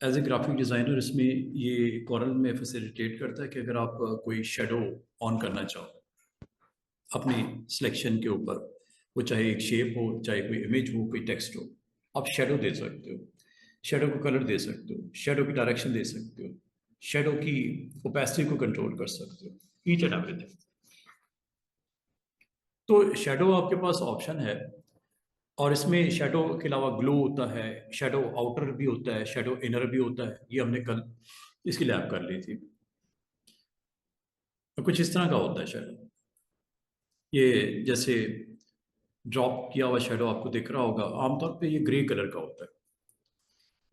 As a graphic designer इसमें ये coral में फैसिलिटेट करता है कि अगर आप कोई शेडो ऑन करना चाहो अपनी सिलेक्शन के ऊपर, वो चाहे एक शेप हो, चाहे कोई इमेज हो, कोई टेक्स्ट हो, आप शेडो दे सकते हो। शेडो को कलर दे सकते हो, शेडो की डायरेक्शन दे सकते हो, शेडो की ओपेसिटी को कंट्रोल कर सकते हो, ईच एंड एवरीथिंग। तो शेडो आपके पास ऑप्शन है। और इसमें शेडो के अलावा ग्लो होता है, शेडो आउटर भी होता है, शेडो इनर भी होता है। ये हमने कल इसकी लैब कर ली थी। तो कुछ इस तरह का होता है शेडो। ये जैसे ड्रॉप किया हुआ शेडो आपको दिख रहा होगा, आमतौर पे ये ग्रे कलर का होता है।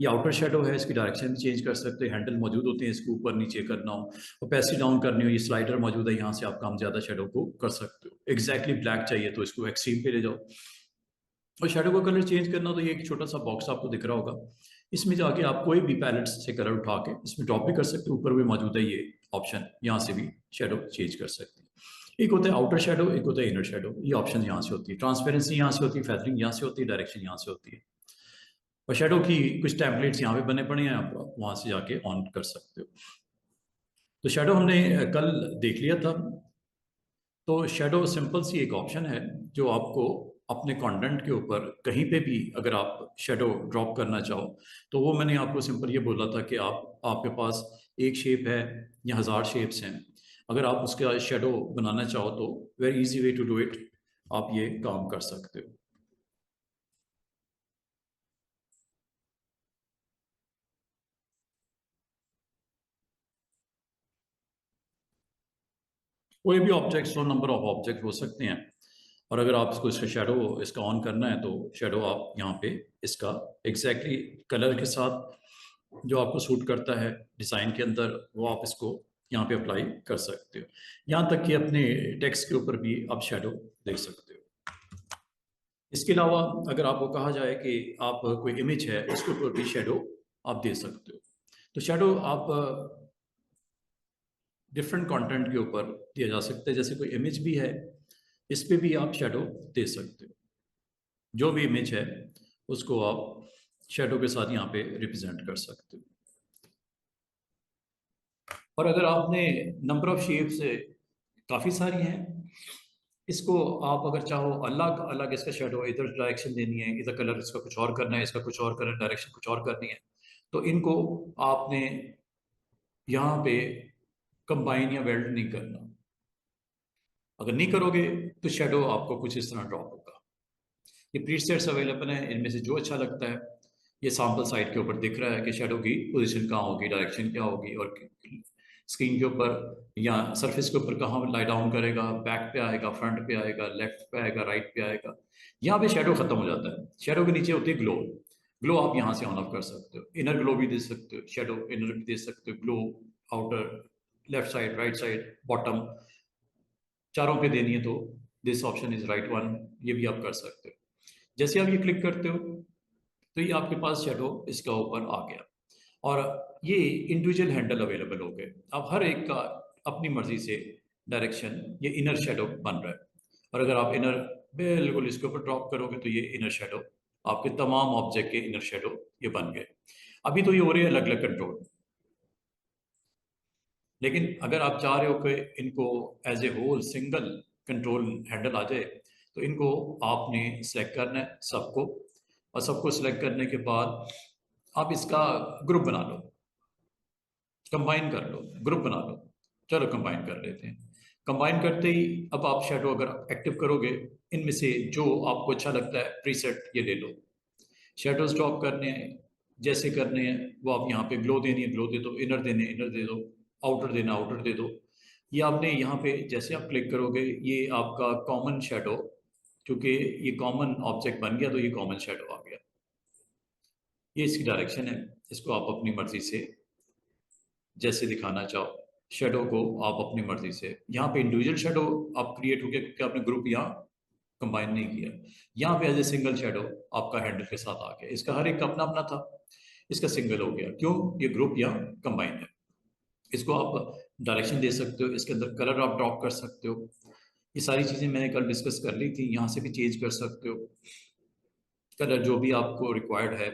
ये आउटर शेडो है, इसकी डायरेक्शन भी चेंज कर सकते हैं, हैंडल मौजूद होते हैं, इसको ऊपर नीचे करना हो, ओपेसिटी डाउन करनी हो, ये स्लाइडर मौजूद है, यहाँ से आप काम ज्यादा शेडो को कर सकते हो। एग्जैक्टली ब्लैक चाहिए तो इसको एक्सट्रीम पे ले जाओ। और शेडो का कलर चेंज करना, तो ये एक छोटा सा बॉक्स आपको दिख रहा होगा, इसमें जाके आप कोई भी पैलेट से कलर उठा के इसमें ड्रॉप भी कर सकते हो। ऊपर भी मौजूद है ये ऑप्शन, यहाँ से भी शेडो चेंज कर सकते हैं। एक होता है आउटर शेडो, एक होता है इनर शेडो। ये ऑप्शन यहाँ से होती है, ट्रांसपेरेंसी यहाँ से होती है, फेदरिंग यहाँ से होती है, डायरेक्शन यहाँ से होती है। और शेडो की कुछ टेम्पलेट्स यहाँ पे बने पड़े हैं, आप वहाँ से जाके ऑन कर सकते हो। तो शेडो हमने कल देख लिया था। तो शेडो सिंपल सी एक ऑप्शन है जो आपको अपने कंटेंट के ऊपर कहीं पे भी अगर आप शेडो ड्रॉप करना चाहो, तो वो मैंने आपको सिंपल ये बोला था कि आपके पास एक शेप है या 1000 शेप्स हैं, अगर आप उसका शेडो बनाना चाहो तो very easy way to do it, आप ये काम कर सकते हो। कोई भी ऑब्जेक्ट्स हो, नंबर ऑफ ऑब्जेक्ट हो सकते हैं। और अगर आप इसको इसका शेडो इसका ऑन करना है तो शेडो आप यहाँ पे इसका एग्जैक्टली कलर के साथ जो आपको सूट करता है डिज़ाइन के अंदर, वो आप इसको यहाँ पे अप्लाई कर सकते हो। यहाँ तक कि अपने टेक्स्ट के ऊपर भी आप शेडो दे सकते हो। इसके अलावा अगर आपको कहा जाए कि आप कोई इमेज है उसके ऊपर भी शेडो आप दे सकते हो, तो शेडो आप डिफरेंट कंटेंट के ऊपर दिया जा सकता है। जैसे कोई इमेज भी है, इस पे भी आप शेडो दे सकते हो। जो भी इमेज है उसको आप शेडो के साथ यहाँ पे रिप्रेजेंट कर सकते हो। और अगर आपने नंबर ऑफ शेप्स काफ़ी सारी हैं, इसको आप अगर चाहो अलग अलग इसका शेडो, इधर डायरेक्शन देनी है, इधर कलर इसका कुछ और करना है, इसका कुछ और करना है, डायरेक्शन कुछ और करनी है, तो इनको आपने यहाँ पे कंबाइन या वेल्ड नहीं करना। अगर नहीं करोगे तो शेडो आपको कुछ इस तरह ड्रॉप होगा। ये प्रीसेट्स अवेलेबल हैं, इनमें से जो अच्छा लगता है, ये सैम्पल साइट के ऊपर दिख रहा है कि शेडो की पोजीशन कहाँ होगी, डायरेक्शन क्या होगी, और स्क्रीन के ऊपर या सरफेस के ऊपर कहाँ लाई डाउन करेगा, बैक पे आएगा, फ्रंट पे आएगा, लेफ्ट पे आएगा, राइट पे आएगा। यहाँ पे शेडो खत्म हो जाता है। शेडो के नीचे होती है ग्लो। ग्लो आप यहाँ से ऑन ऑफ कर सकते हो, इनर ग्लो भी दे सकते हो, शेडो इनर भी दे सकते हो, glow outer, left side, right side, bottom, चारों पे देनी है तो this option is right one, ये भी आप कर सकते हो। जैसे आप ये क्लिक करते हो तो ये आपके पास शेडो इसका ऊपर आ गया। और ये इंडिविजुअल हैंडल अवेलेबल हो गए, अब हर एक का अपनी मर्जी से डायरेक्शन, ये इनर शेडो बन रहा है। और अगर आप इनर बिल्कुल इसके ऊपर ड्रॉप करोगे तो ये इनर शेडो, आपके तमाम ऑब्जेक्ट के इनर शेडो ये बन गए। अभी तो ये हो रही है अलग अलग कंट्रोल, लेकिन अगर आप चाह रहे हो कि इनको as a whole single control handle आ जाए, तो इनको आपने सेलेक्ट करना है सबको। और सबको सिलेक्ट करने के बाद आप इसका ग्रुप बना लो, कंबाइन कर लो, ग्रुप बना लो। चलो कंबाइन कर लेते हैं। कंबाइन करते ही अब आप शेडो अगर एक्टिव करोगे, इनमें से जो आपको अच्छा लगता है प्रीसेट ये ले लो। शेडोज ड्रॉप करने हैं, जैसे करने हैं वो आप यहाँ पे ग्लो देनी है ग्लो दे दो, इनर देने इनर दे दो, आउटर देना आउटर दे दो। ये आपने यहाँ पे जैसे आप क्लिक करोगे ये आपका कॉमन शेडो, क्योंकि ये कॉमन ऑब्जेक्ट बन गया तो ये कॉमन शेडो आ गया। ये इसकी डायरेक्शन है, इसको आप अपनी मर्जी से जैसे दिखाना चाहो शेडो को आप अपनी मर्जी से, यहाँ पे इंडिविजुअल शेडो आप क्रिएट हो गया क्योंकि आपने ग्रुप यहाँ कंबाइन नहीं किया। यहाँ पे एज ए सिंगल शेडो आपका हैंडल के साथ आ गया, इसका हर एक का अपना अपना था, इसका सिंगल हो गया क्यों, ये ग्रुप यहाँ कंबाइन है। इसको आप डायरेक्शन दे सकते हो, इसके अंदर कलर आप ड्रॉप कर सकते हो। ये सारी चीज़ें मैंने कल डिस्कस कर ली थी, यहाँ से भी चेंज कर सकते हो कलर जो भी आपको रिक्वायर्ड है।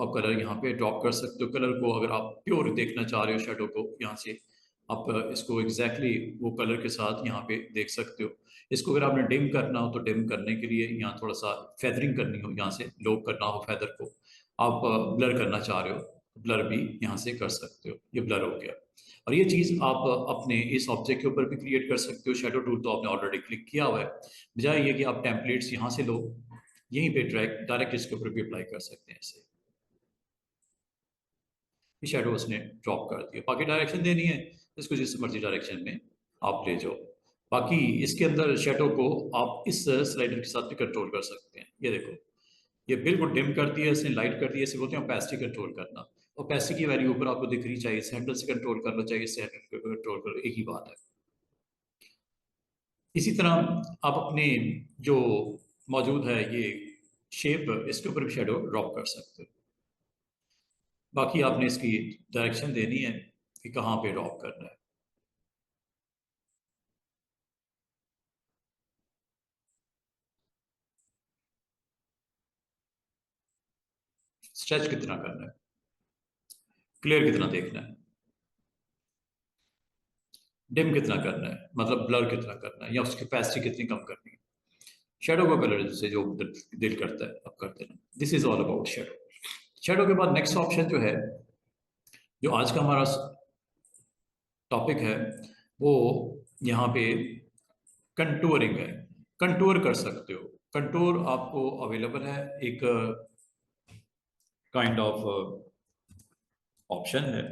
तो आप कलर यहाँ पे ड्रॉप कर सकते हो। कलर को अगर आप प्योर देखना चाह रहे हो शेडो को, यहाँ से आप इसको एग्जैक्टली वो कलर के साथ यहाँ पे देख सकते हो। इसको अगर आपने डिम करना हो तो डिम करने के लिए यहाँ थोड़ा सा फेदरिंग करनी हो, यहाँ से लो करना हो फेदर को, आप ब्लर करना चाह रहे हो ब्लर भी यहाँ से कर सकते हो। ये ब्लर हो गया। और ये चीज़ आप अपने इस ऑब्जेक्ट के ऊपर भी क्रिएट कर सकते हो। शेडो टूल तो आपने ऑलरेडी क्लिक किया हुआ है, बजाय ये कि आप टेम्पलेट्स यहाँ से लो, यहीं पे डायरेक्ट इसके ऊपर भी अप्लाई कर सकते हैं। ऐसे ये शेडो उसने ड्रॉप कर दिया। बाकी डायरेक्शन देनी है इसको जिस मर्जी डायरेक्शन में आप ले जाओ। बाकी इसके अंदर शेडो को आप इस स्लाइडर के साथ भी कंट्रोल कर सकते हैं। ये देखो, ये बिल्कुल डिम कर दिया इसने, लाइट कर दिया। इसे बोलते हैं ओपेसिटी कंट्रोल करना। ओपेसिटी की वैल्यू ऊपर आपको दिख रही चाहिए, सेंटर से कंट्रोल कर लो, चाहिए इस हैंडल से कंट्रोल कर लो, एक ही बात है। इसी तरह आप अपने जो मौजूद है ये शेप, इसके ऊपर भी शेडो ड्रॉप कर सकते हो। बाकी आपने इसकी डायरेक्शन देनी है कि कहाँ पे ड्रॉप करना है। स्ट्रेच कितना करना है, क्लियर कितना देखना है, डिम कितना करना है, मतलब ब्लर कितना करना है, या उसकी कैपेसिटी कितनी कम करनी है। शेडो का कलर से जो दिल करता है आप करते हैं। This is all about shadow. Shadow के बाद नेक्स्ट ऑप्शन जो है, जो आज का हमारा टॉपिक है, वो यहाँ पे कंटूरिंग है। कंटूर कर सकते हो। कंटूर आपको अवेलेबल है, एक काइंड ऑफ ऑप्शन है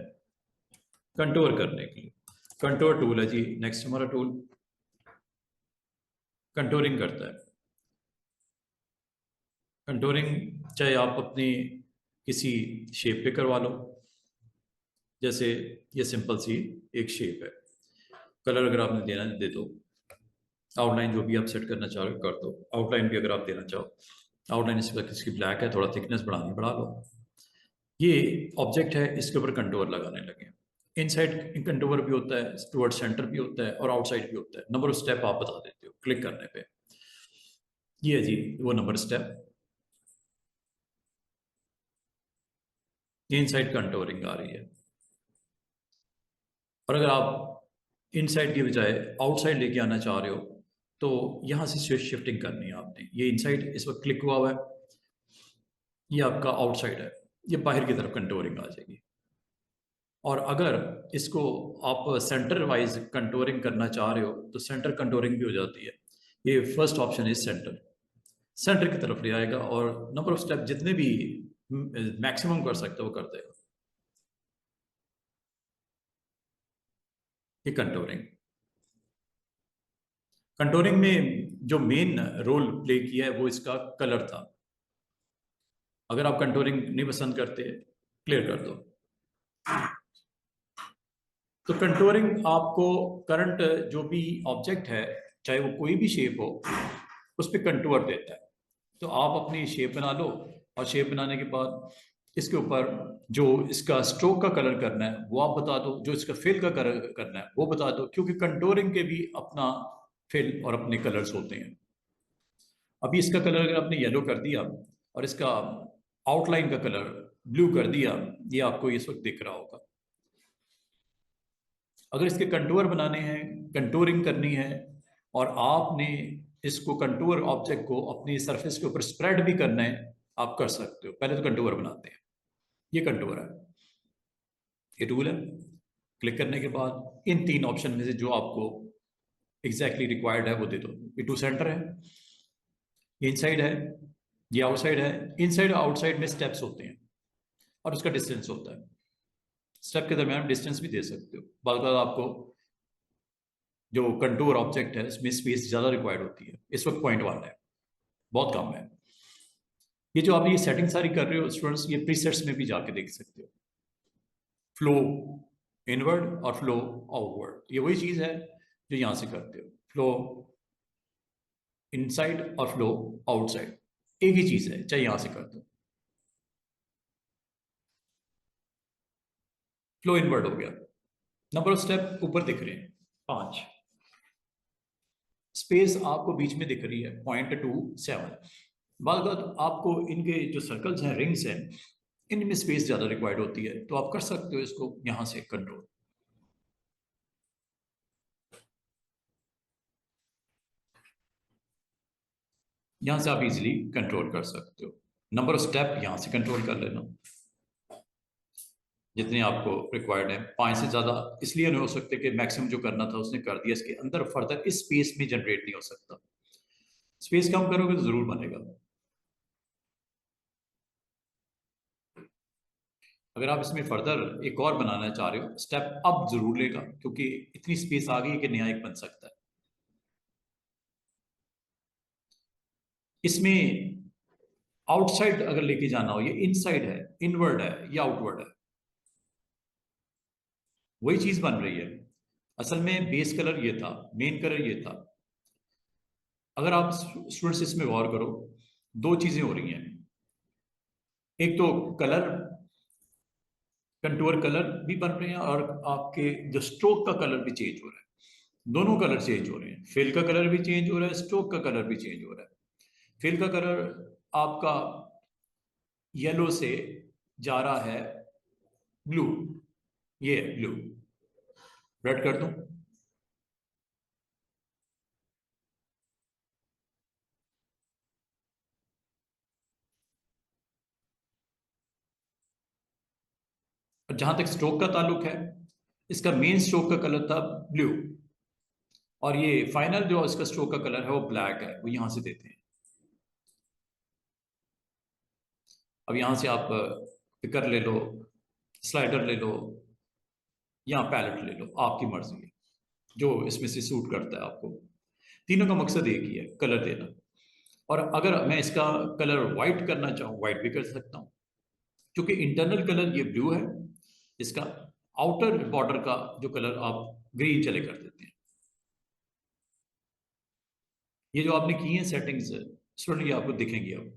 कंटूर करने के लिए। कंटूर टूल है जी नेक्स्ट हमारा टूल, कंटूरिंग करता है। कंटूरिंग चाहे आप अपनी किसी शेप पे करवा लो, जैसे ये सिंपल सी एक शेप है। कलर अगर आपने देना दे दो, आउटलाइन जो भी आप सेट करना चाहो कर दो। आउटलाइन भी अगर आप देना चाहो, आउटलाइन इस वक्त इसकी ब्लैक है, थोड़ा थिकनेस बढ़ानी बढ़ा लो। ये ऑब्जेक्ट है, इसके ऊपर कंटूर लगाने लगे। इनसाइड कंटूर भी होता है, टुवर्ड सेंटर भी होता है, और आउटसाइड भी होता है। नंबर ऑफ स्टेप आप बता देते हो क्लिक करने पे। ये है जी वो नंबर स्टेप। इनसाइड कंटूरिंग आ रही है। और अगर आप इनसाइड की बजाय आउटसाइड लेके आना चाह रहे हो तो यहां से शिफ्टिंग करनी है आपने। ये इनसाइड इस वक्त क्लिक हुआ हुआ है, ये आपका आउटसाइड है, ये बाहर की तरफ कंटूरिंग आ जाएगी। और अगर इसको आप सेंटर वाइज कंटूरिंग करना चाह रहे हो तो सेंटर कंटूरिंग भी हो जाती है। ये first option is centre, centre की तरफ ले आएगा और नंबर ऑफ स्टेप जितने भी मैक्सिमम कर सकते हो वो कर देगा। ये कंटूरिंग। कंटूरिंग में जो मेन रोल प्ले किया है वो इसका कलर था। अगर आप कंटूरिंग नहीं पसंद करते, क्लियर कर दो। तो कंटूरिंग आपको करंट जो भी ऑब्जेक्ट है, चाहे वो कोई भी शेप हो, उस पर कंटूर देता है। तो आप अपनी शेप बना लो, और शेप बनाने के बाद इसके ऊपर जो इसका स्ट्रोक का कलर करना है वो आप बता दो, जो इसका फिल का कलर करना है वो बता दो, क्योंकि कंटूरिंग के भी अपना फिल और अपने कलर्स होते हैं। अभी इसका कलर अगर आपने येलो कर दिया और इसका आउटलाइन का कलर ब्लू कर दिया, ये आपको इस वक्त दिख रहा होगा। अगर इसके कंटूर बनाने हैं, कंटूरिंग करनी है, और आपने इसको कंटूर ऑब्जेक्ट को अपनी सरफेस के ऊपर स्प्रेड भी करना है, आप कर सकते हो। पहले तो कंटूर बनाते हैं। ये कंटूर है, ये टूल है। क्लिक करने के बाद इन तीन ऑप्शन में से जो आपको एग्जैक्टली रिक्वायर्ड है वो दे दो। ये टू सेंटर है, ये इनसाइड है, ये आउटसाइड है। इनसाइड और आउटसाइड में स्टेप्स होते हैं और उसका डिस्टेंस होता है। स्टेप के दरमियान डिस्टेंस भी दे सकते हो। बाद आपको जो कंटूर ऑब्जेक्ट है इसमें स्पेस ज़्यादा रिक्वायर्ड होती है, इस वक्त 0.1 है, बहुत कम है। ये जो आप ये सेटिंग सारी कर रहे हो स्टूडेंट्स, ये प्रीसेट्स में भी जाके देख सकते हो। फ्लो इनवर्ड और फ्लो आउटवर्ड, ये वही चीज़ है जो यहाँ से करते हो। फ्लो इनसाइड और फ्लो आउटसाइड एक ही चीज़ है, चाहे यहाँ से कर दो। फ्लो इनवर्ड हो गया। नंबर ऑफ स्टेप ऊपर दिख रहे हैं 5। स्पेस आपको बीच में दिख रही है 0.27। बाद आपको इनके जो सर्कल्स हैं, रिंग्स हैं, इनमें स्पेस ज़्यादा रिक्वायर्ड होती है, तो आप कर सकते हो इसको यहाँ से कंट्रोल। यहाँ से आप इजीली कंट्रोल कर सकते हो। नंबर ऑफ स्टेप यहाँ से कंट्रोल कर लेना, जितने आपको रिक्वायर्ड है। 5 से ज़्यादा इसलिए नहीं हो सकते कि मैक्सिमम जो करना था उसने कर दिया, इसके अंदर फर्दर इस स्पेस में जनरेट नहीं हो सकता। स्पेस कम करोगे तो ज़रूर बनेगा। अगर आप इसमें फर्दर एक और बनाना चाह रहे हो, स्टेप अप जरूर लेगा, क्योंकि इतनी स्पेस आ गई है कि नया एक बन सकता है। इसमें आउटसाइड अगर लेके जाना हो, ये इनसाइड है, इनवर्ड है या आउटवर्ड है, वही चीज बन रही है। असल में बेस कलर ये था, मेन कलर ये था। अगर आप स्टूडेंट्स इसमें गौर करो, दो चीजें हो रही हैं। एक तो कलर, कंटूर कलर भी बन रहे हैं, और आपके जो स्ट्रोक का कलर भी चेंज हो रहा है। दोनों कलर चेंज हो रहे हैं, फिल का कलर भी चेंज हो रहा है, स्ट्रोक का कलर भी चेंज हो रहा है। फिल का कलर आपका येलो से जा रहा है ब्लू, ये है ब्लू। रेड कर दूं? और जहां तक स्ट्रोक का ताल्लुक है, इसका मेन स्ट्रोक का कलर था ब्लू, और ये फाइनल जो इसका स्ट्रोक का कलर है वो ब्लैक है, वो यहां से देते हैं। अब यहां से आप पिकर ले लो, स्लाइडर ले लो, या पैलेट ले लो, आपकी मर्जी है, जो इसमें से सूट करता है आपको। तीनों का मकसद एक ही है, कलर देना। और अगर मैं इसका कलर व्हाइट करना चाहूँ, व्हाइट भी कर सकता हूँ, क्योंकि इंटरनल कलर ये ब्लू है, इसका आउटर बॉर्डर का जो कलर आप ग्रीन चले कर देते हैं। ये जो आपने की है सेटिंग्स, स्टूडेंट, ये आपको दिखेंगी अब।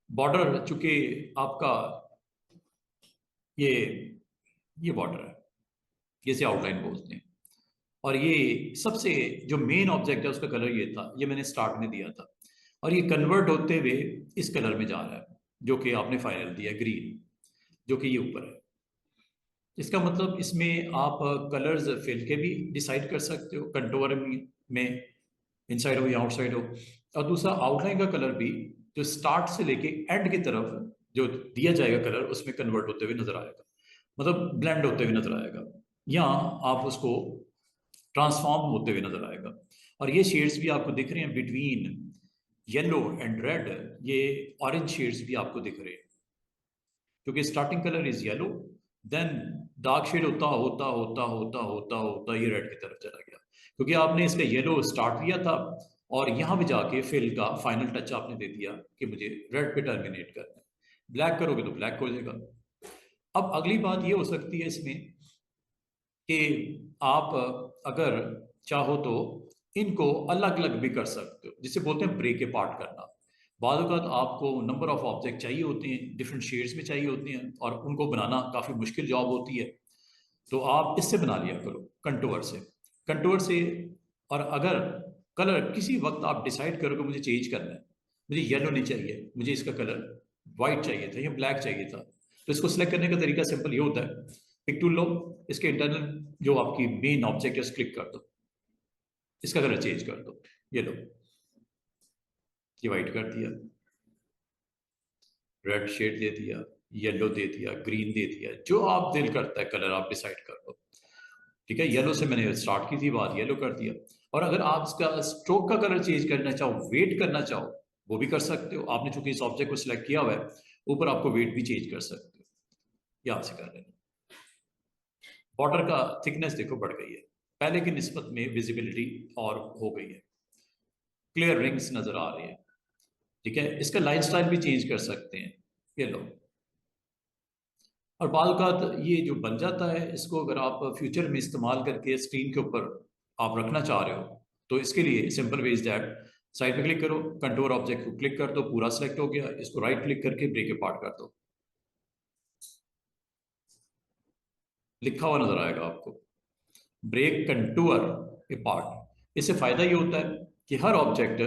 बॉर्डर चूंकि आपका ये ये बॉर्डर है, जैसे आउटलाइन बोलते हैं, और ये सबसे जो मेन ऑब्जेक्ट है उसका कलर ये था, ये मैंने स्टार्ट में दिया था, और ये कन्वर्ट होते हुए इस कलर में जा रहा है, जो कि आपने फाइनल दिया ग्रीन, जो कि ये ऊपर है। इसका मतलब इसमें आप कलर्स फिल के भी डिसाइड कर सकते हो, कंटोर में इनसाइड हो या आउटसाइड हो। और दूसरा आउटलाइन का कलर भी, जो स्टार्ट से लेके एंड की तरफ जो दिया जाएगा कलर, उसमें कन्वर्ट होते हुए नजर आएगा, मतलब ब्लेंड होते हुए नजर आएगा, या आप उसको ट्रांसफॉर्म होते हुए नजर आएगा। और ये शेड्स भी आपको दिख रहे हैं बिटवीन येलो एंड रेड, ये ऑरेंज शेड्स भी आपको दिख रहे हैं, क्योंकि starting colour is yellow, then dark shade होता होता होता होता होता होता ये रेड की तरफ चला गया, क्योंकि आपने इसका येलो स्टार्ट किया था, और यहां भी जाके फिल का फाइनल टच आपने दे दिया कि मुझे रेड पे टर्मिनेट करना है। ब्लैक करोगे तो ब्लैक हो जाएगा। अब अगली बात ये हो सकती है इसमें कि आप अगर चाहो तो इनको अलग अलग भी कर सकते हो, जिसे बोलते हैं ब्रेक अपार्ट करना। बाद वक़्त आपको नंबर ऑफ ऑब्जेक्ट चाहिए होते हैं, डिफरेंट शेड्स में चाहिए होते हैं, और उनको बनाना काफ़ी मुश्किल जॉब होती है। तो आप इससे बना लिया करो, कंटूर से। कंटूर से, और अगर कलर किसी वक्त आप डिसाइड करो कि मुझे चेंज करना है, मुझे येलो नहीं चाहिए, मुझे इसका कलर वाइट चाहिए था या ब्लैक चाहिए था, तो इसको सिलेक्ट करने का तरीका सिंपल ये होता है, पिक टूल लो, इसके इंटरनल जो आपकी मेन ऑब्जेक्ट है उस क्लिक कर दो, इसका कलर चेंज कर दो, ये लो, ये वाइट कर दिया, रेड शेड दे दिया, येलो दे दिया, ग्रीन दे दिया, जो आप दिल करता है कलर आप डिसाइड कर लो। ठीक है, येलो से मैंने स्टार्ट की थी बात, येलो कर दिया। और अगर आप इसका स्ट्रोक का कलर चेंज करना चाहो, वेट करना चाहो, वो भी कर सकते हो। आपने चूंकि इस ऑब्जेक्ट को सिलेक्ट किया हुआ है, ऊपर आपको वेट भी चेंज कर सकते हो, यहां से कर लेना। बॉर्डर का थिकनेस देखो बढ़ गई है, पहले की निस्बत में विजिबिलिटी और हो गई है, क्लियर रिंग्स नजर आ रही है। ठीक है, इसका लाइन स्टाइल भी चेंज कर सकते हैं, ये लो। और बाल का ये जो बन जाता है, इसको अगर आप फ्यूचर में इस्तेमाल करके स्क्रीन के ऊपर आप रखना चाह रहे हो, तो इसके लिए simple way is that, side पे क्लिक करो, कंटूर ऑब्जेक्ट को क्लिक कर दो, पूरा सेलेक्ट हो गया, इसको राइट क्लिक करके ब्रेक अपार्ट कर दो, लिखा हुआ नजर आएगा आपको, ब्रेक कंटूर अपार्ट। इससे फायदा ये होता है कि हर ऑब्जेक्ट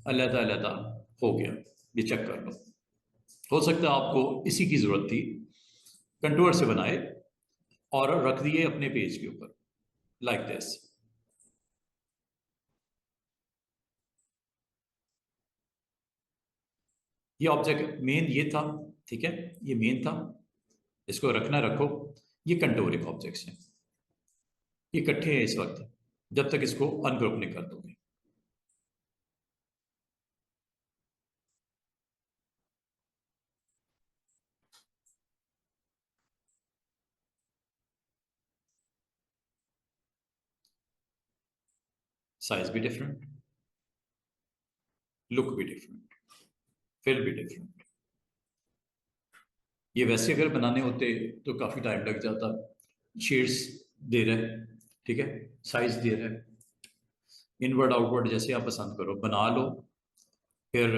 अलग अलग हो गया, ये चेक कर लो। हो सकता है आपको इसी की जरूरत थी, कंटूर से बनाए और रख दिए अपने पेज के ऊपर लाइक दिस। ये ऑब्जेक्ट मेन ये था, ठीक है, ये मेन था, इसको रखना रखो। ये कंटूरिंग ऑब्जेक्ट्स हैं, ये इकट्ठे हैं इस वक्त, जब तक इसको अनग्रुप नहीं कर दोगे। साइज भी डिफरेंट, लुक भी डिफरेंट, फिल भी डिफरेंट। ये वैसे अगर बनाने होते तो काफी टाइम लग जाता। शेड्स दे रहे हैं, ठीक है, साइज दे रहे हैं, इनवर्ड आउटवर्ड जैसे आप पसंद करो बना लो, फिर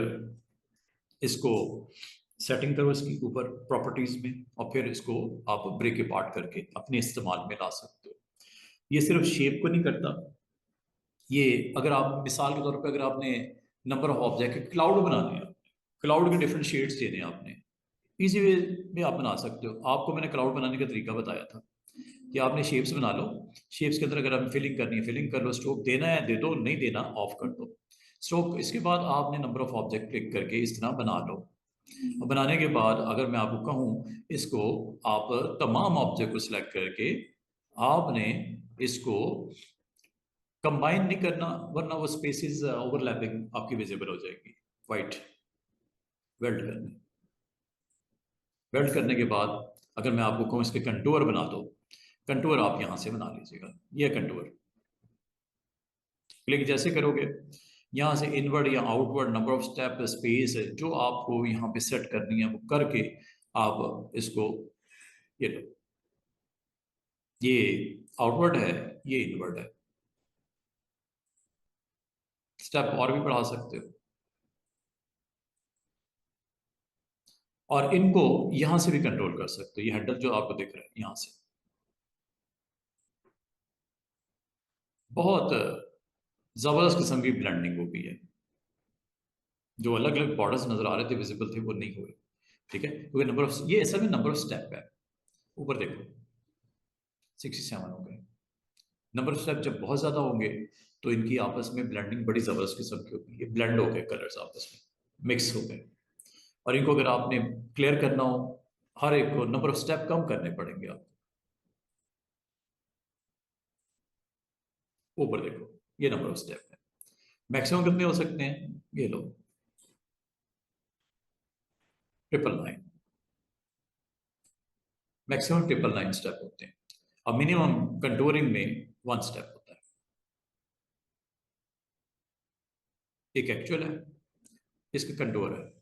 इसको सेटिंग करो इसके ऊपर प्रॉपर्टीज में, और फिर इसको आप ब्रेक अपार्ट करके अपने इस्तेमाल में ला सकते हो। ये सिर्फ शेप को नहीं करता, ये अगर आप मिसाल के तौर पे अगर आपने नंबर ऑफ ऑब्जेक्ट क्लाउड बनाने हैं, क्लाउड के डिफरेंट शेड्स देने हैं आपने, इजी वे में आप बना सकते हो। आपको मैंने क्लाउड बनाने का तरीका बताया था कि आपने शेप्स बना लो, शेप्स के अंदर अगर आप फिलिंग करनी है फिलिंग कर लो, स्ट्रोक देना है दे दो, नहीं देना ऑफ कर दो स्ट्रोक। इसके बाद आपने नंबर ऑफ ऑब्जेक्ट क्लिक करके इस तरह बना लो। और बनाने के बाद अगर मैं आपको कहूँ इसको, आप तमाम ऑब्जेक्ट को सिलेक्ट करके आपने इसको कंबाइन नहीं करना, वरना वो स्पेसिस ओवरलैपिंग आपकी विजिबल हो जाएगी। वाइट वेल्ड करने, वेल्ड करने के बाद अगर मैं आपको कहूँ इसके कंटूर बना दो, कंटूर आप यहां से बना लीजिएगा। ये कंटूर क्लिक जैसे करोगे, यहाँ से इनवर्ड या outward number of step space है जो आपको यहाँ पे सेट करनी है वो करके आप इसको, ये लो, ये आउटवर्ड है, ये इनवर्ड है। स्टेप और भी बढ़ा सकते हो, और इनको यहां से भी कंट्रोल कर सकते हो। ये हैंडल जो आपको दिख रहा है यहां से, बहुत जबरदस्त किस्म की ब्लेंडिंग हो गई है। जो अलग अलग बॉर्डर्स नजर आ रहे थे विजिबल थे वो नहीं हुए, ठीक है, क्योंकि नंबर ऑफ, ये असल में नंबर ऑफ स्टेप है। ऊपर देखो 67 हो गए। नंबर ऑफ स्टेप जब बहुत ज्यादा होंगे तो इनकी आपस में ब्लेंडिंग बड़ी जबरदस्त किस्म की होगी। ये ब्लेंड हो गए कलर्स आपस में मिक्स हो गए, और इनको अगर आपने क्लियर करना हो, हर एक को नंबर ऑफ स्टेप कम करने पड़ेंगे आपको। ऊपर देखो ये नंबर ऑफ स्टेप है, मैक्सिमम कितने हो सकते हैं, ये लो 999, मैक्सिमम 999 स्टेप होते हैं। और मिनिमम कंटूरिंग में 1 स्टेप होता है। एक एक्चुअल है, इसका कंटूर है,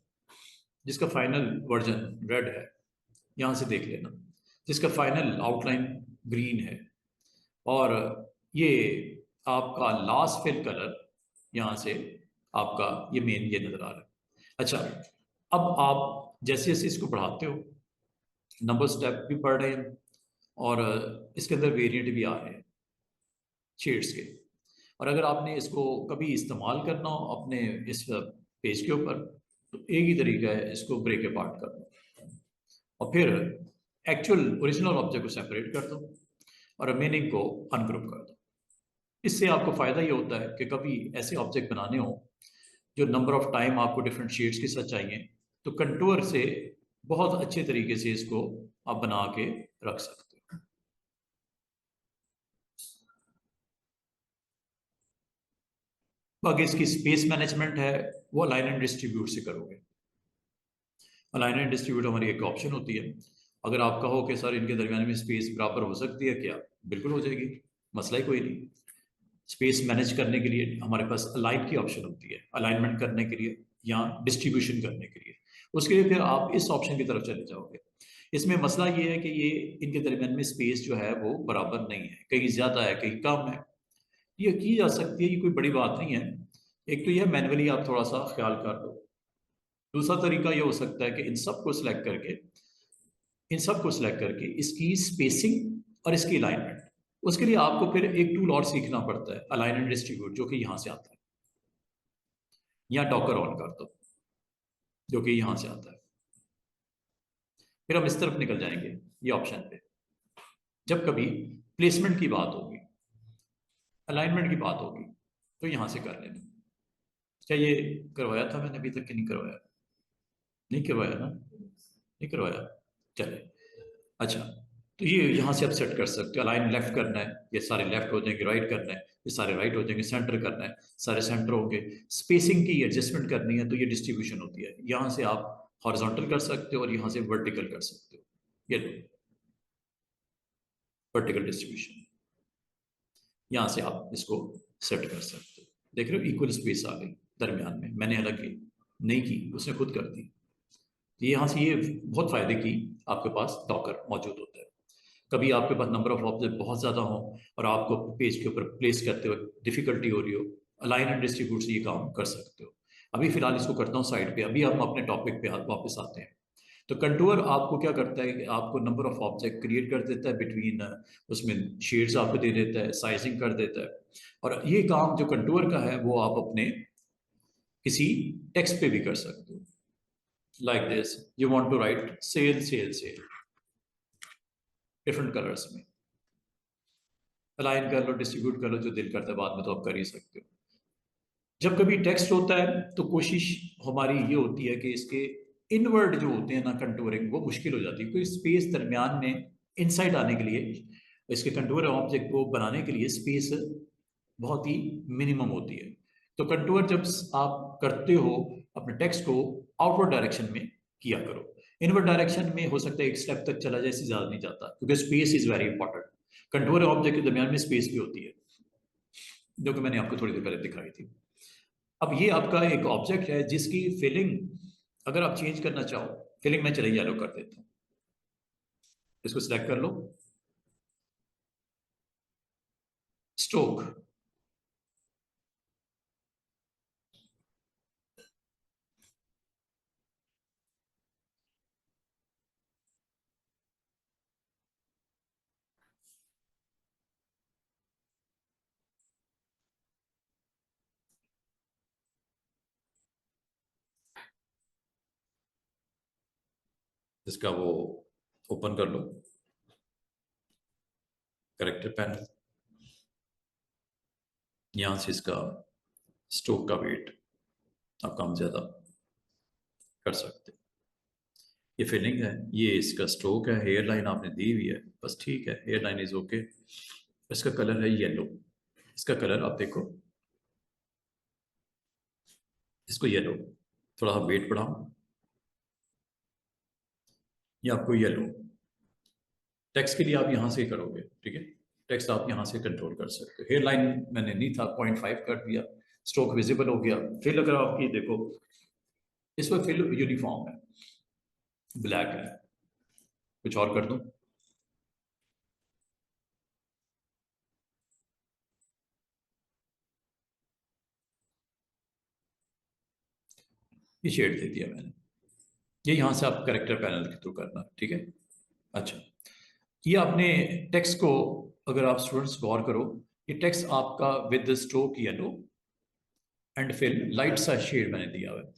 जिसका फाइनल वर्जन रेड है, यहां से देख लेना, जिसका फाइनल आउटलाइन ग्रीन है, और ये आपका लास्ट फिल कलर यहां से आपका ये मेन ये नजर आ रहा है। अच्छा, अब आप जैसे जैसे इसको बढ़ाते हो नंबर स्टेप भी बढ़ रहे हैं, और इसके अंदर वेरिएंट भी आ रहे हैं शेड्स के। और अगर आपने इसको कभी इस्तेमाल करना हो अपने इस पेज के ऊपर, तो एक ही तरीका है, इसको ब्रेक अपार्ट कर दो और फिर एक्चुअल ओरिजिनल ऑब्जेक्ट को सेपरेट कर दो और रिमेनिंग को अनग्रुप कर दो। इससे आपको फायदा ये होता है कि कभी ऐसे ऑब्जेक्ट बनाने हो जो नंबर ऑफ टाइम आपको डिफरेंट शेड्स के साथ चाहिए, तो कंटूर से बहुत अच्छे तरीके से इसको आप बना के रख सकते हो। बाकी इसकी स्पेस मैनेजमेंट है वो अलाइन एंड डिस्ट्रीब्यूट से करोगे। अलाइन एंड डिस्ट्रीब्यूट हमारी एक ऑप्शन होती है। अगर आप कहो कि सर इनके दरमियान में स्पेस बराबर हो सकती है क्या, बिल्कुल हो जाएगी, मसला ही कोई नहीं। स्पेस मैनेज करने के लिए हमारे पास अलाइन की ऑप्शन होती है, अलाइनमेंट करने के लिए या डिस्ट्रीब्यूशन करने के लिए। उसके लिए फिर आप इस ऑप्शन की तरफ चले जाओगे। इसमें मसला ये है कि ये इनके दरमियान में स्पेस जो है वो बराबर नहीं है, कहीं ज्यादा है कहीं कम है। ये की जा सकती है, ये कोई बड़ी बात नहीं है। एक तो यह मैनुअली आप थोड़ा सा ख्याल कर लो। दूसरा तरीका ये हो सकता है कि इन सबको सिलेक्ट करके इसकी स्पेसिंग और इसकी अलाइनमेंट, उसके लिए आपको फिर एक टूल और सीखना पड़ता है, अलाइन एंड डिस्ट्रीब्यूट, जो कि यहां से आता है, या डॉकर ऑन कर दो जो कि यहां से आता है। फिर हम इस तरफ निकल जाएंगे ये ऑप्शन पे। जब कभी प्लेसमेंट की बात होगी, अलाइनमेंट की बात होगी, तो यहां से कर लेना। क्या ये करवाया था मैंने अभी तक कि नहीं करवाया? नहीं करवाया ना, नहीं करवाया। चले, अच्छा, तो ये यहाँ से आप सेट कर सकते हो। अलाइन लेफ्ट करना है, ये सारे लेफ्ट हो जाएंगे। राइट करना है, ये सारे राइट हो जाएंगे। सेंटर करना है, सारे सेंटर होंगे। स्पेसिंग की एडजस्टमेंट करनी है तो ये डिस्ट्रीब्यूशन होती है। यहाँ से आप हॉरिजॉन्टल कर सकते हो और यहाँ से वर्टिकल कर सकते हो। ये वर्टिकल डिस्ट्रीब्यूशन, यहाँ से आप इसको सेट कर सकते हो। देख रहे हो, इक्वल स्पेस आ गई दरमियान में। मैंने हालांकि नहीं की, उसने खुद कर दी। तो यहाँ से ये बहुत फायदे की आपके पास डॉकर मौजूद होता है। कभी आपके पास नंबर ऑफ ऑब्जेक्ट बहुत ज़्यादा हो और आपको पेज के ऊपर प्लेस करते हुए डिफिकल्टी हो रही हो, अलाइन एंड डिस्ट्रीब्यूट से ये काम कर सकते हो। अभी फिलहाल इसको करता हूँ साइड पे। अभी हम अपने टॉपिक पे वापस आते हैं। तो कंटूर आपको क्या करता है कि आपको नंबर ऑफ ऑब्जेक्ट क्रिएट कर देता है बिटवीन, उसमें शेड्स आपको दे देता है, साइजिंग कर देता है। और ये काम जो कंटूर का है वो आप अपने किसी टेक्स्ट पे भी कर सकते हो। Like this, you want to write cell cell cell, different colours में अलाइन कर लो, डिस्ट्रीब्यूट कर लो, जो दिल करता है। बाद में तो आप कर ही सकते हो। जब कभी टेक्स्ट होता है तो कोशिश हमारी ये होती है कि इसके इनवर्ड जो होते हैं ना कंटूरिंग, वो मुश्किल हो जाती है, क्योंकि स्पेस दरमियान में इनसाइड आने के लिए, इसके कंटूर ऑब्जेक्ट को बनाने के लिए स्पेस बहुत ही मिनिमम होती है। तो कंटूर जब आप करते हो अपने टेक्स्ट को, आउटवर्ड डायरेक्शन में किया करो। इनवर्ड डायरेक्शन में हो सकता है एक स्टेप तक चला जाए, इससे ज्यादा नहीं जाता, क्योंकि space is very important. Contour object के दरमियान में स्पेस भी होती है, जो कि मैंने आपको थोड़ी देर पहले दिखाई थी। अब ये आपका एक ऑब्जेक्ट है जिसकी फिलिंग अगर आप चेंज करना चाहो, फिलिंग में चले येलो कर देता हूं। इसको सिलेक्ट कर लो, स्ट्रोक। इसका वो ओपन कर लो, करेक्टर पैनल। यहां से इसका स्ट्रोक का वेट आप कम ज्यादा कर सकते हो। ये फिलिंग है, ये इसका स्ट्रोक है। हेयर लाइन आपने दी हुई है, बस ठीक है, हेयर लाइन इज ओके। इसका कलर है येलो। इसका कलर आप देखो, इसको येलो, थोड़ा सा वेट बढ़ाओ, ये आपको येलो। टेक्स्ट के लिए आप यहां से करोगे, ठीक है। टेक्स्ट आप यहां से कंट्रोल कर सकते हो। हेयर लाइन मैंने नहीं था, 0.5 कर दिया, स्ट्रोक विजिबल हो गया। फिल अगर आपकी देखो, इस पर फिल यूनिफॉर्म है, ब्लैक है। कुछ और कर दूं? ये शेड दे दिया मैंने। ये यहां से आप करेक्टर पैनल के थ्रू करना, ठीक है। अच्छा, ये आपने टेक्स्ट को, अगर आप स्टूडेंट्स गौर करो, ये टेक्स्ट आपका with stroke yellow and fill light सा शेड मैंने दिया हुआ है।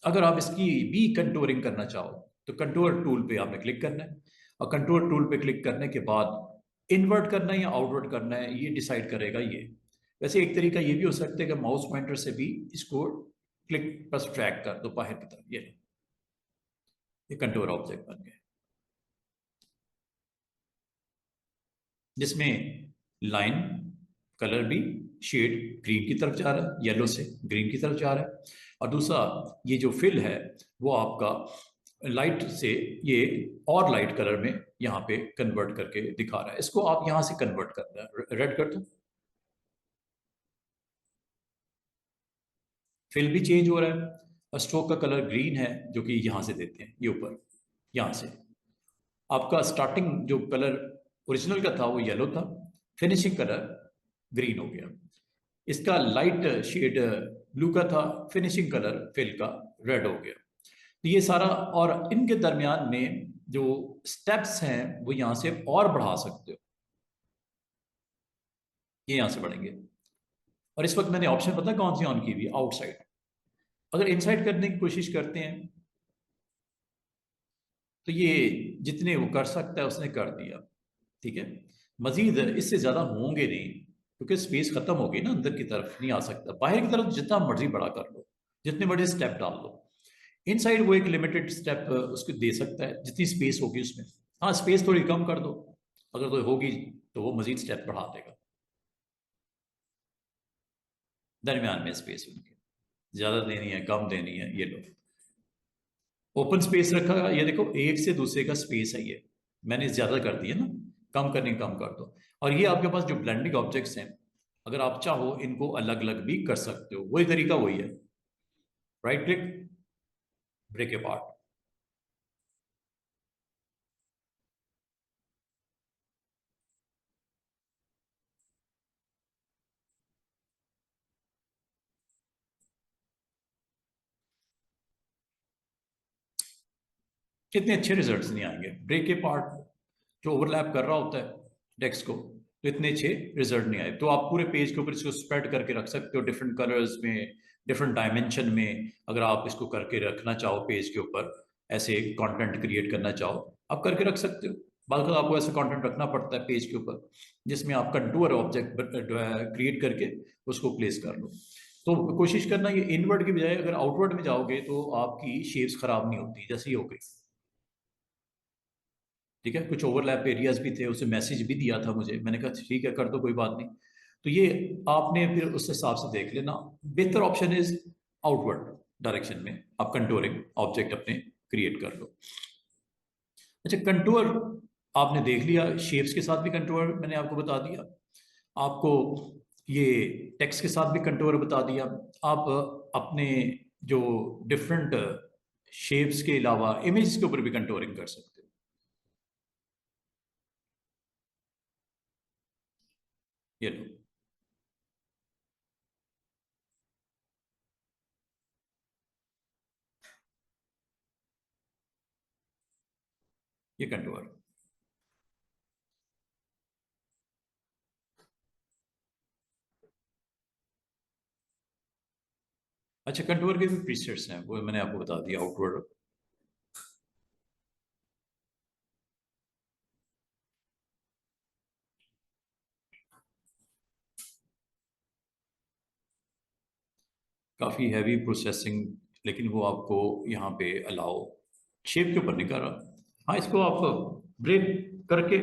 अगर आप इसकी भी कंटूरिंग करना चाहो तो कंटूर टूल पे आपने क्लिक करना है, और कंटूर टूल पे क्लिक करने के बाद इनवर्ट करना है या आउटवर्ट करना है ये डिसाइड करेगा ये। वैसे एक तरीका ये भी हो सकता है कि माउस पॉइंटर से भी इसको क्लिक बस ट्रैक कर दो बाहर की तरफ। ये कंटूर ऑब्जेक्ट बन गए, जिसमें लाइन कलर भी शेड ग्रीन की तरफ जा रहा है, येलो से ग्रीन की तरफ जा रहा है। और दूसरा ये जो फिल है वो आपका लाइट से ये और लाइट कलर में यहाँ पे कन्वर्ट करके दिखा रहा है। इसको आप यहाँ से कन्वर्ट करना है, रेड कर दो, फिल भी चेंज हो रहा है। और स्ट्रोक का कलर ग्रीन है, जो कि यहाँ से देते हैं, ये ऊपर यहाँ से। आपका स्टार्टिंग जो कलर ओरिजिनल का था वो येलो था, फिनिशिंग कलर ग्रीन हो गया। इसका लाइट शेड ब्लू का था, फिनिशिंग कलर फिल का रेड हो गया। तो ये सारा, और इनके दरमियान में जो स्टेप्स हैं वो यहां से और बढ़ा सकते हो, ये यहां से बढ़ेंगे। और इस वक्त मैंने ऑप्शन पता कौन सी ऑन की हुई, आउटसाइड। अगर इनसाइड करने की कोशिश करते हैं तो ये जितने वो कर सकता है उसने कर दिया, ठीक है। मजीद इससे ज़्यादा होंगे नहीं, क्योंकि स्पेस ख़त्म हो गई ना, अंदर की तरफ नहीं आ सकता। बाहर की तरफ जितना मर्जी बड़ा कर लो, जितने मर्जी स्टेप डाल लो, इनसाइड वो एक लिमिटेड स्टेप उसको दे सकता है जितनी स्पेस होगी उसमें। हाँ, स्पेस थोड़ी कम कर दो अगर कोई होगी, तो वो मजीद स्टेप बढ़ा देगा। दरमियान में स्पेस उनकी ज़्यादा देनी है कम देनी है, ये लो। ओपन स्पेस रखा, ये देखो एक से दूसरे का स्पेस है ये, मैंने ज़्यादा कर दिया ना, कम करनी कम कर दो। और ये आपके पास जो ब्लेंडिंग ऑब्जेक्ट्स हैं, अगर आप चाहो इनको अलग अलग भी कर सकते हो, वही तरीका वही है। Right click, break apart. कितने अच्छे रिजल्ट्स नहीं आएंगे। ब्रेक के पार्ट जो ओवरलैप कर रहा होता है टेक्स्ट को, तो इतने अच्छे रिजल्ट नहीं आए। तो आप पूरे पेज के ऊपर इसको स्प्रेड करके रख सकते हो, डिफरेंट कलर्स में, डिफरेंट डायमेंशन में। अगर आप इसको करके रखना चाहो पेज के ऊपर, ऐसे कंटेंट क्रिएट करना चाहो, आप करके रख सकते हो। बाकी आपको ऐसा कंटेंट रखना पड़ता है पेज के ऊपर, जिसमें आप कंटूर ऑब्जेक्ट क्रिएट करके उसको प्लेस कर लो। तो कोशिश करना ये इनवर्ड की बजाय अगर आउटवर्ड में जाओगे तो आपकी शेप्स खराब नहीं होती, जैसे ही हो गई। ठीक है, कुछ ओवरलैप एरियाज भी थे, उसे मैसेज भी दिया था मुझे, मैंने कहा ठीक है कर दो कोई बात नहीं। तो ये आपने फिर उस हिसाब से देख लेना। बेहतर ऑप्शन इज आउटवर्ड डायरेक्शन में आप कंटूरिंग ऑब्जेक्ट अपने क्रिएट कर लो। अच्छा, कंटूर आपने देख लिया, शेप्स के साथ भी कंटूर मैंने आपको बता दिया, आपको ये टेक्स्ट के साथ भी कंटूर बता दिया। आप अपने जो डिफरेंट शेप्स के अलावा इमेज के ऊपर भी कंटूरिंग कर सकते हो। ये लो, ये कंटूर। अच्छा, कंटूर के भी प्रीसेट्स हैं, वो मैंने आपको बता दिया आउटवर्ड। काफ़ी हैवी प्रोसेसिंग, लेकिन वो आपको यहाँ पे अलाउ शेप के ऊपर नहीं कर रहा। हाँ, इसको आप ब्रेक करके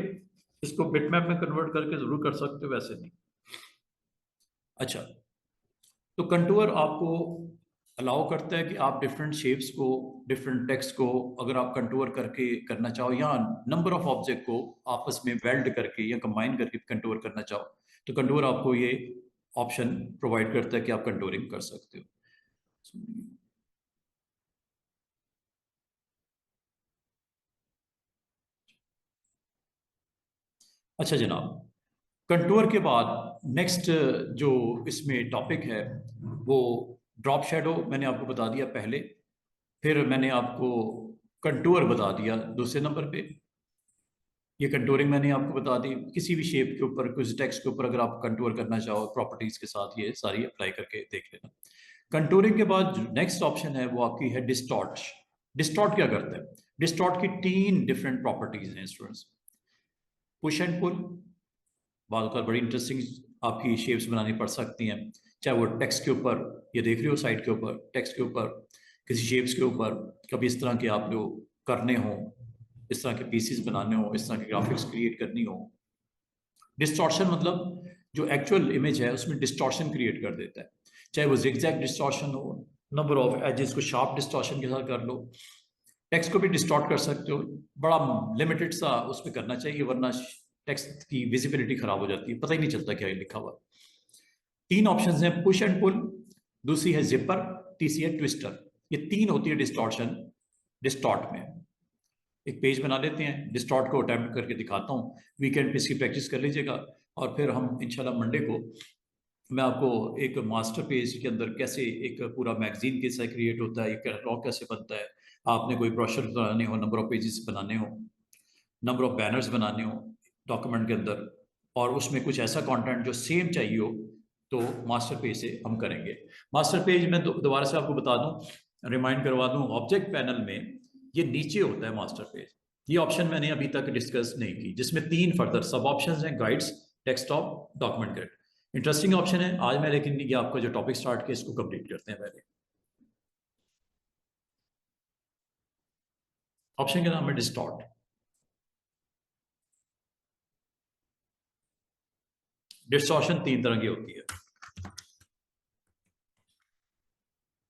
इसको बिटमैप में कन्वर्ट करके ज़रूर कर सकते हो, वैसे नहीं। अच्छा, तो कंटूर आपको अलाउ करता है कि आप डिफरेंट शेप्स को, डिफरेंट टेक्स्ट को अगर आप कंटूर करके करना चाहो, या नंबर ऑफ ऑब्जेक्ट को आपस में वेल्ड करके या कंबाइन करके कंटूर करना चाहो, तो कंटूर आपको ये ऑप्शन प्रोवाइड करता है कि आप कंटूरिंग कर सकते हो। अच्छा जनाब, कंटूर के बाद नेक्स्ट जो इसमें टॉपिक है वो ड्रॉप शेडो मैंने आपको बता दिया पहले। फिर मैंने आपको कंटूर बता दिया दूसरे नंबर पे। ये कंटूरिंग मैंने आपको बता दी, किसी भी शेप के ऊपर, कुछ टेक्स्ट के ऊपर अगर आप कंटूर करना चाहो प्रॉपर्टीज के साथ, ये सारी अप्लाई करके देख लेना। कंटूरिंग के बाद नेक्स्ट ऑप्शन है वो आपकी है डिस्टॉर्ट। डिस्टॉर्ट क्या करता है? डिस्टॉर्ट की तीन डिफरेंट प्रॉपर्टीज हैं स्टूडेंट्स। पुश एंड पुल, बाद बड़ी इंटरेस्टिंग आपकी शेप्स बनानी पड़ सकती हैं, चाहे वो टेक्स्ट के ऊपर, ये देख रहे हो साइड के ऊपर, टेक्स्ट के ऊपर, किसी शेप्स के ऊपर, कभी इस तरह के आप जो करने हो, इस तरह के पीसीस बनाने हो, इस तरह की ग्राफिक्स क्रिएट करनी हो। डिस्टॉर्शन मतलब जो एक्चुअल इमेज है उसमें डिस्टॉर्शन क्रिएट कर देता है, चाहे वो जिगजैग डिस्टॉर्शन हो, नंबर ऑफ एजेस को शार्प डिस्टॉर्शन के साथ कर लो। टेक्स्ट को भी डिस्टॉर्ट कर सकते हो, बड़ा लिमिटेड सा उसमें करना चाहिए, वरना टेक्स्ट की विजिबिलिटी खराब हो जाती है, पता ही नहीं चलता क्या लिखा हुआ। तीन ऑप्शंस हैं, पुश एंड पुल, दूसरी है जिपर, तीसरी है ट्विस्टर। ये तीन होती है डिस्टॉर्शन डिस्टॉर्ट में। एक पेज बना लेते हैं, डिस्टॉर्ट को अटेम्प्ट करके दिखाता हूँ, वीकेंड पे इसकी प्रैक्टिस कर लीजिएगा। और फिर हम इंशाल्लाह मंडे को मैं आपको एक मास्टर पेज के अंदर कैसे एक पूरा मैगजीन कैसा क्रिएट होता है, एक कैटलॉग कैसे बनता है, आपने कोई ब्रोशर बनाने हो, नंबर ऑफ पेजेस बनाने हो, नंबर ऑफ बैनर्स बनाने हो डॉक्यूमेंट के अंदर, और उसमें कुछ ऐसा कंटेंट जो सेम चाहिए हो, तो मास्टर पेज से हम करेंगे। मास्टर पेज में दोबारा से आपको बता दूं, रिमाइंड करवा दूं, ऑब्जेक्ट पैनल में ये नीचे होता है मास्टर पेज। ये ऑप्शन मैंने अभी तक डिस्कस नहीं की, जिसमें 3 फर्दर सब ऑप्शंस हैं, guides, desktop, document grid. Interesting option है आज मैं, लेकिन ये आपका जो टॉपिक स्टार्ट किया इसको कंप्लीट करते हैं पहले। ऑप्शन का नाम है डिस्टॉर्ट। डिस्टॉर्शन 3 तरह की होती है।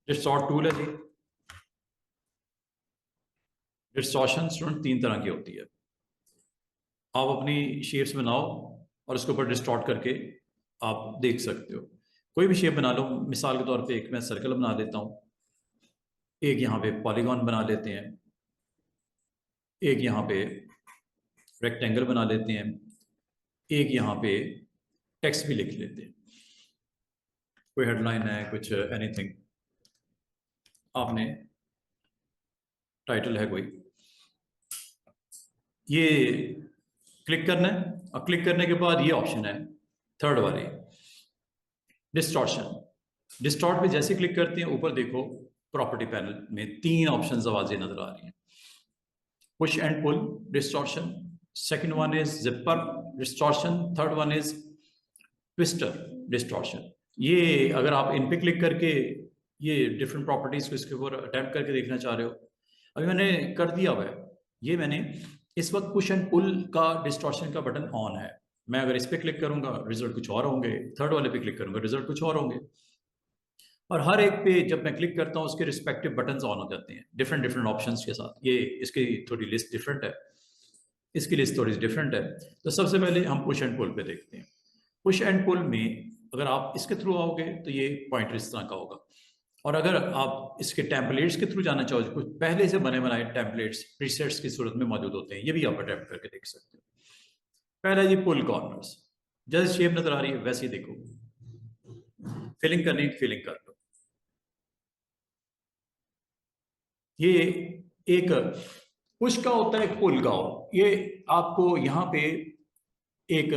डिस्टॉर्ट टूल है जी। डिस्टॉर्शन स्टूडेंट 3 तरह की होती है। आप अपनी शेप्स बनाओ और उसके ऊपर डिस्टॉर्ट करके आप देख सकते हो। कोई भी शेप बना लो, मिसाल के तौर पे एक मैं सर्कल बना देता हूँ, एक यहाँ पे पॉलीगॉन बना लेते हैं, एक यहाँ पे रेक्टेंगल बना लेते हैं, एक यहाँ पे टेक्स्ट भी लिख लेते हैं, कोई हेडलाइन है, कुछ एनीथिंग, आपने टाइटल है कोई, ये क्लिक करना है। और क्लिक करने के बाद ये ऑप्शन है थर्ड वाली, डिस्टॉर्शन। डिस्टॉर्ट पे जैसे क्लिक करते हैं ऊपर देखो प्रॉपर्टी पैनल में 3 ऑप्शंस आवाजें नजर आ रही हैं। Push and pull distortion, second one is zipper distortion, third one is twister distortion. ये अगर आप इन पे क्लिक करके ये डिफरेंट प्रॉपर्टीज को इसके ऊपर अटेम्प्ट करके देखना चाह रहे हो, अभी मैंने कर दिया हुआ है। ये मैंने इस वक्त पुश एंड पुल का डिस्टॉर्शन का बटन ऑन है। मैं अगर इस पे क्लिक करूंगा रिजल्ट कुछ और होंगे, थर्ड वाले पे क्लिक करूंगा रिजल्ट कुछ और होंगे, और हर एक पे जब मैं क्लिक करता हूँ उसके रिस्पेक्टिव बटन्स ऑन हो जाते हैं डिफरेंट डिफरेंट ऑप्शंस के साथ। ये इसकी थोड़ी लिस्ट डिफरेंट है, इसकी लिस्ट थोड़ी डिफरेंट है। तो सबसे पहले हम पुश एंड पुल पे देखते हैं। पुश एंड पुल में अगर आप इसके थ्रू आओगे तो ये पॉइंटर इस तरह का होगा, और अगर आप इसके टेम्पलेट्स के थ्रू जाना चाहो, कुछ पहले से बने बनाए टेम्पलेट्स प्रीसेट्स की सूरत में मौजूद होते हैं, ये भी आप अटेम्प्ट करके देख सकते हो। पहला ये पुल कॉर्नर्स, जैसे शेप नजर आ रही है वैसे ही देखो, फिलिंग करनी फिलिंग कर लो। ये एक पुश का होता है, एक पुल का हो। ये आपको यहाँ पे एक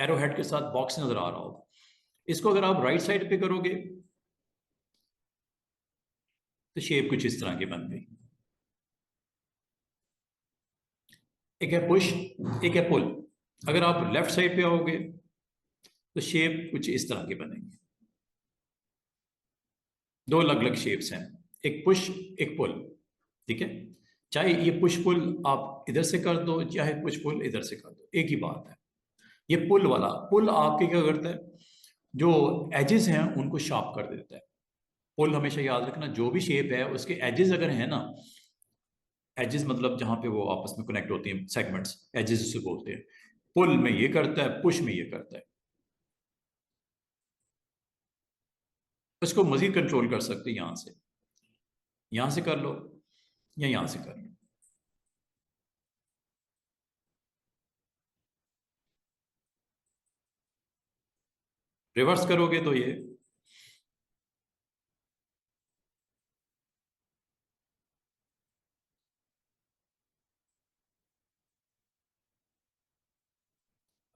एरो हेड के साथ बॉक्स नजर आ रहा होगा, इसको अगर आप राइट साइड पे करोगे तो शेप कुछ इस तरह की बन गई। एक है पुश, एक है पुल। अगर आप लेफ्ट साइड पे आओगे तो शेप कुछ इस तरह की बनेगी। 2 अलग अलग शेप्स हैं, एक पुश एक पुल। ठीक है, चाहे ये पुश पुल आप इधर से कर दो, चाहे पुश पुल इधर से कर दो, एक ही बात है। ये पुल वाला पुल आपके क्या करता है, जो एजेस हैं उनको शार्प कर देता है। पुल हमेशा याद रखना, जो भी शेप है उसके एजेस अगर है ना, एजेस मतलब जहां पे वो आपस में कनेक्ट होती हैं सेगमेंट्स, एजेस उसे बोलते हैं। पुल में ये करता है, पुश में ये करता है। उसको मजीद कंट्रोल कर सकते हैं, यहां से कर लो या यहां से कर लो। रिवर्स करोगे तो ये,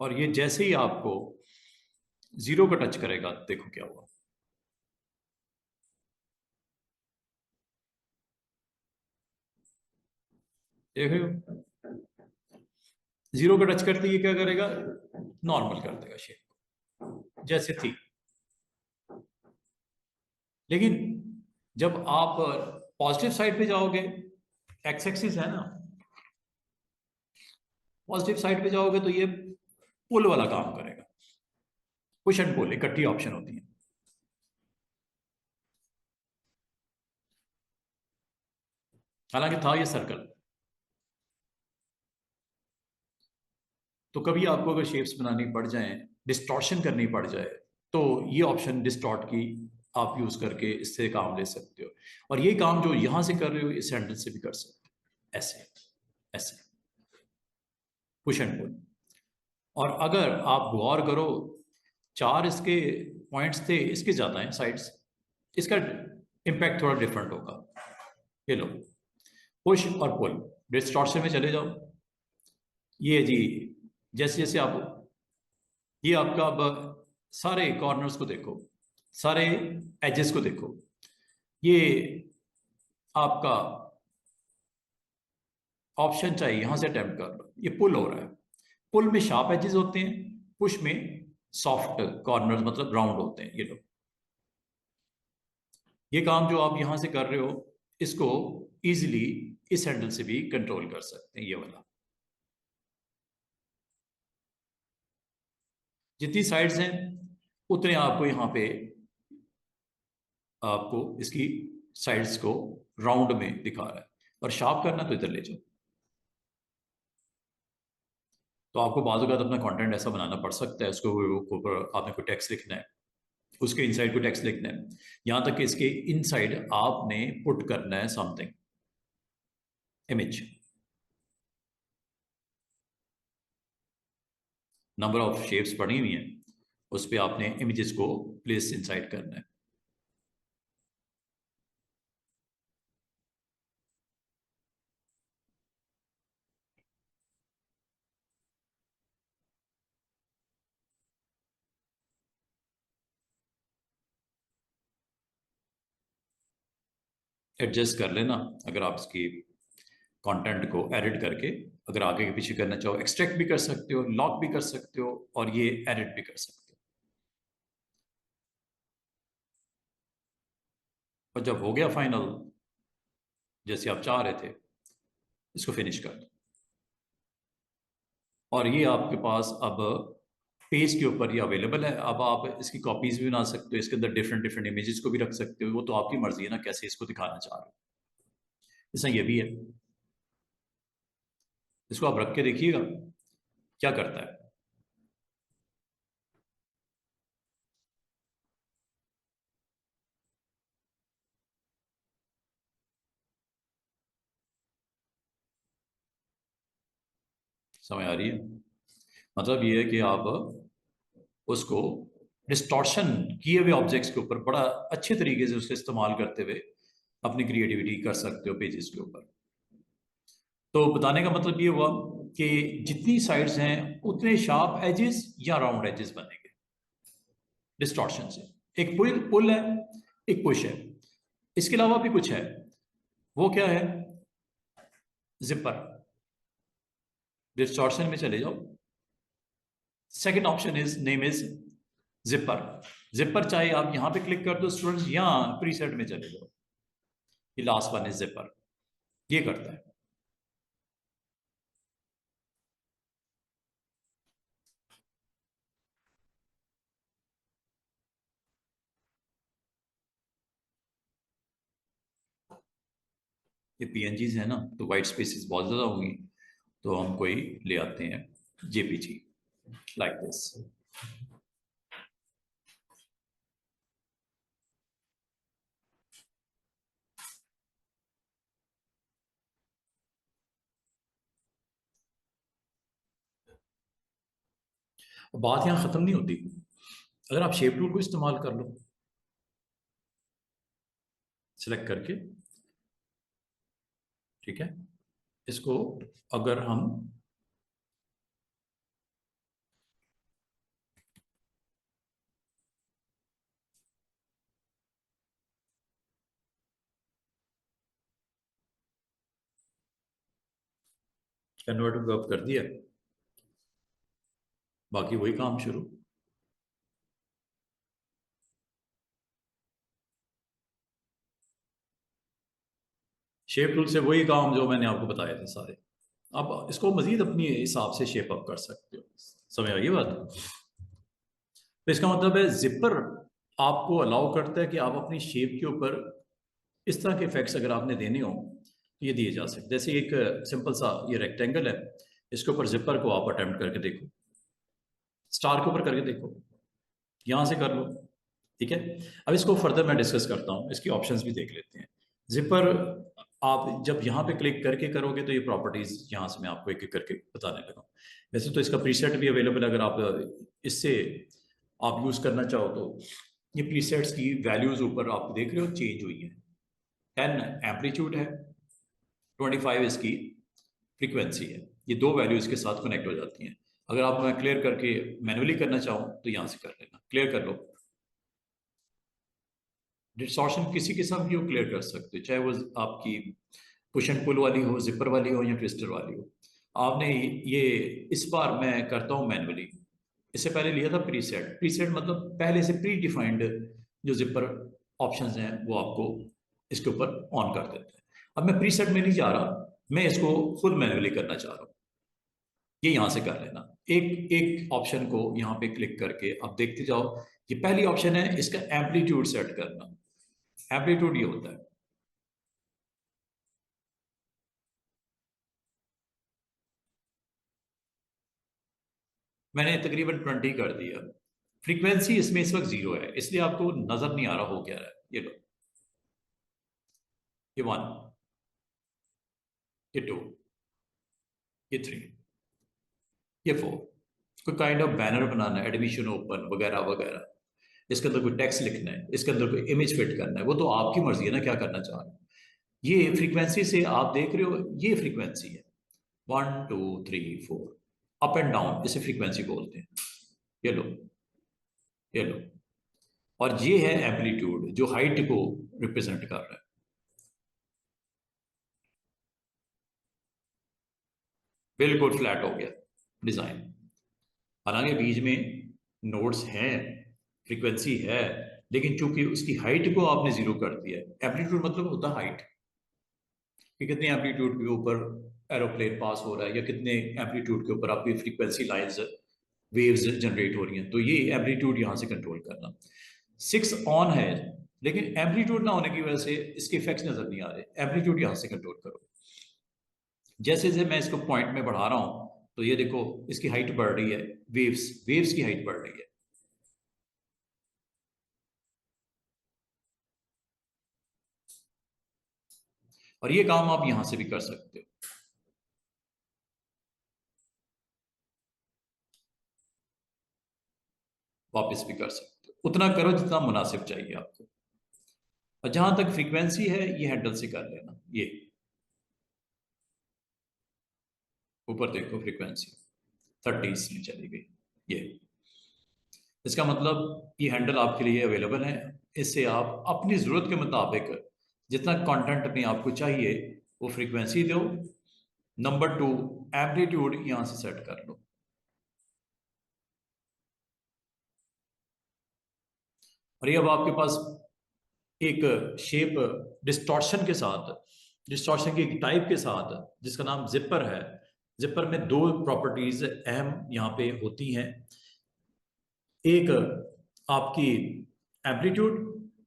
और ये जैसे ही आपको 0 का टच करेगा देखो क्या हुआ। देख रहे हो, 0 का टच करते ही क्या करेगा, नॉर्मल कर देगा शेप जैसे थी। लेकिन जब आप पॉजिटिव साइड पे जाओगे, एक्स एक्सिस है ना, पॉजिटिव साइड पे जाओगे तो ये पुल वाला काम करेगा। पुश एंड पुल इकट्ठी ऑप्शन होती है। हालांकि था ये सर्कल। तो कभी आपको अगर शेप्स बनानी पड़ जाए, डिस्टॉर्शन करनी पड़ जाए, तो ये ऑप्शन डिस्टॉर्ट की आप यूज करके इससे काम ले सकते हो। और ये काम जो यहां से कर रहे हो इस हैंडल से भी कर सकते हो, ऐसे ऐसे, पुश एंड पुल। और अगर आप गौर करो, 4 इसके पॉइंट्स थे, इसके ज्यादा हैं साइड्स, इसका इम्पैक्ट थोड़ा डिफरेंट होगा। ये लो, पुश और पुल, डिस्टॉर्शन में चले जाओ। ये जी, जैसे जैसे आप, ये आपका अब सारे कॉर्नर्स को देखो, सारे एजेस को देखो, ये आपका ऑप्शन चाहिए, यहां से अटेम्प्ट कर लो। ये पुल हो रहा है, पुल में शार्प एजेस होते हैं, पुश में सॉफ्ट कॉर्नर मतलब राउंड होते हैं। ये लो, ये काम जो आप यहां से कर रहे हो, इसको इजीली इस हैंडल से भी कंट्रोल कर सकते हैं। ये वाला, जितनी साइड्स हैं उतने आपको यहां पे, आपको इसकी साइड्स को राउंड में दिखा रहा है। और शार्प करना तो इधर ले जाओ। तो आपको बाज़ औक़ात अपना कंटेंट ऐसा बनाना पड़ सकता है, उसको ऊपर आपने कोई टेक्स्ट लिखना है, उसके इनसाइड को टेक्स्ट लिखना है, यहां तक कि इसके इनसाइड आपने पुट करना है something, image. Number of shapes पड़ी हुई हैं, उस पर आपने इमेजेस को प्लेस इनसाइड करना है। एडजस्ट कर लेना, अगर आप इसकी कंटेंट को एडिट करके अगर आगे के पीछे करना चाहो, एक्सट्रैक्ट भी कर सकते हो, लॉक भी कर सकते हो, और ये एडिट भी कर सकते हो। और जब हो गया फाइनल जैसे आप चाह रहे थे, इसको फिनिश कर दो। और ये आपके पास अब पेज के ऊपर ये अवेलेबल है। अब आप इसकी कॉपीज भी बना सकते हो, इसके अंदर डिफरेंट डिफरेंट इमेजेस को भी रख सकते हो। वो तो आपकी मर्जी है ना कैसे इसको दिखाना चाह रहे हो। इसमें ये भी है, इसको आप रख के देखिएगा क्या करता है। समझ आ रही है? मतलब ये है कि आप उसको डिस्टॉर्शन किए हुए ऑब्जेक्ट्स के ऊपर बड़ा अच्छे तरीके से उसका इस्तेमाल करते हुए अपनी क्रिएटिविटी कर सकते हो पेजेस के ऊपर। तो बताने का मतलब ये हुआ कि जितनी साइड्स हैं उतने शार्प एजेस या राउंड एजेस बनेंगे डिस्टॉर्शन से। एक पुल पुल है, एक पुश है, इसके अलावा भी कुछ है। वो क्या है? जिपर। डिस्टॉर्शन में चले जाओ, second option is name is zipper. Zipper चाहे आप यहां पे क्लिक कर दो स्टूडेंट्स, या प्रीसेट में चले जाओ, ये लास्ट वन इज जिपर। ये करता है। ये पीएनजीज है ना, तो वाइट स्पेसेस बहुत ज्यादा होंगी, तो हम कोई ले आते हैं जेपीजी लाइक दिस। बात यहां खत्म नहीं होती। अगर आप शेप टूल को इस्तेमाल कर लो, सिलेक्ट करके, ठीक है, इसको अगर हम कन्वर्ट वर्ब कर दिया, बाकी वही काम शुरू। शेप टूल से वही काम जो मैंने आपको बताए थे सारे। आप इसको मजीद अपनी हिसाब से शेप अप कर सकते हो। समझ आई ये बात? तो इसका मतलब है जिपर आपको अलाउ करता है कि आप अपनी शेप के ऊपर इस तरह के इफेक्ट्स अगर आपने देने हो तो ये दिए जा सकते। जैसे एक सिंपल सा ये रेक्टेंगल है, इसके ऊपर जिपर को आप अटेम्प्ट करके देखो, स्टार के ऊपर करके देखो, यहां से कर लो, ठीक है। अब इसको फर्दर मैं डिस्कस करता हूँ, इसकी ऑप्शंस भी देख लेते हैं। जिपर आप जब यहाँ पे क्लिक करके करोगे तो ये प्रॉपर्टीज यहाँ से मैं आपको एक एक करके बताने लगा। वैसे तो इसका प्रीसेट भी अवेलेबल है, अगर आप इससे आप यूज करना चाहो तो। ये प्रीसेट्स की वैल्यूज ऊपर आप देख रहे हो चेंज हुई है। 10 एम्पलीट्यूड है, 25 इसकी फ्रीक्वेंसी है। ये दो वैल्यू इसके साथ कनेक्ट हो जाती हैं। अगर आप मैं क्लियर करके मैनुअली करना चाहूँ तो यहाँ से कर लेना, क्लियर कर लो। डिस्टॉर्शन किसी किस्म की क्लियर कर सकते हो, चाहे वो आपकी पुश एंड पुल वाली हो, जिपर वाली हो या ट्विस्टर वाली हो। आपने ये इस बार मैं करता हूँ मैनुअली। इससे पहले लिया था प्रीसेट। प्रीसेट मतलब पहले से प्री डिफाइंड जो जिपर ऑप्शंस हैं वो आपको इसके ऊपर ऑन कर देते हैं। अब मैं प्रीसेट में नहीं जा रहा, मैं इसको खुद मैनुअली करना चाह रहा हूँ। ये यहां से कर लेना, एक एक ऑप्शन को यहां पे क्लिक करके अब देखते जाओ। ये पहली ऑप्शन है, इसका एम्पलीट्यूड सेट करना। एम्पलीट्यूड ये होता है, मैंने तकरीबन 20 कर दिया। फ्रीक्वेंसी इसमें इस वक्त 0 है, इसलिए आपको नजर नहीं आ रहा हो क्या रहा है। ये लो, ये 1, ये 2, ये 3, ये 4। कोई काइंड ऑफ बैनर बनाना है, एडमिशन ओपन वगैरह वगैरह, इसके अंदर कोई टेक्स्ट लिखना है, इसके अंदर कोई इमेज फिट करना है, वो तो आपकी मर्जी है ना क्या करना चाह रहे हो। ये फ्रीक्वेंसी से आप देख रहे हो, ये फ्रीक्वेंसी है 1 2 3 4, अप एंड डाउन, इसे फ्रीक्वेंसी बोलते हैं। ये लो, ये लो। और ये है एम्पलीट्यूड जो हाइट को रिप्रेजेंट कर रहा है। बिल्कुल फ्लैट हो गया डिजाइन। हालांकि बीच में नोड्स हैं, फ्रीक्वेंसी है, लेकिन चूंकि उसकी हाइट को आपने जीरो कर दिया है। एम्पलीट्यूड मतलब होता है हाइट, कि कितने एम्पलीट्यूड के ऊपर एरोप्लेन पास हो रहा है या कितने एम्पलीट्यूड के ऊपर आपकी फ्रीक्वेंसी लाइंस वेव्स जनरेट हो रही हैं, तो ये एम्पलीट्यूड यहां से कंट्रोल करना। 6 ऑन है, लेकिन एम्पलीट्यूड ना होने की वजह से इसके इफेक्ट्स नजर नहीं आ रहे। एम्पलीट्यूड यहां से कंट्रोल करो। जैसे जैसे मैं इसको पॉइंट में बढ़ा रहा हूं, तो ये देखो इसकी हाइट बढ़ रही है, वेव्स वेव्स की हाइट बढ़ रही है। और ये काम आप यहां से भी कर सकते हो, वापस भी कर सकते हो, उतना करो जितना मुनासिब चाहिए आपको। और जहां तक फ्रीक्वेंसी है, ये हैंडल से कर लेना। ये ऊपर देखो फ्रीक्वेंसी 30s में चली गई। ये इसका मतलब ये हैंडल आपके लिए अवेलेबल है। इससे आप अपनी ज़रूरत के मुताबिक जितना कंटेंट में आपको चाहिए वो फ्रीक्वेंसी दो। नंबर 2, एम्पलीट्यूड यहां से सेट कर लो। और ये अब आपके पास एक शेप डिस्टॉर्शन के साथ, डिस्टॉर्शन की एक टाइप के साथ, जिसका नाम जिपर है। जिपर में दो प्रॉपर्टीज अहम यहां पे होती हैं। एक आपकी एम्पलीट्यूड,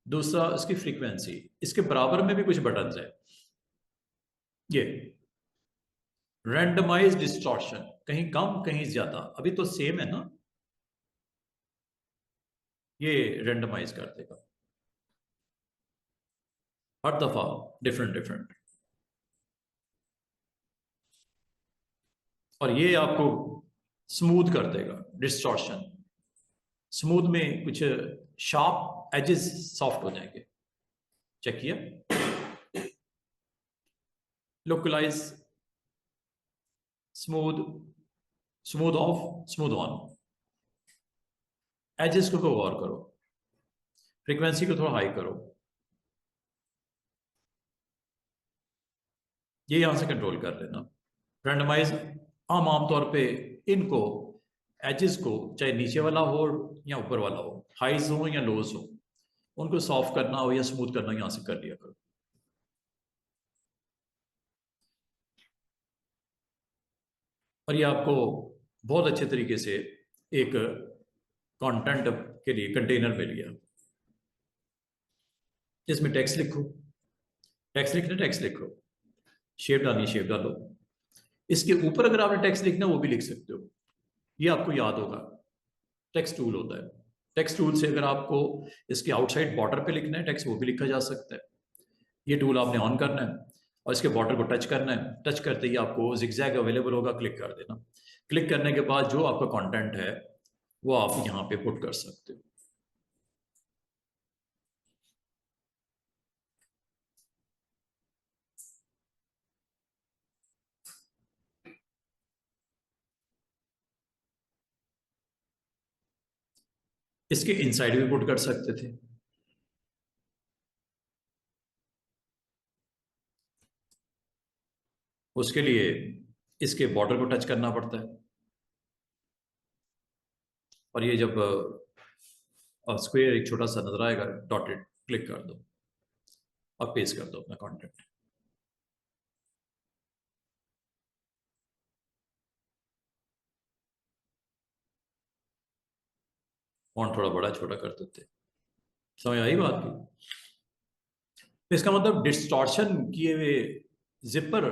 दूसरा इसकी फ्रीक्वेंसी। इसके बराबर में भी कुछ बटन्स है। ये रैंडमाइज डिस्टॉर्शन, कहीं कम कहीं ज्यादा, अभी तो सेम है ना, ये रैंडमाइज कर देगा हर दफा डिफरेंट डिफरेंट। और ये आपको स्मूथ कर देगा डिस्टॉर्शन। स्मूथ में कुछ शार्प एजेस सॉफ्ट हो जाएंगे। चेक किया, localize, smooth, smooth off, smooth on. Edges को गौर करो, फ्रीक्वेंसी को थोड़ा हाई करो। ये यहां से कंट्रोल कर लेना। रैंडमाइज आमतौर पे इनको एजेस को, चाहे नीचे वाला हो या ऊपर वाला हो, हाइज हो या लोज हो, उनको सॉफ्ट करना हो या स्मूथ करना यहां से कर लिया करो। और ये आपको बहुत अच्छे तरीके से एक कंटेंट के लिए कंटेनर मिल गया। इसमें टेक्स्ट लिखो, टेक्स्ट लिखना टेक्स्ट लिखो, शेप डालनी शेप डालो। इसके ऊपर अगर आपने टेक्स्ट लिखना वो भी लिख सकते हो, ये आपको याद होगा। टेक्स्ट टूल होता है, टेक्स्ट टूल से अगर आपको इसके आउटसाइड बॉर्डर पे लिखना है टेक्स्ट, वो भी लिखा जा सकता है। ये टूल आपने ऑन करना है और इसके बॉर्डर को टच करना है। टच करते ही आपको जिगजैग अवेलेबल होगा, क्लिक कर देना। क्लिक करने के बाद जो आपका कंटेंट है वो आप यहाँ पे पुट कर सकते हो। इसके इनसाइड भी पुट कर सकते थे। उसके लिए इसके बॉर्डर को टच करना पड़ता है, और ये जब स्क्वायर एक छोटा सा नजर आएगा डॉटेड, क्लिक कर दो और पेस्ट कर दो अपना कंटेंट। फॉन्ट थोड़ा बड़ा छोटा कर देते। समझ आई बात की? तो इसका मतलब डिस्टॉर्शन किए हुए जिपर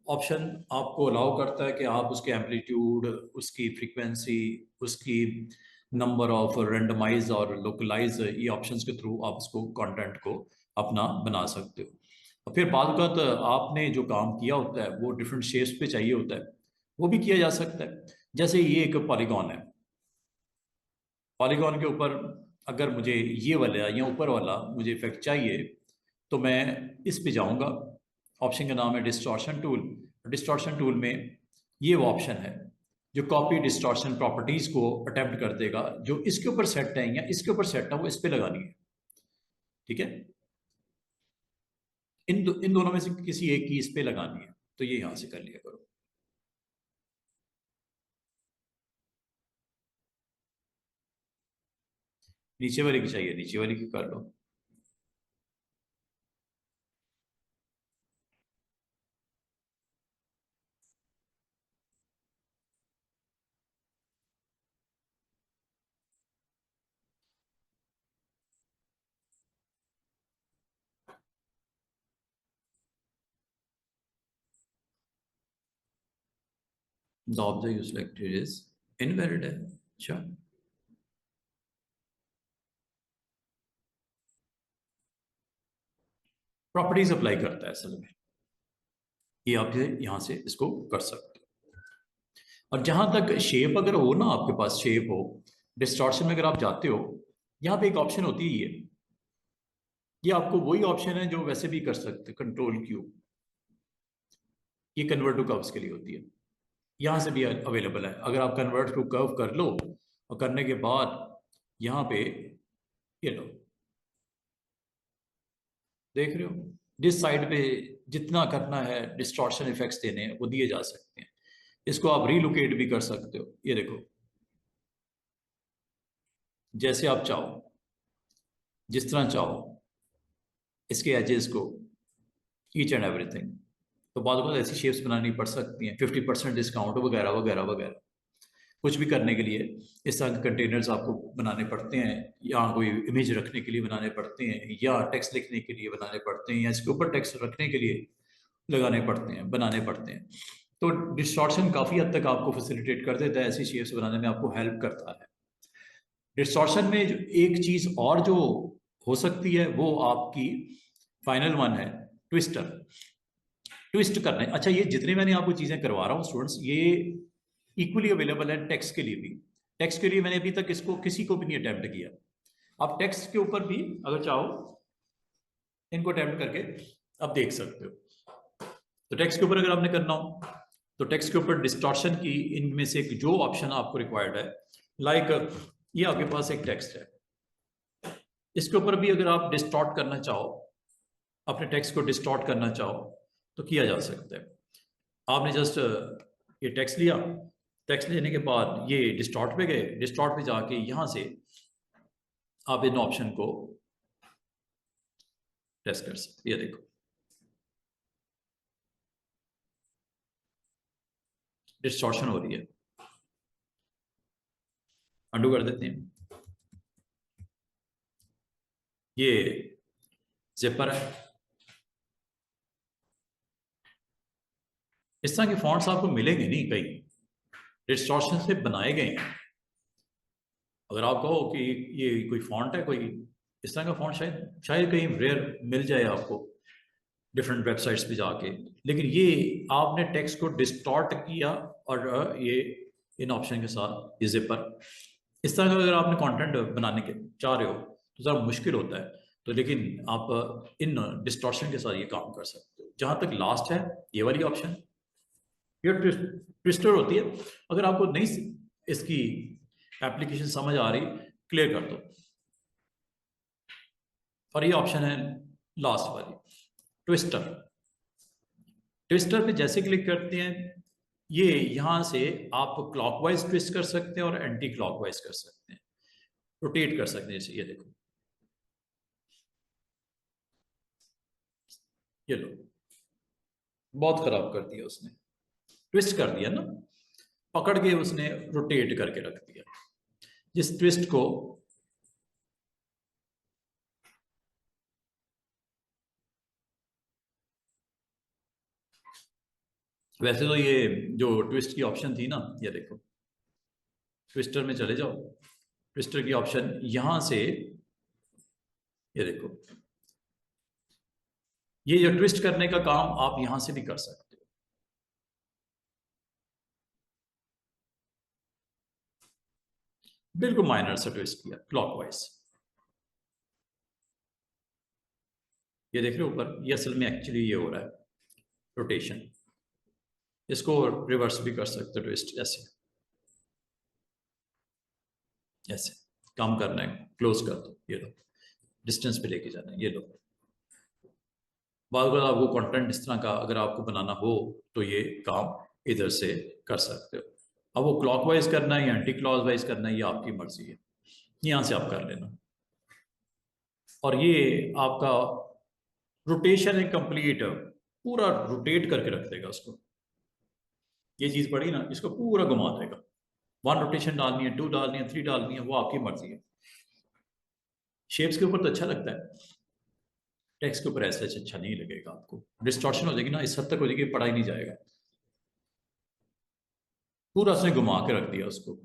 ऑप्शन आपको अलाउ करता है कि आप उसके एम्पलीट्यूड, उसकी फ्रीक्वेंसी, उसकी नंबर ऑफ रेंडमाइज और लोकलाइज, ये ऑप्शंस के थ्रू आप उसको कंटेंट को अपना बना सकते हो। और फिर बाद वक़्त आपने जो काम किया होता है वो डिफरेंट शेप्स पे चाहिए होता है, वो भी किया जा सकता है। जैसे ये एक पॉलीगॉन है, पॉलीगॉन के ऊपर अगर मुझे ये वाला या ऊपर वाला मुझे इफेक्ट चाहिए, तो मैं इस पे जाऊंगा। ऑप्शन का नाम है डिस्टॉर्शन टूल। डिस्टॉर्शन टूल में ये वो ऑप्शन है जो कॉपी डिस्टॉर्शन प्रॉपर्टीज को अटेम्प्ट कर देगा, जो इसके ऊपर सेट है या इसके ऊपर सेट है वो इस पे लगानी है। ठीक है, इन दोनों में से किसी एक की इस पे लगानी है, तो ये यहां से कर लिया करो। नीचे वाली की चाहिए, नीचे वाली की कर लो। The object you selected is invalid है। अच्छा, प्रॉपर्टीज अप्लाई करता है असल में, ये आप यहाँ से इसको कर सकते हो। और जहां तक शेप अगर हो ना, आपके पास शेप हो, डिस्टॉर्शन में अगर आप जाते हो, यहाँ पे एक ऑप्शन होती है ये आपको वही ऑप्शन है जो वैसे भी कर सकते, कंट्रोल क्यू, ये कन्वर्ट टू कर्व्स के लिए होती है, यहाँ से भी अवेलेबल है। अगर आप कन्वर्ट टू कर्व कर लो और करने के बाद यहाँ पे ये लो, देख रहे हो, जिस साइड पे जितना करना है डिस्टॉर्शन इफेक्ट्स देने हैं वो दिए जा सकते हैं। इसको आप रीलोकेट भी कर सकते हो, ये देखो, जैसे आप चाहो, जिस तरह चाहो इसके एजेस को, ईच एंड एवरीथिंग। तो बाद में ऐसी शेप्स बनानी पड़ सकती हैं, 50% डिस्काउंट वगैरह वगैरह वगैरह। कुछ भी करने के लिए इस तरह के कंटेनर्स आपको बनाने पड़ते हैं, या कोई इमेज रखने के लिए बनाने पड़ते हैं, या टेक्स्ट लिखने के लिए बनाने पड़ते हैं, या इसके ऊपर टेक्स्ट रखने के लिए लगाने पड़ते हैं, बनाने पड़ते हैं। तो डिस्टॉर्शन काफ़ी हद तक आपको फैसिलिटेट कर देता है, ऐसी शेप्स बनाने में आपको हेल्प करता है। डिस्टॉर्शन में एक चीज़ और जो हो सकती है वो आपकी फाइनल वन है, ट्विस्टर। ट्विस्ट करना है। अच्छा, ये जितने मैंने आपको चीज़ें करवा रहा हूँ स्टूडेंट्स, ये इक्वली अवेलेबल है टेक्स्ट के लिए भी। टेक्स्ट के लिए मैंने अभी तक इसको किसी को भी नहीं अटेम्प्ट किया। आप टेक्स्ट के ऊपर भी अगर चाहो इनको अटेम्प्ट करके आप देख सकते हो। तो टेक्स्ट के ऊपर अगर आपने करना हो, तो टेक्स्ट के ऊपर डिस्टॉर्शन की इनमें से एक जो ऑप्शन आपको रिक्वायर्ड है, लाइक ये आपके पास एक टेक्स्ट है, इसके ऊपर भी अगर आप डिस्टॉर्ट करना चाहो, अपने टेक्स्ट को डिस्टॉर्ट करना चाहो, तो किया जा सकता है। आपने जस्ट ये टेक्स्ट लिया, टेक्स्ट लेने के बाद ये डिस्टॉर्ट पे गए, डिस्टॉर्ट पे जाके यहाँ से आप इन ऑप्शन को टेस्ट कर सकते। ये देखो, डिस्टॉर्शन हो रही है, अंडू कर देते हैं। ये जिपर है। इस तरह के फॉन्ट्स आपको मिलेंगे नहीं कहीं, डिस्टॉर्शन से बनाए गए हैं। अगर आप कहो कि ये कोई फॉन्ट है, कोई इस तरह का फॉन्ट शायद शायद कहीं रेयर मिल जाए आपको डिफरेंट वेबसाइट्स पे जाके, लेकिन ये आपने टेक्स्ट को डिस्टॉर्ट किया, और ये इन ऑप्शन के साथ ये जिपर, इस तरह का अगर आपने कंटेंट बनाने के चाह रहे हो तो ज़रा मुश्किल होता है। तो लेकिन आप इन डिस्टॉर्शन के साथ ये काम कर सकते हो। जहां तक लास्ट है ये वाली ऑप्शन, ये ट्विस्टर होती है। अगर आपको नहीं इसकी एप्लीकेशन समझ आ रही, क्लियर कर दो। और ये ऑप्शन है लास्ट वाली, ट्विस्टर। ट्विस्टर पे जैसे क्लिक करते हैं, ये यहां से आप क्लॉकवाइज ट्विस्ट कर सकते हैं और एंटी क्लॉकवाइज कर सकते हैं, रोटेट कर सकते हैं। जैसे ये देखो, ये लो, बहुत खराब कर दिया उसने, ट्विस्ट कर दिया ना, पकड़ के उसने रोटेट करके रख दिया। जिस ट्विस्ट को, वैसे तो ये जो ट्विस्ट की ऑप्शन थी ना, ये देखो, ट्विस्टर में चले जाओ, ट्विस्टर की ऑप्शन यहां से, ये देखो, ये जो ट्विस्ट करने का काम आप यहां से भी कर सकते हो। बिल्कुल माइनर सा ट्विस्ट किया क्लॉकवाइज। ये देख रहे हो ऊपर, ये असल में एक्चुअली ये हो रहा है रोटेशन। इसको रिवर्स भी कर सकते हो, ट्विस्ट ऐसे, ऐसे काम करना है, क्लोज कर दो, ये लो, डिस्टेंस पे लेके जाना है, ये लो। बाद अगर आपको कंटेंट इस तरह का अगर आपको बनाना हो तो ये काम इधर से कर सकते हो। अब वो क्लॉकवाइज करना है या एंटी क्लॉकवाइज करना है, ये आपकी मर्जी है, यहां से आप कर लेना। और ये आपका रोटेशन है कंप्लीट, पूरा रोटेट करके रख देगा उसको। ये चीज पड़ी ना, इसको पूरा घुमा देगा। वन रोटेशन डालनी है, टू डालनी है, थ्री डालनी है, वो आपकी मर्जी है। शेप्स के ऊपर तो अच्छा लगता है, टेक्स्ट के ऊपर ऐसे अच्छा नहीं लगेगा आपको, डिस्टॉर्शन हो जाएगी ना, इस हद तक हो जाएगी, पढ़ा ही नहीं जाएगा। पूरा उसने घुमा के रख दिया उसको,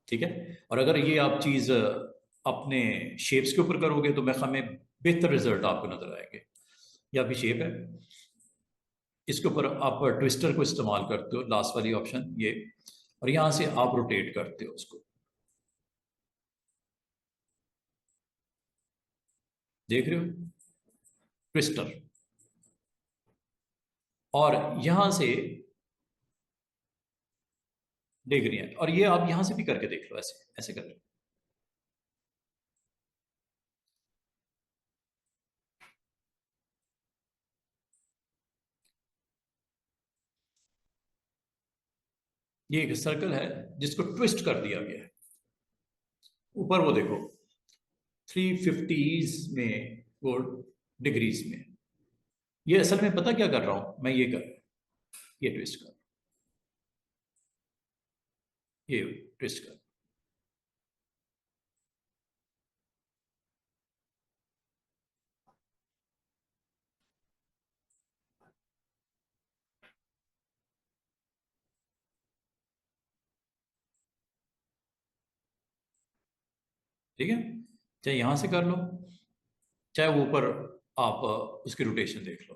ठीक है। और अगर ये आप चीज अपने शेप्स के ऊपर करोगे तो मैं हमें बेहतर रिजल्ट आपको नजर आएंगे। ये आपकी शेप है, इसके ऊपर आप ट्विस्टर को इस्तेमाल करते हो, लास्ट वाली ऑप्शन ये, और यहां से आप रोटेट करते हो उसको, देख रहे हो, ट्विस्टर। और यहां से देख रही है, और ये आप यहां से भी करके देख लो, ऐसे ऐसे कर लो। ये एक सर्कल है जिसको ट्विस्ट कर दिया गया है। ऊपर वो देखो, 350s में, वो डिग्रीज में। ये असल में पता क्या कर रहा हूं मैं, ये कर, ये ट्विस्ट कर, ये ट्विस्ट कर, ठीक है। चाहे यहां से कर लो, चाहे वो ऊपर आप उसकी रोटेशन देख लो।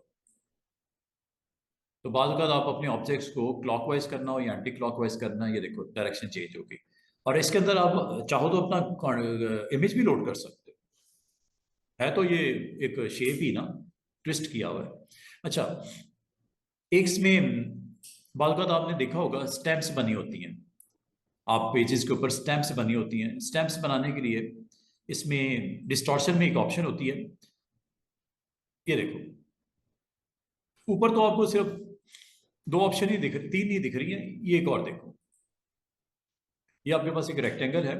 तो बाद अगर आप अपने ऑब्जेक्ट्स को क्लॉकवाइज करना हो या एंटी क्लॉकवाइज करना है, ये देखो डायरेक्शन चेंज होगी। और इसके अंदर आप चाहो तो अपना इमेज भी लोड कर सकते हो, है तो ये एक शेप ही ना, ट्विस्ट किया हुआ है। अच्छा, एक इसमें बालकद आपने देखा होगा स्टैम्प्स बनी होती हैं, आप पेजेस के ऊपर स्टैम्प्स बनी होती हैं। स्टैम्प्स बनाने के लिए इसमें डिस्टॉर्शन में एक ऑप्शन होती है, ये देखो, ऊपर तो आपको सिर्फ दो ऑप्शन ही दिख, तीन ही दिख रही है, ये एक और देखो, ये आपके पास एक रेक्टेंगल है,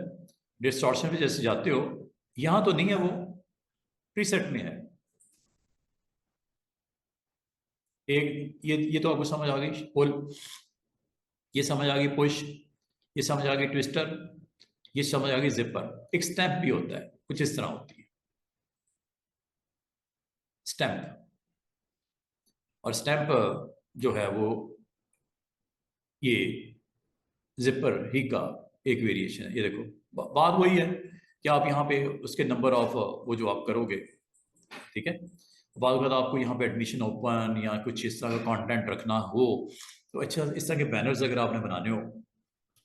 डिस्टॉर्शन पे जैसे जाते हो, यहां तो नहीं है वो, प्रीसेट में है। एक ये तो आपको समझ आ गई पुल, ये समझ आ गई पुश, ये समझ आ गई ट्विस्टर, ये समझ आ गई जिपर। एक स्टैम्प भी होता है, कुछ इस तरह होती है स्टैम्प। और स्टैम्प जो है वो ये जिपर ही का एक वेरिएशन है, ये देखो। बात वही है कि आप यहाँ पे उसके नंबर ऑफ वो जो आप करोगे, ठीक है। बाद अगर आपको यहाँ पे एडमिशन ओपन या कुछ इस तरह का कंटेंट रखना हो, तो अच्छा इस तरह के बैनर्स अगर आपने बनाने हो,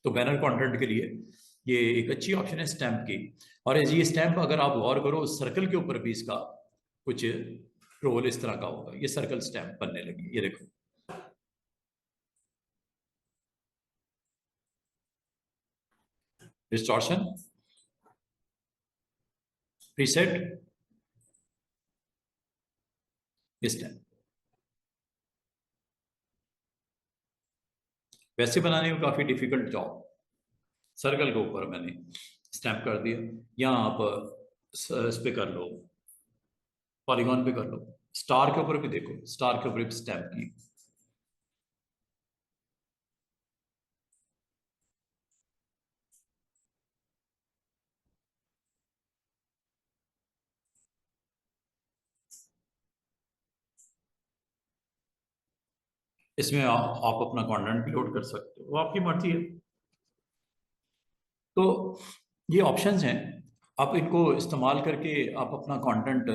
तो बैनर कंटेंट के लिए ये एक अच्छी ऑप्शन है स्टैम्प की। और ये स्टैम्प अगर आप गौर करो, सर्कल के ऊपर भी इसका कुछ रोल इस तरह का होगा, ये सर्कल स्टैम्प बनने लगी, ये देखो। Distortion, preset, stamp. वैसे बनाने में काफ़ी डिफिकल्ट जॉब। सर्कल के ऊपर मैंने स्टैम्प कर दिया, यहाँ आप इस पे कर लो, पॉलीगॉन पे कर लो, स्टार के ऊपर भी देखो, स्टार के ऊपर भी स्टैम्प की। इसमें आप अपना कंटेंट भी लोड कर सकते हो, वो आपकी मर्जी है। तो ये ऑप्शंस हैं, आप इनको इस्तेमाल करके आप अपना कंटेंट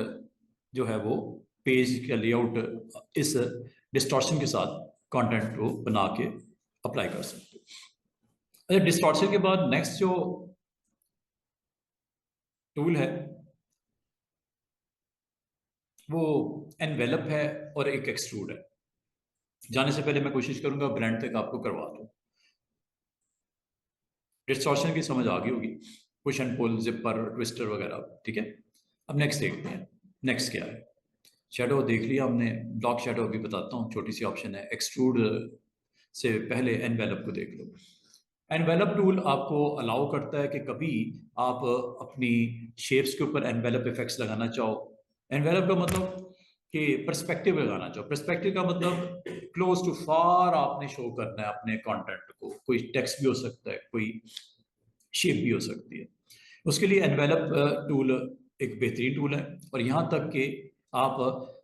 जो है वो पेज का लेआउट इस डिस्टॉर्शन के साथ कंटेंट को बना के अप्लाई कर सकते हो। अच्छा, डिस्टॉर्शन के बाद नेक्स्ट जो टूल है वो एनवेलप है और एक एक्सट्रूड है। जाने से पहले मैं कोशिश करूंगा ब्रांड तक आपको करवा दूं। डिस्टॉर्शन की समझ आ गई होगी, push and pull, zipper, twister वगैरह, ठीक है। अब नेक्स्ट देखते हैं, नेक्स्ट क्या है। शेडो देख लिया हमने, ब्लॉक शेडो भी बताता हूँ, छोटी सी ऑप्शन है। एक्सट्रूड से पहले एनवेलप को देख लो। एनवेलप टूल आपको अलाउ करता है कि कभी आप अपनी शेप्स के ऊपर एनवेलप इफेक्ट्स लगाना चाहो। एनवेलप का मतलब कि पर्सपेक्टिव लगाना चाहो। पर्सपेक्टिव का मतलब क्लोज टू फार आपने शो करना है अपने कंटेंट को। कोई टेक्स्ट भी हो सकता है, कोई शेप भी हो सकती है। उसके लिए एनवेलप टूल एक बेहतरीन टूल है। और यहाँ तक कि आप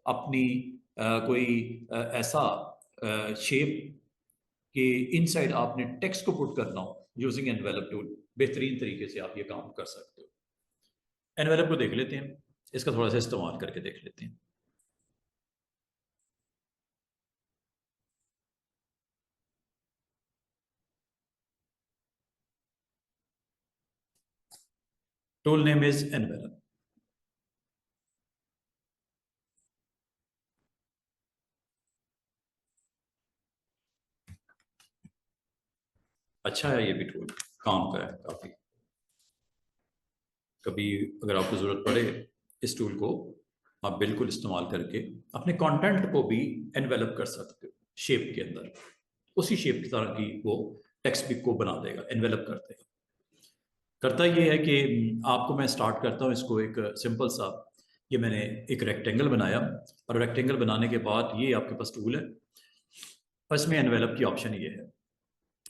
अपनी कोई ऐसा शेप कि इनसाइड आपने टेक्स्ट को पुट करना हो, यूजिंग एनवेलप टूल बेहतरीन तरीके से आप ये काम कर सकते हो। एनवेलप को देख लेते हैं, इसका थोड़ा सा इस्तेमाल करके देख लेते हैं। Tool name is envelope. अच्छा है, ये भी टूल काम का है काफी। कभी अगर आपको जरूरत पड़े इस टूल को आप बिल्कुल इस्तेमाल करके अपने कंटेंट को भी एनवेलप कर सकते हो शेप के अंदर। उसी शेप की तरह की वो टेक्स्ट भी को बना देगा, एनवेलप कर देगा। करता ये है कि आपको मैं स्टार्ट करता हूँ इसको एक सिंपल सा। ये मैंने एक रेक्टेंगल बनाया, और रेक्टेंगल बनाने के बाद ये आपके पास टूल है, और इसमें एनवेलप की ऑप्शन ये है।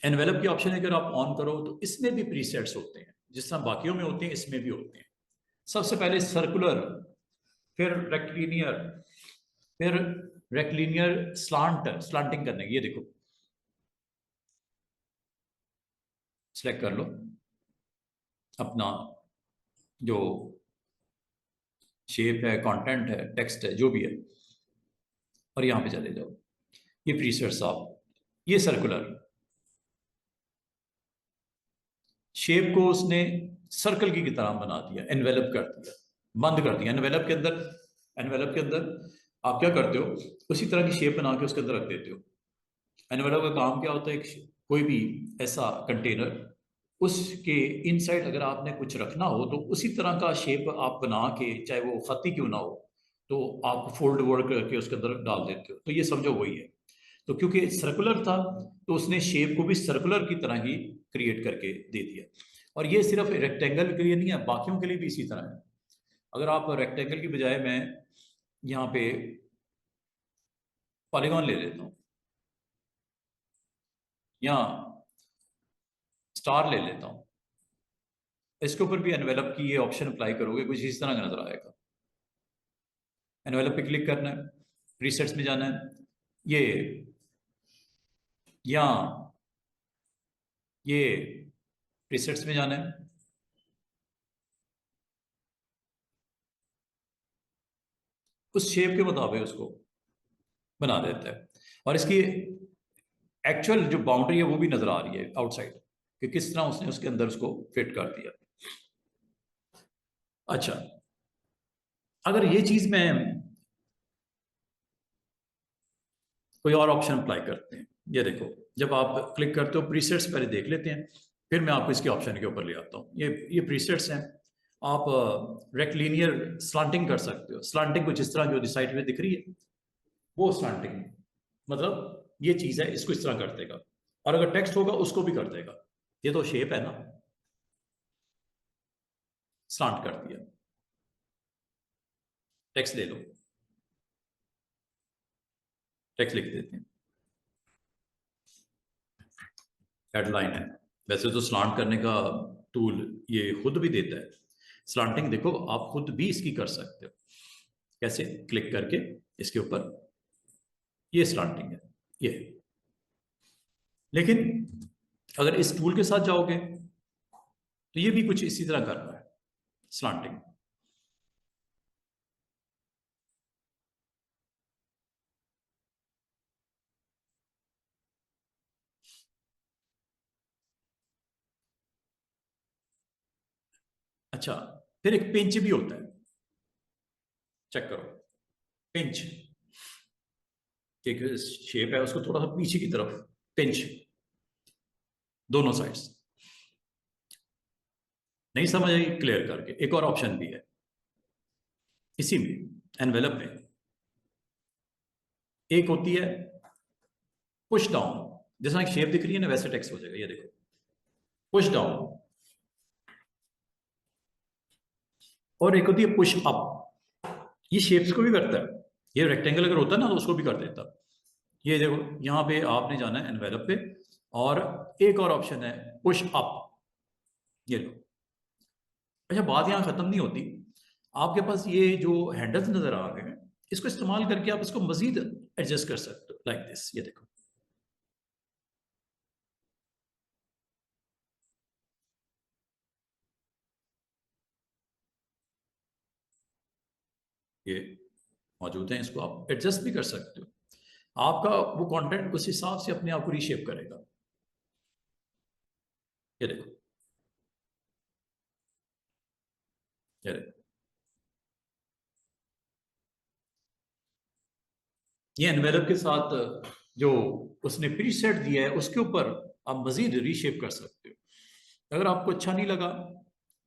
एनवेलप की ऑप्शन अगर आप ऑन करो तो इसमें भी प्रीसेट्स होते हैं, जिस तरह बाकियों में होते हैं इसमें भी होते हैं। सबसे पहले सर्कुलर, फिर रेक्टिलिनियर, फिर रेक्टिलिनियर स्लांटिंग करने की। ये देखो, सिलेक्ट कर लो अपना जो शेप है, कंटेंट है, टेक्स्ट है, जो भी है, और यहां पे चले जाओ। ये प्रीसेट्स आप, ये सर्कुलर शेप को उसने सर्कल की तरह बना दिया, एनवेलप कर दिया, बंद कर दिया। एनवेलप के अंदर आप क्या करते हो, उसी तरह की शेप बना के उसके अंदर रख देते हो। एनवेलप का काम क्या होता है, कोई भी ऐसा कंटेनर, उसके इनसाइड अगर आपने कुछ रखना हो तो उसी तरह का शेप आप बना के, चाहे वो खत्ती क्यों ना हो, तो आप फोल्ड वर्ड करके उसके अंदर डाल देते हो। तो ये समझो वही है। तो क्योंकि सर्कुलर था तो उसने शेप को भी सर्कुलर की तरह ही क्रिएट करके दे दिया। और ये सिर्फ रेक्टेंगल के लिए नहीं है, बाकियों के लिए भी इसी तरह है। अगर आप रेक्टेंगल की बजाय, मैं यहाँ पे पॉलीगॉन ले लेता हूँ, यहाँ स्टार ले लेता हूँ, इसके ऊपर भी एनवेलप की ये ऑप्शन अप्लाई करोगे कुछ इस तरह का नजर आएगा। एनवेलप पे क्लिक करना है, प्रीसेट्स में जाना है, ये यहाँ ये प्रीसेट्स में जाना है, उस शेप के मुताबिक उसको बना देता है। और इसकी एक्चुअल जो बाउंड्री है वो भी नजर आ रही है आउटसाइड, कि किस तरह उसने उसके अंदर उसको फिट कर दिया। अच्छा, अगर ये चीज में कोई और ऑप्शन अप्लाई करते हैं, ये देखो, जब आप क्लिक करते हो प्रीसेट्स पहले देख लेते हैं, फिर मैं आपको इसके ऑप्शन के ऊपर ले आता हूँ। ये प्रीसेट्स हैं। आप रेक्टिलिनियर स्लांटिंग कर सकते हो। स्लांटिंग कुछ इस तरह जो साइड में दिख रही है वो स्लांटिंग, मतलब ये चीज है, इसको इस तरह कर देगा। और अगर टेक्स्ट होगा उसको भी कर देगा। ये तो शेप है ना, स्लांट कर दिया। टेक्स्ट ले लो, टेक्स्ट लिख देते हैं, हेडलाइन है। वैसे तो स्लांट करने का टूल ये खुद भी देता है। स्लांटिंग देखो, आप खुद भी इसकी कर सकते हो। कैसे? क्लिक करके इसके ऊपर, ये स्लांटिंग है ये। लेकिन अगर इस टूल के साथ जाओगे तो ये भी कुछ इसी तरह कर रहा है, स्लांटिंग। अच्छा, फिर एक पिंच भी होता है, चेक करो। पिंच, एक शेप है उसको थोड़ा सा पीछे की तरफ, पिंच, दोनों साइड्स। नहीं समझ आई? क्लियर करके एक और ऑप्शन भी है इसी में, एनवेलप में। एक होती है पुश डाउन, जैसा एक शेप दिख रही है ना वैसे टेक्स्ट हो जाएगा, ये देखो, पुश डाउन। और एक होती है पुश अप, ये शेप्स को भी करता है। ये रेक्टेंगल अगर होता है ना तो उसको भी कर देता। ये देखो, यहां पे आपने जाना है एनवेलप पे, और एक और ऑप्शन है पुश अप, ये लो। अच्छा, बात यहां खत्म नहीं होती। आपके पास ये जो हैंडल्स नजर आ रहे हैं, इसको इस्तेमाल करके आप इसको मजीद एडजस्ट कर सकते हो, लाइक दिस, ये देखो। ये मौजूद है, इसको आप एडजस्ट भी कर सकते हो। आपका वो कंटेंट उस हिसाब से अपने आप को रीशेप करेगा। ये देखो, ये देखो, ये एनवेलप के साथ जो उसने प्रीसेट दिया है उसके ऊपर आप मजीद रीशेप कर सकते हो। अगर आपको अच्छा नहीं लगा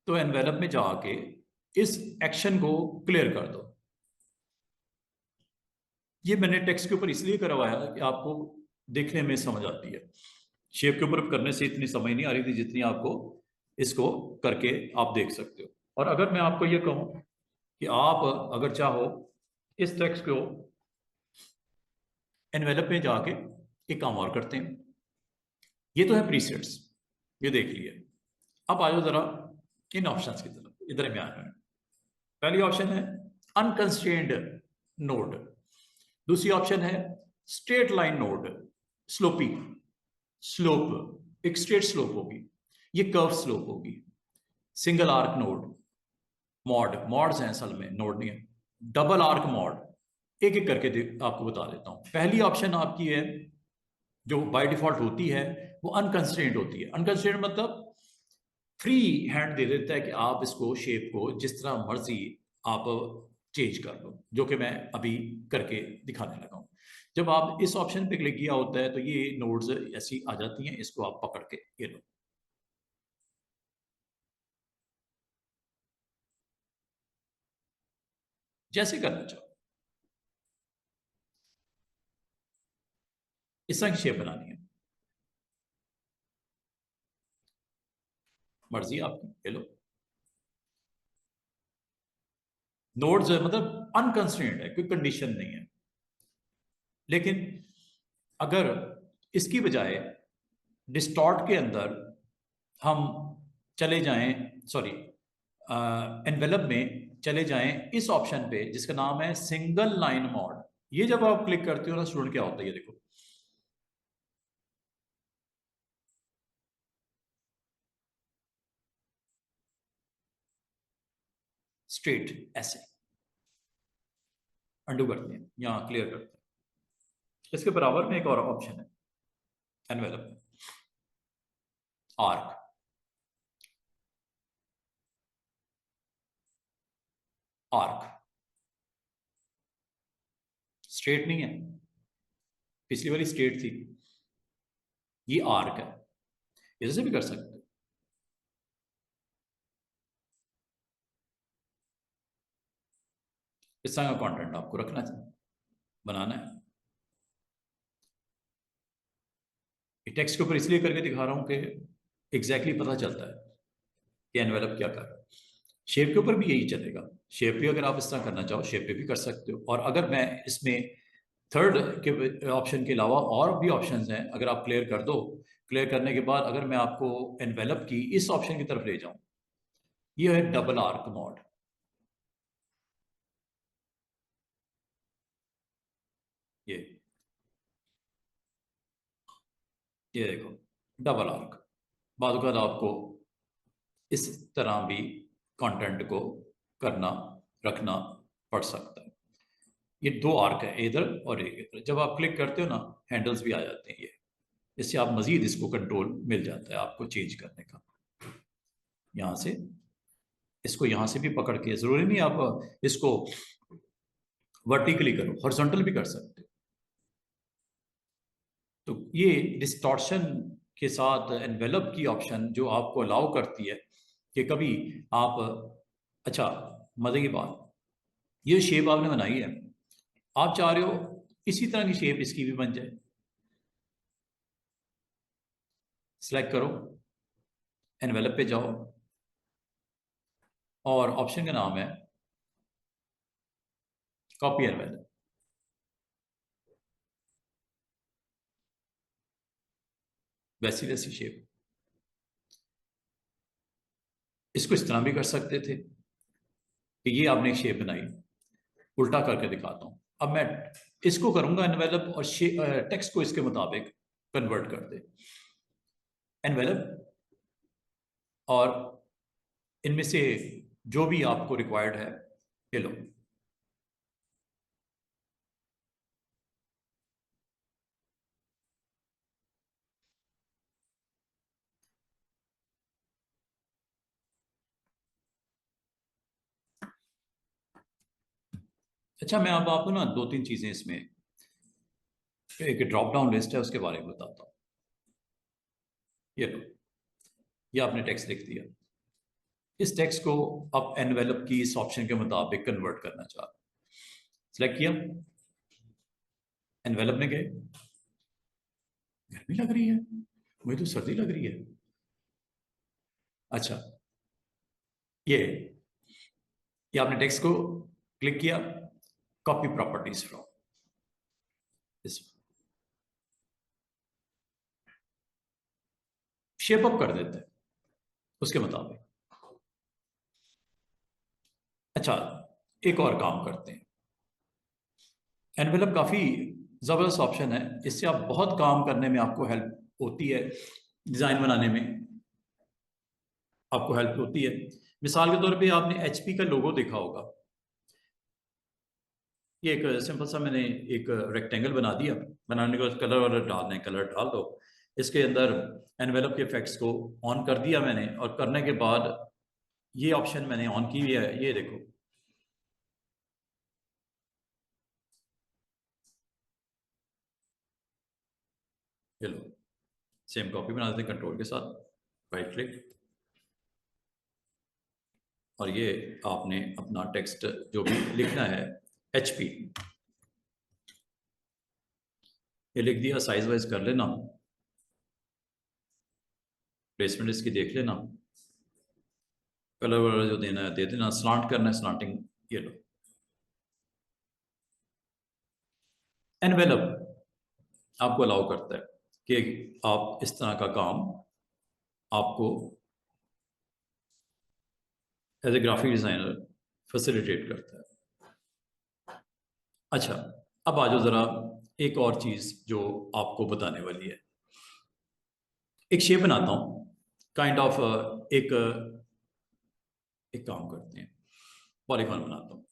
तो एनवेलप में जाके इस एक्शन को क्लियर कर दो। ये मैंने टेक्स्ट के ऊपर इसलिए करवाया कि आपको देखने में समझ आती है। शेप के ऊपर करने से इतनी समझ नहीं आ रही थी जितनी आपको इसको करके आप देख सकते हो। और अगर मैं आपको ये कहूं कि आप अगर चाहो इस टेक्स्ट को एनवेलप में जाके एक काम और करते हैं। ये तो है प्रीसेट्स, ये देख लिए। अब आ जाओ जरा इन ऑप्शंस की तरफ, इधर में आ रहे हैं। पहली ऑप्शन है अनकंस्ट्रेन्ड नोड, दूसरी ऑप्शन है straight line node, sloppy, slope, एक स्ट्रेट स्लोप होगी, ये कर्व स्लोप होगी। Single arc node, mod, mods हैं असल में, नोड नहीं है। डबल आर्क मॉड, एक एक करके आपको बता देता हूं। पहली ऑप्शन आपकी है जो बाय डिफॉल्ट होती है, वो अनकंस्ट्रेंट होती है। अनकंस्ट्रेंट मतलब फ्री हैंड दे देता है कि आप इसको शेप को जिस तरह मर्जी आप चेंज कर लो, जो कि मैं अभी करके दिखाने लगा हूं। जब आप इस ऑप्शन पे क्लिक किया होता है तो ये नोड्स ऐसी आ जाती हैं, इसको आप पकड़ के ये लो, जैसे करना चाहो। इस तरह की शेप बनानी है, मर्जी आपकी, ये लो। नोड्स मतलब अनकंस्ट्रेंट है, कोई कंडीशन नहीं है। लेकिन अगर इसकी बजाय डिस्टॉर्ट के अंदर हम चले जाएं, सॉरी, एनवेलप में चले जाएं इस ऑप्शन पे जिसका नाम है सिंगल लाइन मॉड, ये जब आप क्लिक करते हो ना स्टूडेंट, क्या होता है ये देखो, स्ट्रेट ऐसे। अंडू करते हैं, यहाँ क्लियर करते हैं। इसके बराबर में एक और ऑप्शन है एनवेलप में, आर्क, आर्क, स्ट्रेट नहीं है, पिछली वाली स्ट्रेट थी, ये आर्क है। इसे भी कर सकते हो। इस तरह का कंटेंट आपको रखना चाहिए, बनाना है। टेक्स्ट के ऊपर इसलिए करके दिखा रहा हूँ कि एग्जैक्टली पता चलता है कि एनवेलप क्या कर रहा है। शेप के ऊपर भी यही चलेगा। शेप भी अगर आप इस तरह करना चाहो शेप पे भी कर सकते हो। और अगर मैं इसमें थर्ड के ऑप्शन के अलावा और भी ऑप्शंस हैं, अगर आप क्लियर कर दो, क्लियर करने के बाद अगर मैं आपको एनवेलप की इस ऑप्शन की तरफ ले जाऊं, ये है डबल आर्क मोड। ये ये देखो, डबल आर्क। बाद आपको इस तरह भी कंटेंट को करना, रखना पड़ सकता है। ये दो आर्क है, इधर और एक इधर। जब आप क्लिक करते हो ना, हैंडल्स भी आ जाते हैं ये। इससे आप मजीद इसको कंट्रोल मिल जाता है आपको चेंज करने का। यहाँ से इसको यहाँ से भी पकड़ के, जरूरी नहीं आप इसको वर्टिकली करो, हॉरिजॉन्टल भी कर सकते हो। तो ये डिस्टॉर्शन के साथ एनवेलप की ऑप्शन जो आपको अलाउ करती है कि कभी आप, अच्छा मजे की बात, ये शेप आपने बनाई है, आप चाह रहे हो इसी तरह की शेप इसकी भी बन जाए। सिलेक्ट करो, एनवेलप पे जाओ, और ऑप्शन का नाम है कॉपी एनवेलप। वैसी वैसी शेप, इसको इस तरह भी कर सकते थे कि ये आपने एक शेप बनाई, उल्टा करके दिखाता हूं। अब मैं इसको करूंगा एनवेलप, और टेक्स्ट को इसके मुताबिक कन्वर्ट कर दे। एनवेलप, और इनमें से जो भी आपको रिक्वायर्ड है ये लो। अच्छा, मैं अब आपको ना दो तीन चीजें इसमें, एक ड्रॉप डाउन लिस्ट है उसके बारे में बताता हूँ। ये लो, ये आपने टेक्स्ट लिख दिया। इस टेक्स्ट को आप एनवेलप की इस ऑप्शन के मुताबिक कन्वर्ट करना चाहते हैं। सिलेक्ट किया, एनवेलप में गए। गर्मी लग रही है, मुझे तो सर्दी लग रही है। अच्छा, ये आपने टेक्स्ट को क्लिक किया, copy properties from this, shape up कर देते हैं उसके मुताबिक। अच्छा, एक और काम करते हैं। एनवेलप काफी जबरदस्त ऑप्शन है, इससे आप बहुत काम करने में आपको हेल्प होती है, डिजाइन बनाने में आपको हेल्प होती है। मिसाल के तौर पे आपने एचपी का लोगो देखा होगा। ये एक सिंपल सा मैंने एक रेक्टेंगल बना दिया। बनाने के बाद कलर वालर डालने, कलर डाल दो। इसके अंदर एनवेलप के इफेक्ट्स को ऑन कर दिया मैंने, और करने के बाद ये ऑप्शन मैंने ऑन की हुई है, ये देखो। ये लो, सेम कॉपी बना देते कंट्रोल के साथ, राइट क्लिक, और ये आपने अपना टेक्स्ट जो भी लिखना है, एचपी, ये लिख दिया। साइज वाइज कर लेना, प्लेसमेंट इसकी देख लेना, कलर वलर जो देना है दे देना, स्लांट करना है स्लांटिंग, ये लो। एनवेलप आपको अलाउ करता है कि आप इस तरह का काम आपको as a graphic designer facilitate करता है। अच्छा, अब आ जाओ जरा एक और चीज जो आपको बताने वाली है। एक शेप बनाता हूं, काइंड ऑफ एक एक काम करते हैं, पॉलीगॉन बनाता हूं,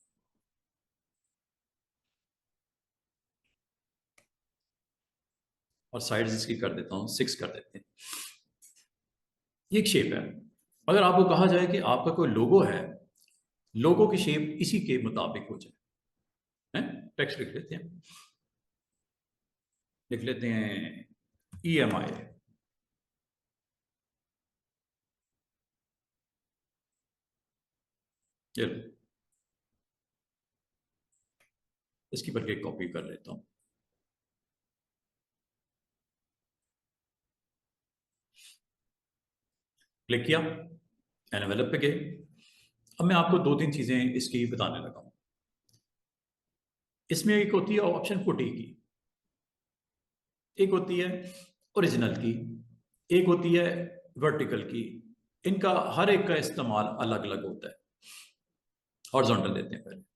और साइड्स इसकी कर देता हूं 6 कर देते हैं। ये एक शेप है। अगर आपको कहा जाए कि आपका कोई लोगो है, लोगो की शेप इसी के मुताबिक हो जाए, है, टेक्स्ट लिख लेते हैं, लिख लेते हैं EMI। चलो, इसकी बल्कि कॉपी कर लेता हूँ। क्लिक किया, एनवेलप पे गए। अब मैं आपको दो तीन चीजें इसकी बताने लगा हूं। इसमें एक होती है ऑप्शन पुटी की, एक होती है ओरिजिनल की, एक होती है वर्टिकल की। इनका हर एक का इस्तेमाल अलग अलग होता है। हॉरिजॉन्टल लेते हैं पहले।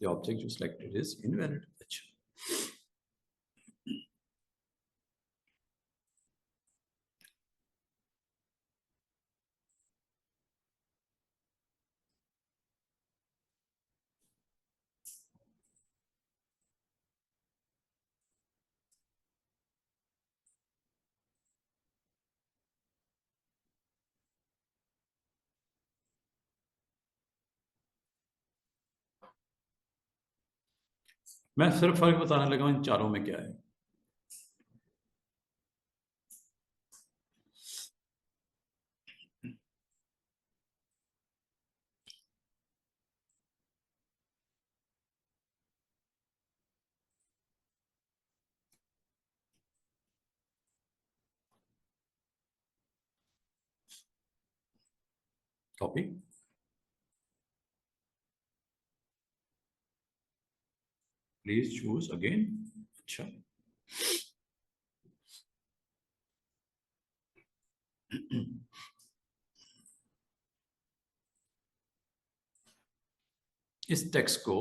The object you selected is invalid. अच्छा, मैं सिर्फ फर्क बताने लगा हूं इन चारों में क्या है। Copy, please choose again. अच्छा, इस टेक्स्ट को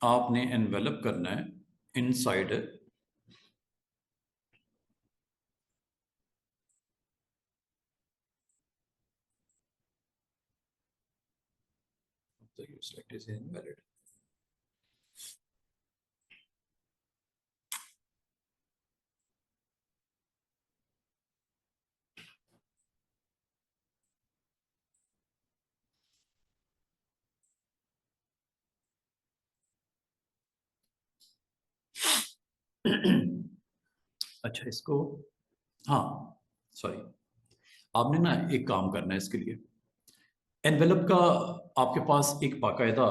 आपने एनवेलप करना है inside the select is invalid. अच्छा, इसको, हाँ सॉरी, आपने ना एक काम करना है इसके लिए। एनवेलप का आपके पास एक बाकायदा,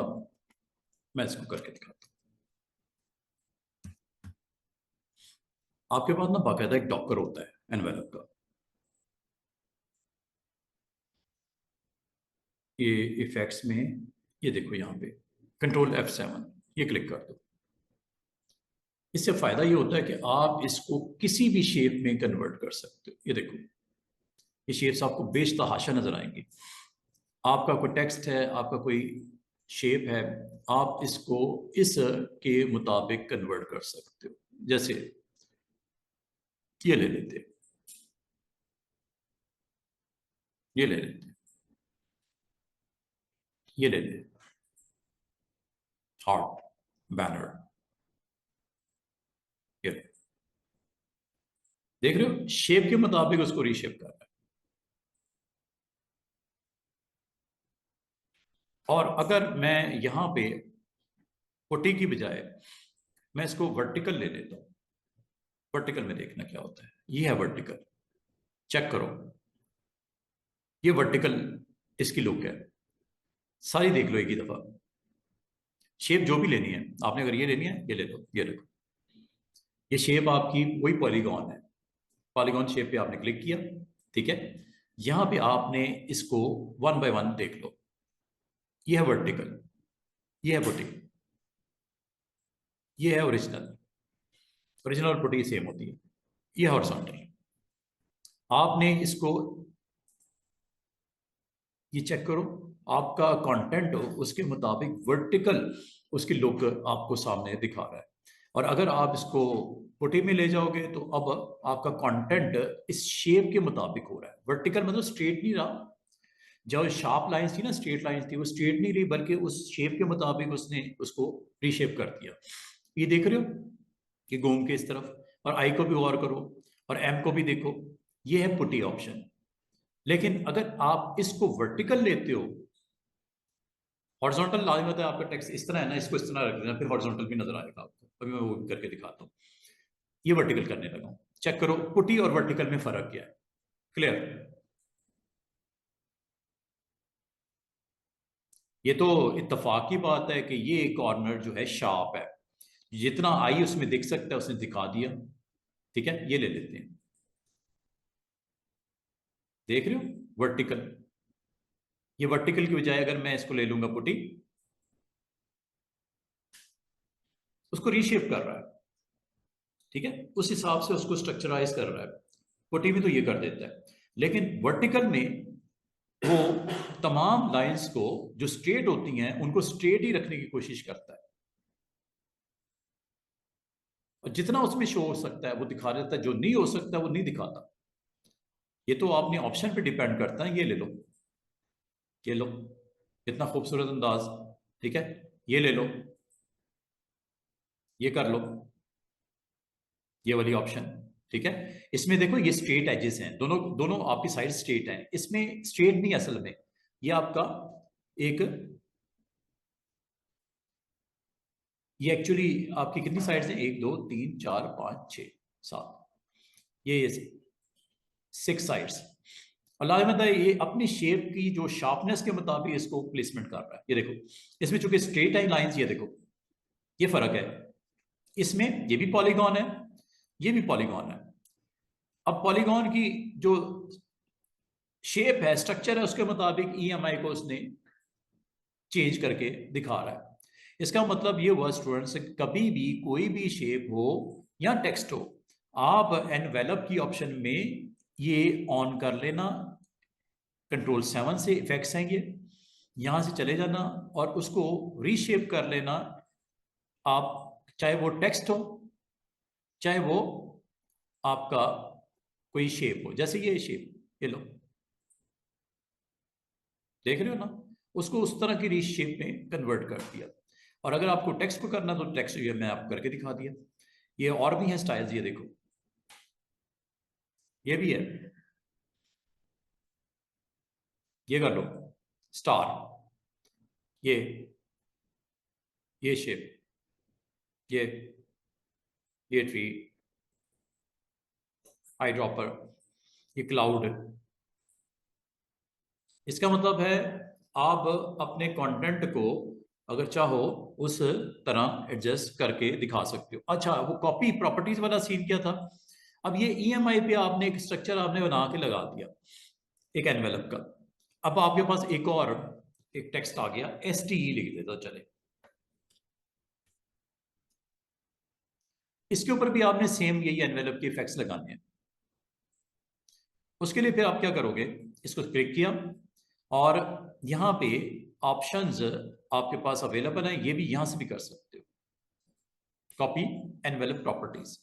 मैं इसको करके दिखाता हूँ। आपके पास ना बाकायदा एक डॉकर होता है एनवेलप का। ये इफेक्ट्स में, ये देखो यहाँ पे कंट्रोल F7, ये क्लिक कर दो। इससे फायदा ये होता है कि आप इसको किसी भी शेप में कन्वर्ट कर सकते हो। ये देखो, ये शेप्स आपको बेशतहाशा नजर आएंगी। आपका कोई टेक्स्ट है, आपका कोई शेप है, आप इसको इस के मुताबिक कन्वर्ट कर सकते हो। जैसे ये ले लेते हैं, ये ले लेते हैं, ये ले लेते हैं, हार्ट, बैनर, ये ले। देख रहे हो, शेप के मुताबिक उसको रीशेप कर रहा है। और अगर मैं यहां पे पुटी की बजाय मैं इसको वर्टिकल ले लेता हूं, वर्टिकल में देखना क्या होता है। ये है वर्टिकल, चेक करो, ये वर्टिकल इसकी लुक है। सारी देख लो एक ही दफा। शेप जो भी लेनी है आपने, अगर ये लेनी है ये ले लो, ये देखो, ये शेप आपकी वही पॉलीगॉन है। पॉलीगॉन शेप पे आपने क्लिक किया, ठीक है। यहां पे आपने इसको वन बाय वन देख लो। ये है वर्टिकल, ये है पुटी, ये है ओरिजिनल। ओरिजिनल और पुटी सेम होती है। ये हॉरिजॉन्टल। आपने इसको, ये चेक करो, आपका कंटेंट उसके मुताबिक वर्टिकल उसकी लुक आपको सामने दिखा रहा है। और अगर आप इसको पुटी में ले जाओगे तो अब आपका कंटेंट इस शेप के मुताबिक हो रहा है। वर्टिकल मतलब स्ट्रेट नहीं रहा। जो शार्प लाइंस थी ना, स्ट्रेट लाइंस थी, वो स्ट्रेट नहीं रही, बल्कि उस शेप के मुताबिक उसने उसको रीशेप कर दिया। ये देख रहे हो कि घूम के इस तरफ। और आई को भी गौर करो, और एम को भी देखो। ये है पुटी ऑप्शन। लेकिन अगर आप इसको वर्टिकल लेते हो हॉरिजॉन्टल लाजमी होता है आपका टेक्स्ट इस तरह है ना, इसको इस तरह रख देना, फिर हॉरिजॉन्टल भी नजर आएगा आपको। अभी मैं वो भी करके दिखाता हूँ। ये वर्टिकल करने लगा हूँ, चेक करो पुटी और वर्टिकल में फर्क क्या है। क्लियर? ये तो इत्तेफाक की बात है कि ये कॉर्नर जो है शार्प है, जितना आई उसमें दिख सकता है उसने दिखा दिया। ठीक है, ये ले लेते हैं। देख रहे हो वर्टिकल, ये वर्टिकल की बजाय अगर मैं इसको ले लूंगा पुटी, उसको रीशेप कर रहा है। ठीक है, उस हिसाब से उसको स्ट्रक्चराइज कर रहा है। पुटी में तो ये कर देता है, लेकिन वर्टिकल में वो तमाम लाइंस को जो स्ट्रेट होती हैं उनको स्ट्रेट ही रखने की कोशिश करता है, और जितना उसमें शो हो सकता है वो दिखा देता है, जो नहीं हो सकता वो नहीं दिखाता। ये तो आपने ऑप्शन पे डिपेंड करता है। ये ले लो, ये लो, कितना खूबसूरत अंदाज। ठीक है, ये ले लो, ये कर लो, ये वाली ऑप्शन। ठीक है, इसमें देखो ये स्ट्रेट एजेस हैं, दोनों दोनों आपकी साइड स्ट्रेट हैं, इसमें स्ट्रेट नहीं असल में, ये आपका एक, ये एक्चुअली आपकी कितनी साइड्स हैं, 1 2 3 4 5 6 7, ये 6 साइड्स। और लाजमत है ये अपनी शेप की जो शार्पनेस के मुताबिक इसको प्लेसमेंट कर रहा है। ये देखो, इसमें चूंकि स्ट्रेट है लाइंस, ये देखो ये फर्क है। इसमें ये भी पॉलीगॉन है, ये भी पॉलीगॉन है। अब पॉलीगॉन की जो शेप है, स्ट्रक्चर है, उसके मुताबिक ईएमआई को उसने चेंज करके दिखा रहा है। इसका मतलब ये हुआ स्टूडेंट्स, कभी भी कोई भी शेप हो या टेक्स्ट हो, आप एनवेलप की ऑप्शन में ये ऑन कर लेना, कंट्रोल 7 से इफेक्ट्स हैं ये, यहां से चले जाना और उसको रीशेप कर लेना। आप चाहे वो टेक्स्ट हो, चाहे वो आपका कोई शेप हो, जैसे ये शेप, ये लो, देख रहे हो ना, उसको उस तरह की रीशेप में कन्वर्ट कर दिया। और अगर आपको टेक्स्ट को करना तो टेक्स्ट ये मैं आपको करके दिखा दिया। ये और भी है स्टाइल्स, ये देखो, ये भी है, ये कर लो स्टार, ये शेप, ये ये ट्री, आई ड्रॉपर, ये क्लाउड। इसका मतलब है आप अपने कंटेंट को अगर चाहो उस तरह एडजस्ट करके दिखा सकते हो। अच्छा, वो कॉपी प्रॉपर्टीज वाला सीन क्या था? अब ये ईएमआई पे आपने एक स्ट्रक्चर आपने बना के लगा दिया, एक एनवेलप का। अब आपके पास एक और एक टेक्स्ट आ गया, एसटीई लिख देता चले, इसके ऊपर भी आपने सेम यही एनवेलप के इफेक्ट्स लगाने हैं। उसके लिए फिर आप क्या करोगे, इसको क्लिक किया और यहां पे ऑप्शंस आपके पास अवेलेबल है, ये भी यहां से भी कर सकते हो, कॉपी एनवेलप प्रॉपर्टीज,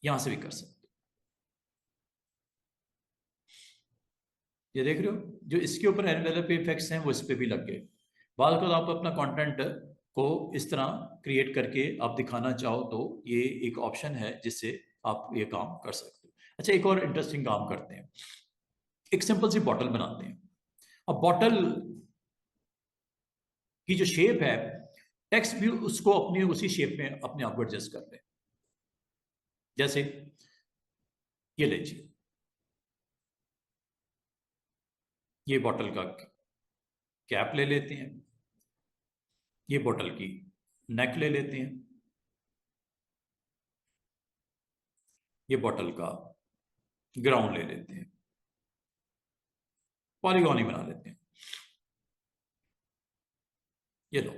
यहां से भी कर सकते हो। ये देख रहे हो, जो इसके ऊपर एनवेलप इफेक्ट्स हैं वो इस पे भी लग गए। बाद को आप अपना कंटेंट को इस तरह क्रिएट करके आप दिखाना चाहो तो ये एक ऑप्शन है जिससे आप ये काम कर सकते हो। अच्छा, एक और इंटरेस्टिंग काम करते हैं, एक सिंपल सी बॉटल बनाते हैं। अब बॉटल की जो शेप है, टेक्स्ट भी उसको अपने उसी शेप में अपने आप को एडजस्ट कर ले। जैसे ये लीजिए, ये बॉटल का कैप ले लेते हैं, ये बॉटल की नेक ले लेते हैं, ये बॉटल का ग्राउंड ले लेते हैं, पॉलीगॉन ही बना लेते हैं। ये लो,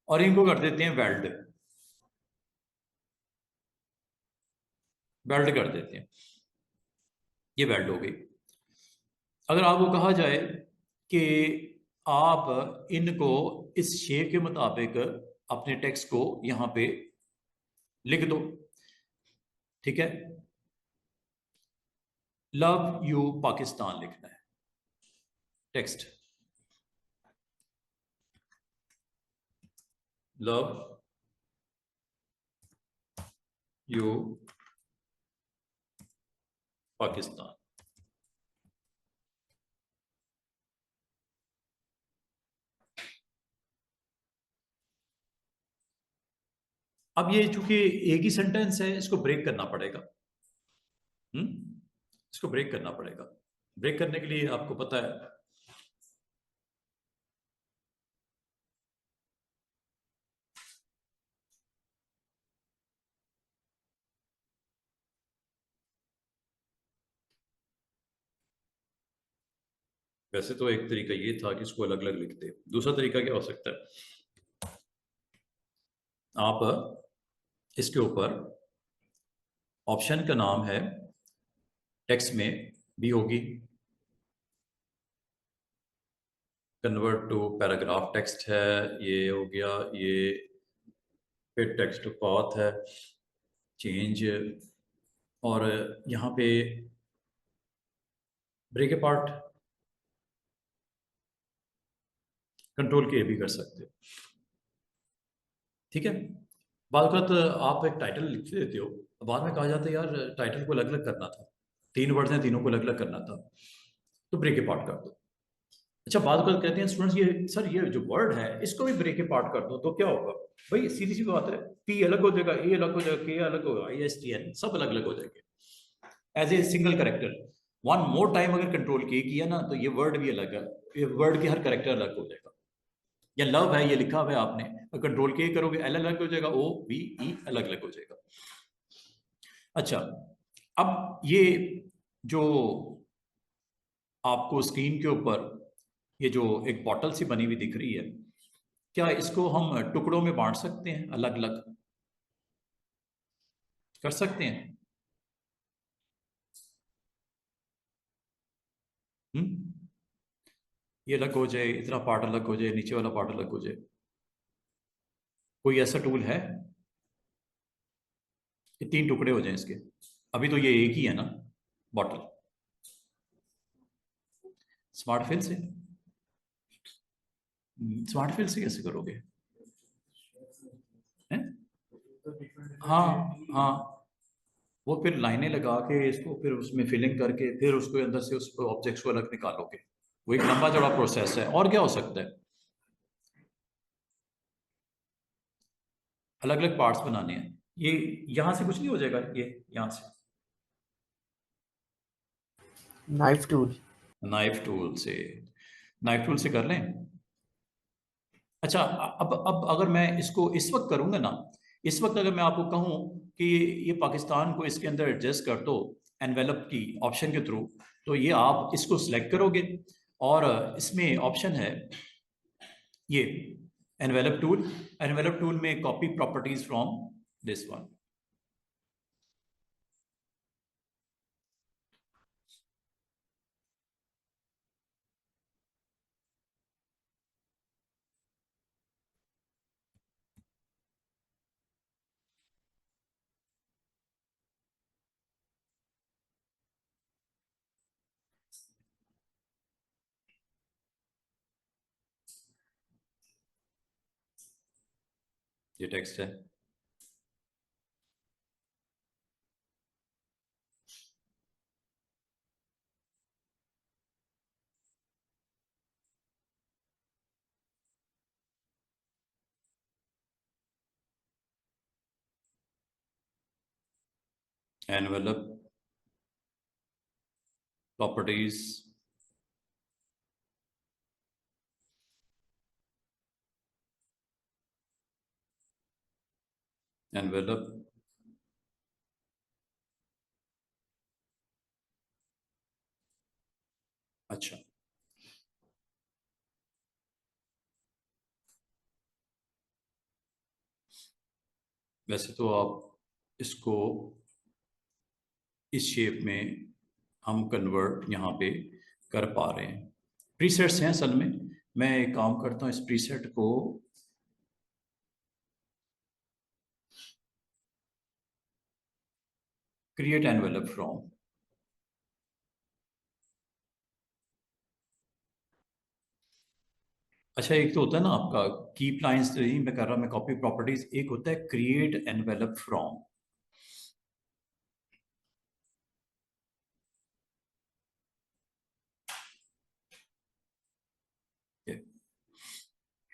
और इनको कर देते हैं वेल्ड, वेल्ड कर देते हैं, ये वेल्ड हो गई। अगर आपको कहा जाए कि आप इनको इस शेप के मुताबिक अपने टेक्स्ट को यहां पे लिख दो, ठीक है, लव यू पाकिस्तान लिखना है टेक्स्ट, लव यू पाकिस्तान। अब ये चूंकि एक ही सेंटेंस है, इसको ब्रेक करना पड़ेगा। इसको ब्रेक करना पड़ेगा। ब्रेक करने के लिए आपको पता है, वैसे तो एक तरीका ये था कि इसको अलग अलग लिखते। दूसरा तरीका क्या हो सकता है, आप इसके ऊपर ऑप्शन का नाम है, टेक्स्ट में भी होगी, कन्वर्ट टू पैराग्राफ टेक्स्ट है, ये हो गया ये, फिर टेक्स्ट टू पाथ है, चेंज, और यहाँ पे ब्रेक पार्ट, कंट्रोल के भी कर सकते हो। ठीक है, बाद वक्त आप एक टाइटल लिख देते हो, बाद में कहा जाता है यार टाइटल को अलग अलग करना था, 3 वर्ड हैं, तीनों को अलग अलग करना था, तो ब्रेक पार्ट कर दो। अच्छा, बाद वक्त कहते हैं स्टूडेंट्स, ये सर ये जो वर्ड है इसको भी ब्रेक पार्ट कर दो तो क्या होगा। भाई सीधी सी बात है, पी अलग हो जाएगा, ए अलग हो जाएगा, के अलग होगा, आई एस टी एन सब अलग अलग हो जाएंगे as a single character. One more time अगर कंट्रोल के किया ना, तो ये वर्ड भी अलग है, ये वर्ड के हर करेक्टर अलग हो जाएगा। या लव है, ये लिखा हुआ है आपने, कंट्रोल के करोगे एल अलग हो जाएगा, ओ बी ई अलग अलग हो जाएगा। अच्छा, अब ये जो आपको स्क्रीन के ऊपर ये जो एक बॉटल सी बनी हुई दिख रही है, क्या इसको हम टुकड़ों में बांट सकते हैं, अलग अलग कर सकते हैं? हम्म, ये अलग हो जाए, इतना पार्ट अलग हो जाए, नीचे वाला पार्ट अलग हो जाए, कोई ऐसा टूल है कि 3 टुकड़े हो जाएं इसके? अभी तो ये एक ही है ना बॉटल। स्मार्ट फिल से? स्मार्ट फिल से कैसे करोगे? हैं? हाँ, हाँ, वो फिर लाइनें लगा के इसको फिर उसमें फिलिंग करके फिर उसको अंदर से उस ऑब्जेक्ट्स को अलग निकालोगे, वो एक लंबा चौड़ा प्रोसेस है। और क्या हो सकता है? अलग अलग पार्ट्स बनाने हैं, ये यहां से कुछ नहीं हो जाएगा, ये यहां से? Knife tool. नाइफ टूल से? नाइफ टूल से कर लें? अच्छा, अब अगर मैं इसको इस वक्त करूंगा ना, इस वक्त अगर मैं आपको कहूं कि ये पाकिस्तान को इसके अंदर एडजस्ट कर दो एनवेलप की ऑप्शन के थ्रू, तो ये आप इसको सिलेक्ट करोगे, और इसमें ऑप्शन है ये एनवेलप टूल। एनवेलप टूल में copy properties from this one. ये टेक्स्ट है। एनवेलप प्रॉपर्टीज, एनवेलप, अच्छा, वैसे तो आप इसको इस शेप में हम कन्वर्ट यहाँ पे कर पा रहे हैं। प्रीसेट्स हैं असल में, मैं एक काम करता हूँ, इस प्रीसेट को क्रिएट एनवेलप फ्रॉम। अच्छा, एक तो होता है ना आपका कीप लाइंस, मैं कर रहा, मैं कॉपी प्रॉपर्टीज, एक होता है create envelope from.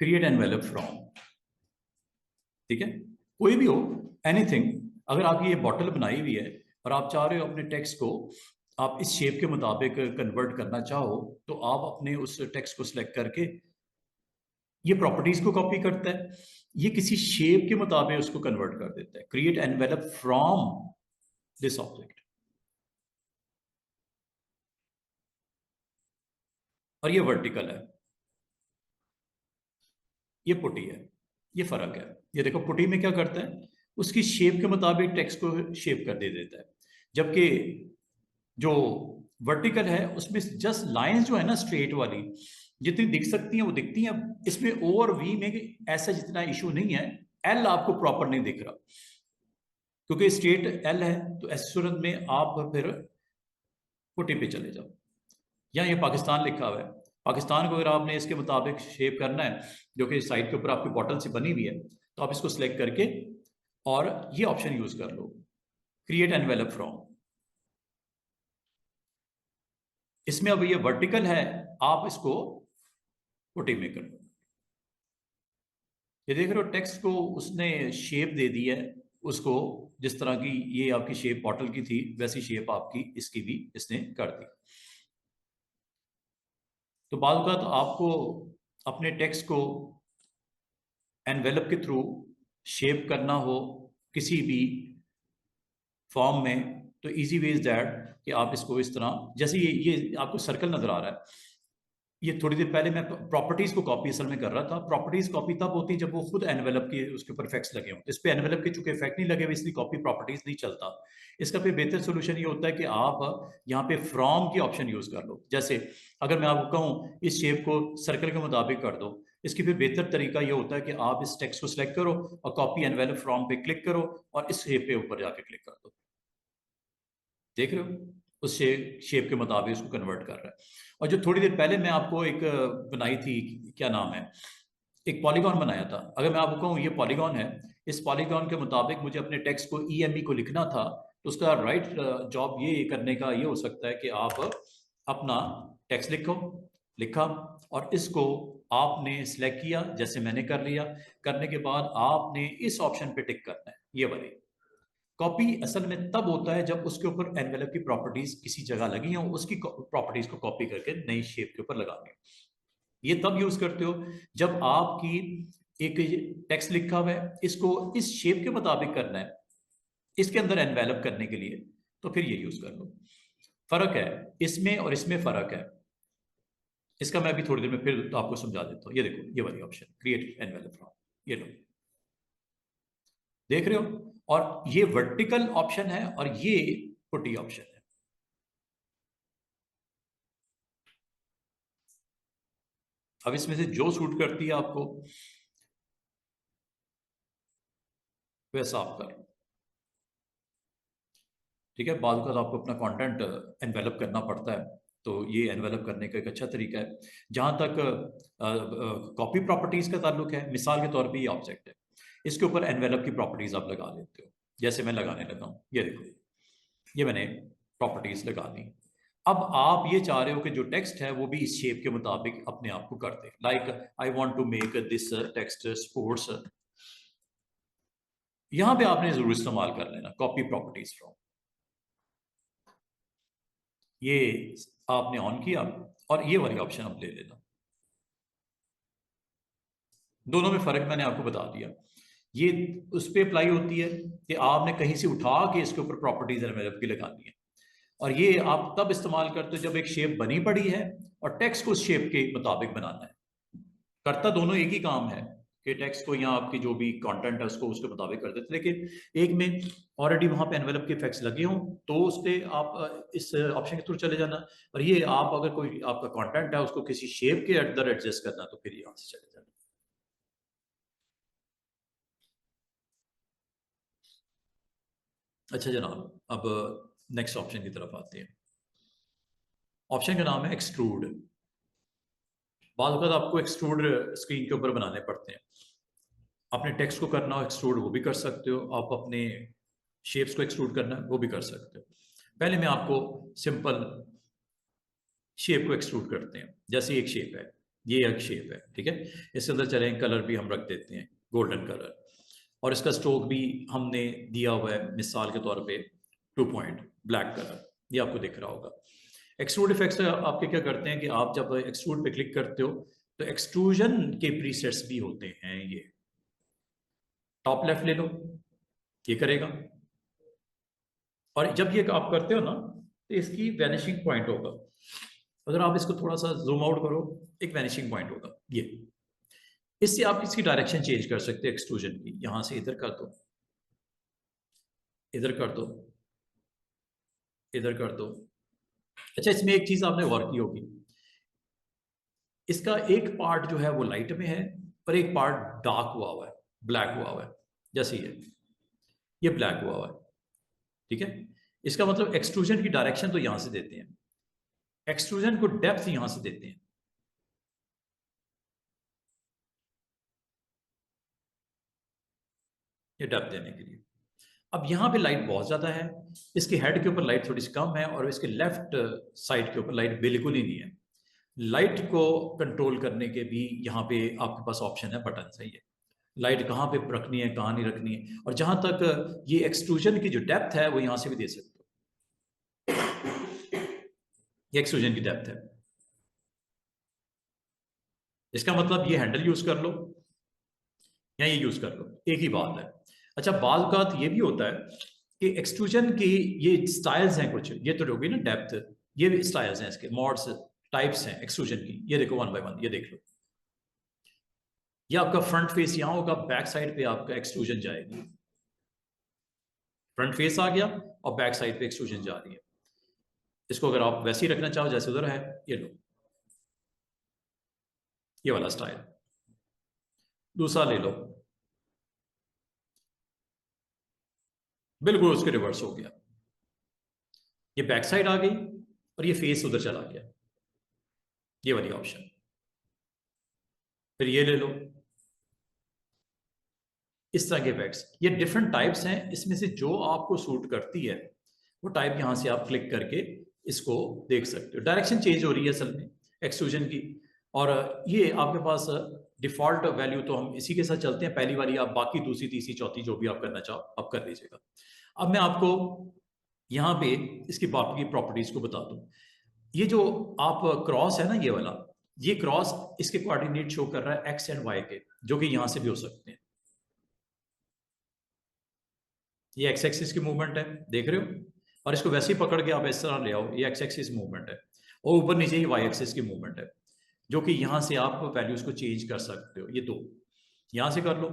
Create envelope from, ठीक है। कोई भी हो, एनीथिंग। अगर आपकी ये बॉटल बनाई हुई है और आप चाह रहे हो अपने टेक्स्ट को आप इस शेप के मुताबिक कन्वर्ट करना चाहो, तो आप अपने उस टेक्स्ट को सिलेक्ट करके ये प्रॉपर्टीज को कॉपी करता है, ये किसी शेप के मुताबिक उसको कन्वर्ट कर देता है। Create envelope from this object, और ये वर्टिकल है, ये पुटी है, ये फर्क है। ये देखो पुटी में क्या करता है, उसकी शेप के मुताबिक टेक्स्ट को शेप कर दे देता है, जबकि जो वर्टिकल है उसमें जस्ट लाइंस जो है ना स्ट्रेट वाली, जितनी दिख सकती हैं वो दिखती हैं। इसमें ओ और वी में ऐसा जितना इशू नहीं है, एल आपको प्रॉपर नहीं दिख रहा क्योंकि स्ट्रेट एल है, तो ऐसी सूरत में आप फिर पुटी पे चले जाओ। यहाँ ये पाकिस्तान लिखा हुआ है, पाकिस्तान को अगर आपने इसके मुताबिक शेप करना है जो कि साइड के ऊपर आपकी बॉटल से बनी हुई है, तो आप इसको सिलेक्ट करके और ये ऑप्शन यूज कर लो, क्रिएट एनवेलप फ्रॉम। इसमें अब ये वर्टिकल है, आप इसको पुटी में कर लो। ये देख रहे हो टेक्स्ट को उसने शेप दे दी है उसको, जिस तरह की ये आपकी शेप बॉटल की थी वैसी शेप आपकी इसकी भी इसने कर दी। तो बाद वक़्त आपको अपने टेक्स्ट को एनवेलप के थ्रू शेप करना हो किसी भी फॉर्म में, तो इजी वे इज दैट कि आप इसको इस तरह, जैसे ये आपको सर्कल नजर आ रहा है, ये थोड़ी देर पहले मैं प्रॉपर्टीज को कॉपी असल में कर रहा था। प्रॉपर्टीज कॉपी तब होती है जब वो खुद एनवेलप के उसके ऊपर इफेक्ट्स लगे हों। इस पे एनवेलप के चूंकि इफेक्ट नहीं लगे हुए इसलिए कॉपी प्रॉपर्टीज नहीं चलता। इसका फिर बेहतर सोल्यूशन ये होता है कि आप यहाँ पे फ्रॉम की ऑप्शन यूज कर लो। जैसे अगर मैं आपको कहूँ इस शेप को सर्कल के मुताबिक कर दो, इसकी फिर बेहतर तरीका ये होता है कि आप इस टेक्स्ट को सिलेक्ट करो और कॉपी एनवेलप फ्रॉम पे क्लिक करो और इस शेप पे ऊपर जाके क्लिक कर दो। देख रहे हो उस शेप के मुताबिक उसको कन्वर्ट कर रहा है। और जो थोड़ी देर पहले मैं आपको एक बनाई थी, क्या नाम है, एक पॉलीगॉन बनाया था। अगर मैं आपको कहूँ ये पॉलीगॉन है, इस पॉलीगॉन के मुताबिक मुझे अपने टेक्स्ट को ईएमई को लिखना था, तो उसका राइट जॉब ये करने का ये हो सकता है कि आप अपना टेक्स्ट लिखा और इसको आपने सिलेक्ट किया, जैसे मैंने कर लिया। करने के बाद आपने इस ऑप्शन पे टिक करना है, ये वाली। कॉपी असल में तब होता है जब उसके ऊपर एनवेलप की प्रॉपर्टीज किसी जगह लगी हो, उसकी प्रॉपर्टीज को कॉपी करके नई शेप के ऊपर लगानी हो। ये तब यूज करते हो जब आपकी एक टेक्स्ट लिखा हुआ है, इसको इस शेप के मुताबिक करना है, इसके अंदर एनवेलप करने के लिए, तो फिर ये यूज कर लो। फर्क है इसमें और इसमें, फर्क है इसका। मैं अभी थोड़ी देर में फिर तो आपको समझा देता हूँ। ये देखो ये वाली ऑप्शन क्रिएट एनवेलप फ्रॉम, ये लो, देख रहे हो। और ये वर्टिकल ऑप्शन है और ये पुटी ऑप्शन है। अब इसमें से जो सूट करती है आपको वैसा आप कर, ठीक है। बाद में आपको अपना कंटेंट एनवेलप करना पड़ता है, तो ये एनवेलप करने का एक अच्छा तरीका है। जहां तक कॉपी प्रॉपर्टीज का ताल्लुक है, मिसाल के तौर पे ये ऑब्जेक्ट है, इसके ऊपर एनवेलप की प्रॉपर्टीज आप लगा लेते हो, जैसे मैं लगाने लगा हूं। ये देखो ये मैंने प्रॉपर्टीज लगा दी। अब आप ये चाह रहे हो कि जो टेक्स्ट है वो भी इस शेप के मुताबिक अपने आप को कर दे। Like I want to make this text sports, यहां पे आपने जरूर इस्तेमाल कर लेना कॉपी प्रॉपर्टीज फ्रॉम। ये आपने ऑन किया और ये वाली ऑप्शन आप ले लेना। दोनों में फर्क मैंने आपको बता दिया। ये उस पर अप्लाई होती है कि आपने कहीं से उठा के इसके ऊपर प्रॉपर्टीज एनवेलप की लगानी है, और ये आप तब इस्तेमाल करते हो जब एक शेप बनी पड़ी है और टेक्स्ट को उस शेप के मुताबिक बनाना है। करता दोनों एक ही काम है कि टेक्स्ट को यहाँ आपकी जो भी कंटेंट है उसको उसके मुताबिक कर देते, लेकिन एक में ऑलरेडी वहां पे एनवेलप के इफेक्ट्स लगे हों तो उस पर आप इस ऑप्शन के थ्रू चले जाना। और ये आप अगर कोई आपका कंटेंट है उसको किसी शेप के अंदर एडजस्ट करना, तो फिर यहाँ से चले जाना। अच्छा जनाब, अब नेक्स्ट ऑप्शन की तरफ आते हैं। ऑप्शन का नाम है एक्सट्रूड। बाद वक्त आपको एक्सट्रूड स्क्रीन के ऊपर बनाने पड़ते हैं। अपने टेक्स्ट को करना हो एक्सट्रूड, वो भी कर सकते हो। आप अपने शेप्स को एक्सट्रूड करना है वो भी कर सकते हो। पहले मैं आपको सिंपल शेप को एक्सट्रूड करते हैं। जैसे एक शेप है, ये एक शेप है, ठीक है। इसके अंदर चलें कलर भी हम रख देते हैं गोल्डन कलर, और इसका स्ट्रोक भी हमने दिया हुआ है मिसाल के तौर पे 2 पॉइंट ब्लैक कलर, ये आपको दिख रहा होगा। एक्सट्रूड इफेक्ट्स आपके क्या करते हैं कि आप जब एक्सट्रूड पे क्लिक करते हो तो एक्सट्रूजन के प्रीसेट्स भी होते हैं। ये टॉप लेफ्ट ले लो, ये करेगा, और जब ये आप करते हो ना तो इसकी वैनिशिंग पॉइंट होगा। अगर आप इसको थोड़ा सा जूम आउट करो, एक वैनिशिंग पॉइंट होगा ये। इससे आप इसकी डायरेक्शन चेंज कर सकते हो एक्सट्रूजन की, यहां से इधर कर दो, इधर कर दो, इधर कर दो। अच्छा, इसमें एक चीज आपने गौर की होगी, इसका एक पार्ट जो है वो लाइट में है और एक पार्ट डार्क हुआ है, ब्लैक हुआ है। जैसे ये ब्लैक हुआ है, ठीक है। इसका मतलब एक्सट्रूजन की डायरेक्शन तो यहां से देते हैं, एक्सट्रूजन को डेप्थ यहां से देते हैं। ये डेप्थ देने के लिए। अब यहां पे लाइट बहुत ज्यादा है, इसके हेड के ऊपर लाइट थोड़ी सी कम है, और इसके लेफ्ट साइड के ऊपर लाइट बिल्कुल ही नहीं है। लाइट को कंट्रोल करने के भी यहाँ पे आपके पास ऑप्शन है, बटन है ये। लाइट कहाँ पे रखनी है, कहाँ नहीं रखनी है, और जहां तक ये एक्सट्रूजन की जो डेप्थ है वो यहां से भी दे सकते हो। ये एक्सट्रूजन की डेप्थ है, इसका मतलब ये हैंडल यूज कर लो या ये यूज कर लो, एक ही बात है। अच्छा, बाल का ये भी होता है कि एक्सट्रूजन की ये स्टाइल्स हैं कुछ, ये तो होगी ना डेप्थ, ये भी स्टाइल्स हैं इसके, मॉड्स टाइप्स हैं एक्सट्रूजन की। ये देखो 1 बाय 1, ये देख लो। ये आपका फ्रंट फेस यहां होगा, बैक साइड पे आपका एक्सट्रूजन जाएगी। फ्रंट फेस आ गया और बैक साइड पे एक्सट्रूजन जा रही है। इसको अगर आप वैसे ही रखना चाहो जैसे उधर है, ये लो, ये वाला स्टाइल। दूसरा ले लो, बिल्कुल उसके रिवर्स हो गया, ये बैक साइड आ गई और ये फेस उधर चला गया, ये वाली ऑप्शन। फिर ये ले लो, इस तरह के इफेक्ट्स, ये डिफरेंट टाइप्स हैं, इसमें से जो आपको सूट करती है वो टाइप यहां से आप क्लिक करके इसको देख सकते हो। डायरेक्शन चेंज हो रही है असल में एक्सट्रूजन की, और ये आपके पास डिफॉल्ट वैल्यू तो हम इसी के साथ चलते हैं, पहली वाली, आप बाकी दूसरी तीसरी चौथी जो भी आप करना चाहो आप कर लीजिएगा। अब मैं आपको यहाँ पे इसकी बाकी प्रॉपर्टीज को बता दूं। ये जो आप क्रॉस है ना, ये वाला, ये क्रॉस इसके कोऑर्डिनेट शो कर रहा है एक्स एंड वाई के, जो कि यहां से भी हो सकते हैं। ये एक्स एक्सिस की मूवमेंट है, देख रहे हो, और इसको वैसे ही पकड़ के आप इस तरह ले आओ, ये एक्स एक्सिस मूवमेंट है, और ऊपर नीचे ही वाई एक्सिस की मूवमेंट है, जो कि यहां से आप वैल्यूज को चेंज कर सकते हो। ये दो यहां से कर लो,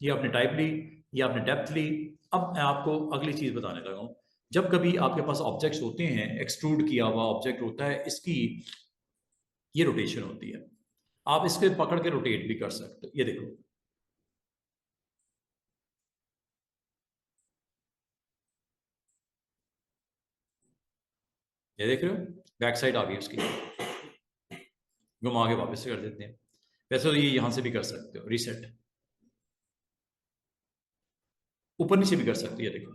ये आपने टाइप ली, ये आपने डेप्थ ली। अब मैं आपको अगली चीज बताने लगा हूं। जब कभी आपके पास ऑब्जेक्ट्स होते हैं, एक्सट्रूड किया हुआ ऑब्जेक्ट होता है, इसकी ये रोटेशन होती है, आप इसके पकड़ के रोटेट भी कर सकते हो। ये देखो, ये देख रहे हो, बैक साइड आ गई उसकी, घुमा के वापस से कर देते हैं। वैसे तो ये यहां से भी कर सकते हो रीसेट, ऊपर नीचे भी कर सकते हो, ये देखो,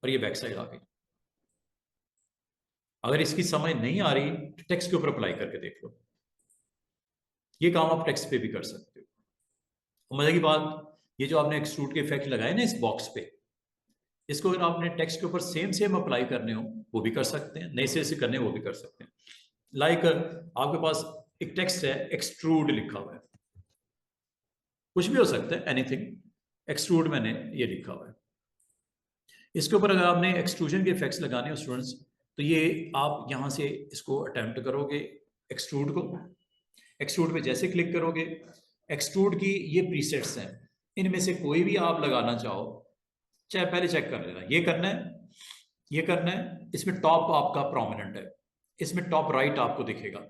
और ये बैक साइड आ गई। अगर इसकी समझ नहीं आ रही तो टेक्स्ट के ऊपर अप्लाई करके देख लो, ये काम आप टेक्स्ट पे भी कर सकते हो। मजे की बात, ये जो आपने एक्सट्रूड के इफेक्ट लगाए ना इस बॉक्स पे, इसको अगर आपने टेक्स्ट के ऊपर सेम सेम अप्लाई करने हो वो भी कर सकते हैं, नए सिरे से करने वो भी कर सकते हैं। लाइक आपके पास एक टेक्स्ट है, एक्सट्रूड लिखा हुआ है, कुछ भी हो सकता है, एनीथिंग, एक्सट्रूड मैंने ये लिखा हुआ है। इसके ऊपर अगर आपने एक्सट्रूजन के इफेक्ट्स लगाने हो स्टूडेंट्स, तो ये आप यहां से इसको अटेम्प्ट करोगे एक्सट्रूड को। एक्सट्रूड पे जैसे क्लिक करोगे, एक्सट्रूड की ये प्रीसेट्स हैं, इनमें से कोई भी आप लगाना चाहो, चाहे पहले चेक कर लेना, ये करना है, ये करना है। इसमें टॉप आपका प्रोमिनेंट है, इसमें टॉप राइट आपको दिखेगा,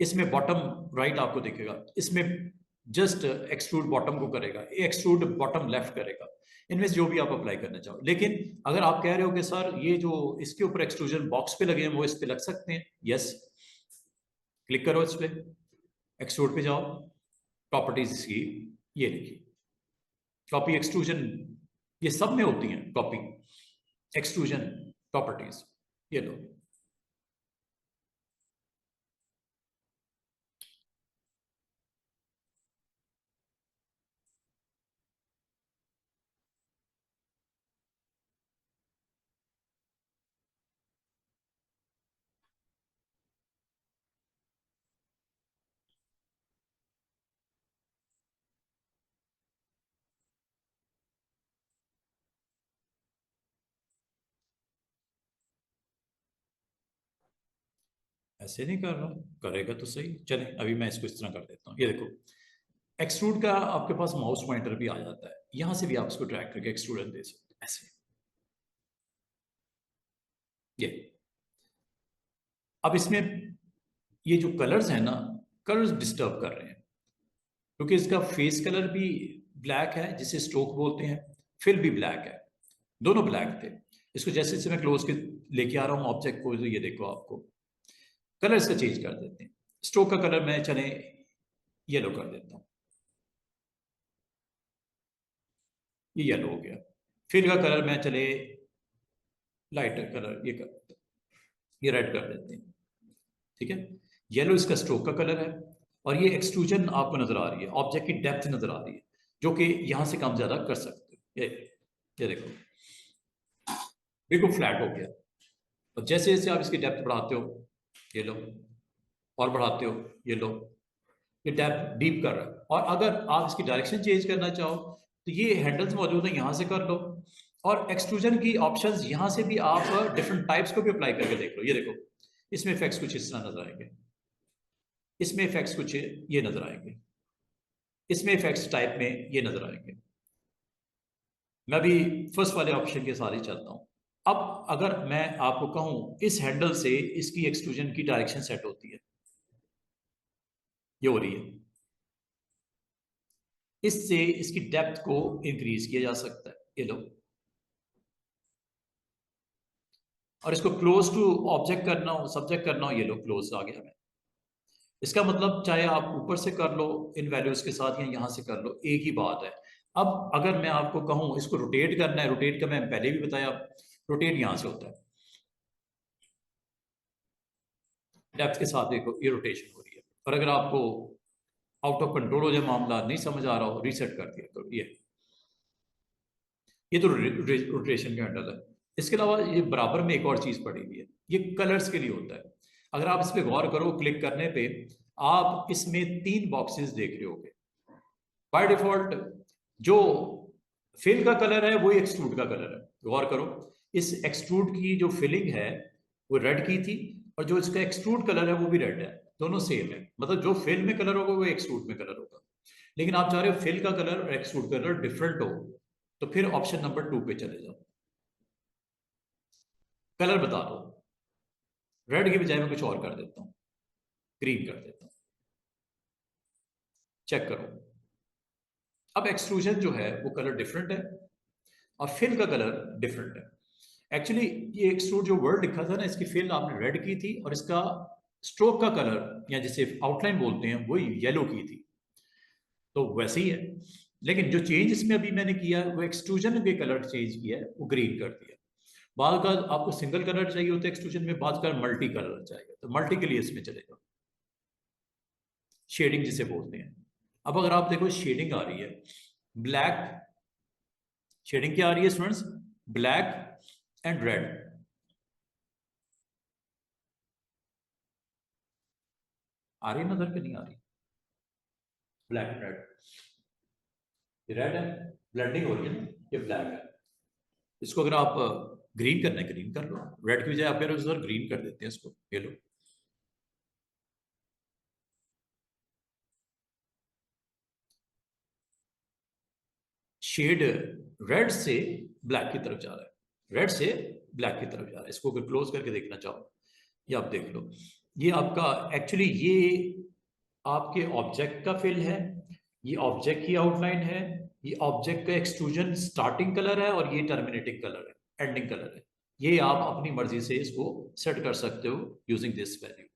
इसमें बॉटम राइट आपको दिखेगा, इसमें जस्ट एक्सट्रूड बॉटम को करेगा, एक्सट्रूड बॉटम लेफ्ट करेगा। इनमें से जो भी आप अप्लाई करना चाहो। लेकिन अगर आप कह रहे हो कि सर ये जो इसके ऊपर एक्सट्रूजन बॉक्स पे लगे हैं वो इस पे लग सकते हैं, यस, क्लिक करो इस पे, एक्सट्रूड पे जाओ, प्रॉपर्टीज की ये लिखी, कॉपी एक्सट्रूजन, ये सब में होती हैं कॉपी एक्सट्रूजन प्रॉपर्टीज, ये लो। ऐसे नहीं कर रहा, करेगा तो सही। चले अभी मैं इसको इस तरह कर देता हूँ। ये देखो, एक्सट्रूड का आपके पास माउस पॉइंटर भी आ जाता है, यहां से भी आप इसको ड्रैग करके एक्सट्रूडर दे सकते हैं ऐसे। ये अब इसमें ये जो कलर्स हैं ना, कलर्स डिस्टर्ब कर रहे हैं, क्योंकि इसका फेस कलर भी ब्लैक है जिसे स्ट्रोक बोलते हैं, फिल भी ब्लैक है, दोनों ब्लैक थे। इसको जैसे जैसे मैं क्लोज के लेके आ रहा हूँ ऑब्जेक्ट को, तो ये देखो आपको कलर इसका चेंज कर देते हैं। स्ट्रोक का कलर मैं चले येलो कर देता हूँ, ये येलो हो गया। फिल का कलर मैं चले लाइटर कलर ये कर देता हूँ, ये रेड कर देते हैं। ठीक है, येलो इसका स्ट्रोक का कलर है, और ये एक्सट्रूजन आपको नजर आ रही है, ऑब्जेक्ट की डेप्थ नजर आ रही है, जो कि यहां से कम ज्यादा कर सकते हो। ये देखो बिल्कुल फ्लैट हो गया। और जैसे जैसे आप इसकी डेप्थ बढ़ाते हो, ये लो, और बढ़ाते हो, ये लो, ये डेप्थ डीप कर रहा है। और अगर आप इसकी डायरेक्शन चेंज करना चाहो तो ये हैंडल्स मौजूद है, यहां से कर लो। और एक्सट्रूजन की ऑप्शंस यहां से भी आप डिफरेंट टाइप्स को भी अप्लाई करके देख लो। ये देखो, इसमें इफेक्ट्स कुछ इस तरह नजर आएंगे, इसमें इफेक्ट्स कुछ ये नजर आएंगे, इसमें इफेक्ट्स टाइप में ये नजर आएंगे। मैं भी फर्स्ट वाले ऑप्शन के साथ ही चलता हूं। अब अगर मैं आपको कहूं इस हैंडल से इसकी एक्सट्रूजन की डायरेक्शन सेट होती है, ये हो रही है, इससे इसकी डेप्थ को इंक्रीज किया जा सकता है, ये लो। और इसको क्लोज टू ऑब्जेक्ट करना हो, सब्जेक्ट करना हो, ये लो क्लोज आ गया मैं। इसका मतलब चाहे आप ऊपर से कर लो इन वैल्यूज के साथ, या यहां से कर लो, एक ही बात है। अब अगर मैं आपको कहूं इसको रोटेट करना है, रोटेट का मैं पहले भी बताया, रोटेट यहां से होता है, डेप्थ के साथ देखो ये रोटेशन हो रही है। और अगर आपको आउट ऑफ कंट्रोल हो जाए मामला, नहीं समझ आ रहा हो, रीसेट कर दिया करो। ये तो रोटेशन का हैंडल है। इसके अलावा ये बराबर में एक और चीज पड़ी हुई है, ये कलर्स के लिए होता है। अगर आप इस पर गौर करो, क्लिक करने पे आप इसमें 3 बॉक्सेस देख रहे होगे। बाय डिफॉल्ट जो फिल का कलर है वो एक्सट्रूड का कलर है, गौर करो। इस एक्सट्रूड की जो फिलिंग है वो रेड की थी, और जो इसका एक्सट्रूड कलर है वो भी रेड है, दोनों सेम है। मतलब जो फिल में कलर होगा वो एक्सट्रूड में कलर होगा। लेकिन आप चाह रहे हो फिल का कलर और एक्सट्रूड कलर डिफरेंट हो, तो फिर ऑप्शन नंबर 2 पे चले जाओ, कलर बता दो। रेड की बजाय मैं कुछ और कर देता हूँ, ग्रीन कर देता हूँ, चेक करो। अब एक्सट्रूजन जो है वो कलर डिफरेंट है, और फिल का कलर डिफरेंट है। एक्चुअली ये एक्सट्रूड जो वर्ड लिखा था ना, इसकी फिल आपने रेड की थी, और इसका स्ट्रोक का कलर या जिसे आउटलाइन बोलते हैं वो येलो की थी, तो वैसे ही है। लेकिन जो चेंज इसमें अभी मैंने किया है वो एक्सट्रूजन के कलर चेंज किया है, वो ग्रीन कर दिया। बाद का आपको सिंगल कलर चाहिए होता है एक्सट्रूजन में, बाद का मल्टी कलर चाहिए, तो मल्टी के लिए इसमें चलेगा, शेडिंग जिसे बोलते हैं। अब अगर आप देखो शेडिंग आ रही है ब्लैक, शेडिंग क्या आ रही है स्टूडेंट्स, ब्लैक एंड रेड। आ रही है नजर पे, नहीं आ रही? ब्लैक एंड रेड, ये रेड है, ब्लेंडिंग हो रही है ना, ये ब्लैक है। इसको अगर आप ग्रीन करना है ग्रीन कर लो, रेड की बजाय आप ग्रीन कर देते हैं इसको, ये लो। शेड रेड से ब्लैक की तरफ जा रहा है, रेड से ब्लैक की तरफ जा रहा है। इसको अगर क्लोज करके देखना चाहो, ये आप देख लो, ये आपका एक्चुअली ये आपके ऑब्जेक्ट का फिल है, ये ऑब्जेक्ट की आउटलाइन है, ये ऑब्जेक्ट का एक्सट्रूजन स्टार्टिंग कलर है, और ये टर्मिनेटिंग कलर है, एंडिंग कलर है। ये आप अपनी मर्जी से इसको सेट कर सकते हो यूजिंग दिस वैल्यू।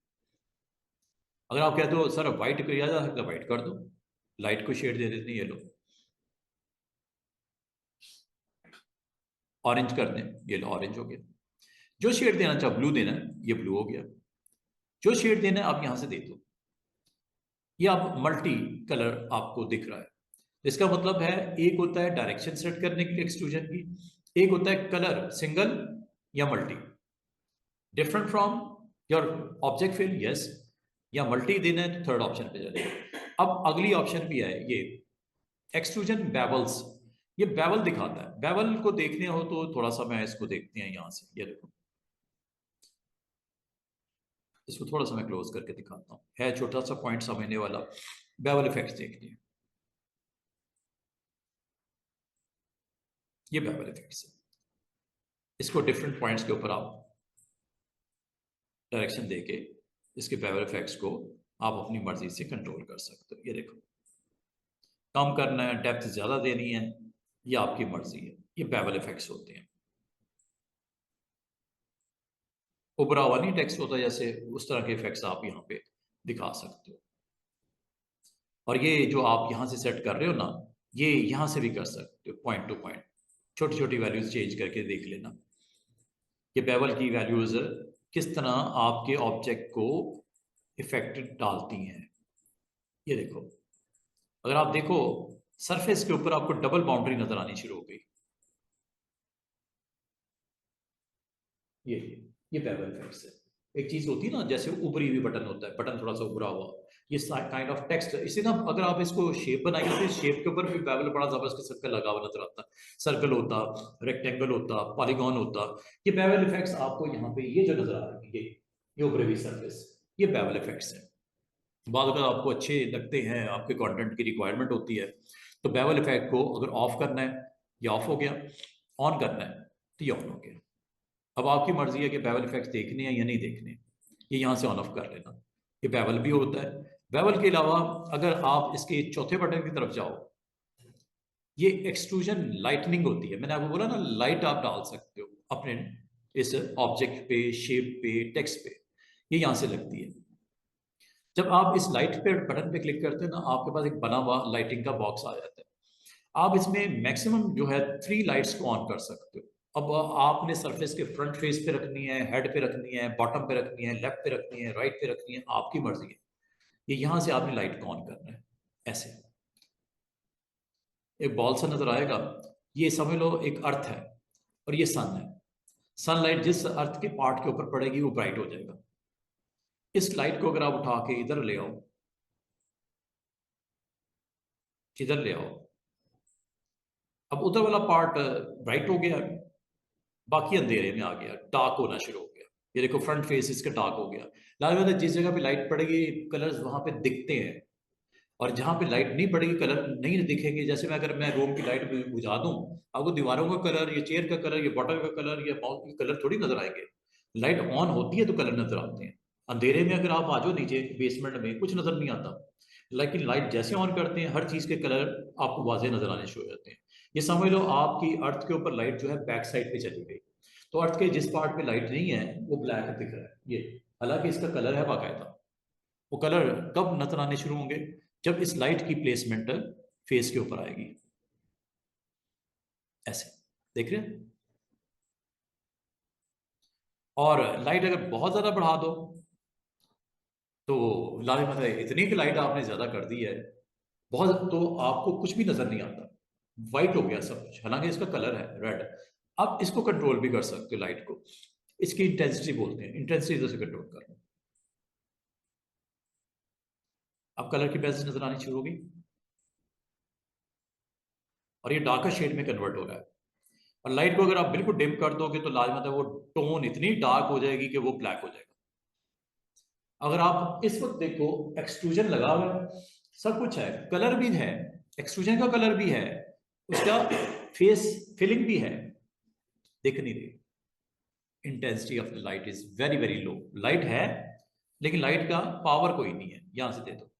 अगर आप कहते हो सर व्हाइट किया जा सकता है, व्हाइट कर दो, लाइट को शेड दे देते हैं, ये लो। ऑरेंज कर दें, ये लो ऑरेंज हो गया। जो शेड देना चाहो, ब्लू देना है, ये ब्लू हो गया। जो शेड देना है आप यहां से दे दो। ये आप मल्टी कलर आपको दिख रहा है। इसका मतलब है एक होता है डायरेक्शन सेट करने के लिए एक्सट्रूजन की, एक होता है कलर सिंगल या multi, different from your object fill, yes. या मल्टी देना है तो थर्ड ऑप्शन पे चले। अब अगली ऑप्शन भी है ये एक्सट्रूजन बेवल्स। ये बेवल दिखाता है, बेवल को देखने हो तो थोड़ा सा मैं इसको देखते हैं यहां से, ये देखो इसको थोड़ा सा मैं क्लोज करके दिखाता हूँ, है छोटा सा पॉइंट समझने वाला। बेवल इफेक्ट्स देखिए, ये बेवल इफेक्ट्स है। इसको डिफरेंट पॉइंट्स के ऊपर आप डायरेक्शन देके इसके बेवल इफेक्ट्स को आप अपनी मर्जी से कंट्रोल कर सकते हो। ये देखो, कम करना है, डेप्थ ज्यादा देनी है, ये आपकी मर्जी है। ये बेवल इफेक्ट्स होते हैं। उभरा हुआ नहीं टेक्स्ट होता जैसे, उस तरह के इफेक्ट्स आप यहाँ पे दिखा सकते हो। और ये जो आप यहाँ से सेट कर रहे हो ना, ये यहाँ से भी कर सकते हो, पॉइंट टू पॉइंट छोटी छोटी वैल्यूज चेंज करके देख लेना ये बेवल की वैल्यूज किस तरह आपके ऑब्जेक्ट को इफेक्ट डालती हैं। ये देखो, अगर आप देखो सरफेस के ऊपर आपको डबल बाउंड्री नजर आनी शुरू हो गई। ये बेवल इफेक्ट्स है। एक चीज होती है ना, जैसे उभरी हुई बटन होता है, बटन थोड़ा सा उभरा हुआ, ये काइंड ऑफ टेक्स्ट। इसी ना अगर आप इसको शेप बनाएंगे तो इस शेप के ऊपर भी बेवल बड़ा जबरदस्त किस्म का लगा हुआ नजर आता है। सर्कल होता, रेक्टेंगल होता, पॉलीगॉन होता। ये बेवल इफेक्ट्स आपको यहाँ पे ये जो नजर आ रही है, ये उभरी हुई सरफेस, ये बेवल इफेक्ट्स है। बाद अगर आपको अच्छे लगते हैं, आपके कंटेंट की रिक्वायरमेंट होती है, तो बेवल इफेक्ट को अगर ऑफ करना है, ये ऑफ हो गया, ऑन करना है तो ये ऑन हो गया। अब आपकी मर्जी है कि बेवल इफेक्ट्स देखने हैं या नहीं देखने, ये यहाँ से ऑन ऑफ कर लेना। ये बेवल भी होता है। बेवल के अलावा अगर आप इसके चौथे बटन की तरफ जाओ, ये एक्सट्रूजन लाइटनिंग होती है। मैंने आपको बोला ना, लाइट आप डाल सकते हो अपने इस ऑब्जेक्ट पे, शेप पे, टेक्स्ट पे, ये यहाँ से लगती है। जब आप इस लाइट पे बटन पे क्लिक करते हैं ना, आपके पास एक बना हुआ लाइटिंग का बॉक्स आ जाता है। आप इसमें मैक्सिमम जो है 3 लाइट्स को ऑन कर सकते हो। अब आपने सरफेस के फ्रंट फेस पे रखनी है, हेड पे रखनी है, बॉटम पे रखनी है, लेफ्ट पे रखनी है, राइट पे रखनी है, आपकी मर्जी है। ये यहां से आपने लाइट को ऑन करना है। ऐसे एक बॉल सा नजर आएगा, ये समझ लो एक अर्थ है और ये सन है। सनलाइट जिस अर्थ के पार्ट के ऊपर पड़ेगी वो ब्राइट हो जाएगा। इस लाइट को अगर आप उठा के इधर ले आओ, इधर ले आओ, अब उधर वाला पार्ट ब्राइट हो गया, बाकी अंधेरे में आ गया, डार्क होना शुरू हो गया। ये देखो फ्रंट फेस इसका डार्क हो गया। लाल बात है, जिस जगह पे लाइट पड़ेगी कलर्स वहां पे दिखते हैं, और जहां पे लाइट नहीं पड़ेगी कलर नहीं दिखेंगे। जैसे मैं अगर मैं रूम की लाइट बुझा दूं, आपको दीवारों का कलर, ये चेयर का कलर, ये बॉटल का कलर, ये माउस के कलर थोड़ी नजर आएंगे। लाइट ऑन होती है तो कलर नजर आते हैं। अंधेरे में अगर आप आ जाओ नीचे बेसमेंट में, कुछ नजर नहीं आता। लेकिन लाइट जैसे ऑन करते हैं, हर चीज के कलर आपको वाजे नजर आने शुरू हो जाते हैं। ये समझ लो आपकी अर्थ के ऊपर लाइट जो है बैक साइड पे चली गई, तो अर्थ के जिस पार्ट पे लाइट नहीं है वो ब्लैक दिख रहा है ये, हालांकि इसका कलर है बाकायदा। वो कलर कब नजर आने शुरू होंगे? जब इस लाइट की प्लेसमेंट फेस के ऊपर आएगी। ऐसे देख रहे हैं? और लाइट अगर बहुत ज्यादा बढ़ा दो तो लाल मतलब इतनी की लाइट आपने ज्यादा कर दी है बहुत, तो आपको कुछ भी नजर नहीं आता, व्हाइट हो गया सब कुछ, हालांकि इसका कलर है रेड। अब इसको कंट्रोल भी कर सकते हो लाइट को, इसकी इंटेंसिटी बोलते हैं, इंटेंसिटी इधर से कंट्रोल कर लो। अब कलर की बेसिस नजर आनी शुरू होगी और ये डार्कर शेड में कन्वर्ट हो रहा है। और लाइट को अगर आप बिल्कुल डिम कर दोगे तो लाल मतलब वो टोन इतनी डार्क हो जाएगी कि वो ब्लैक हो जाएगा। अगर आप इस वक्त देखो, एक्सट्रूजन लगा हुआ है, सब कुछ है, कलर भी है, एक्सट्रूजन का कलर भी है, उसका फेस फिलिंग भी है, दिख नहीं रही। Intensity of the light is very very low. Light है लेकिन लाइट का पावर कोई नहीं है, यहां से दे दो।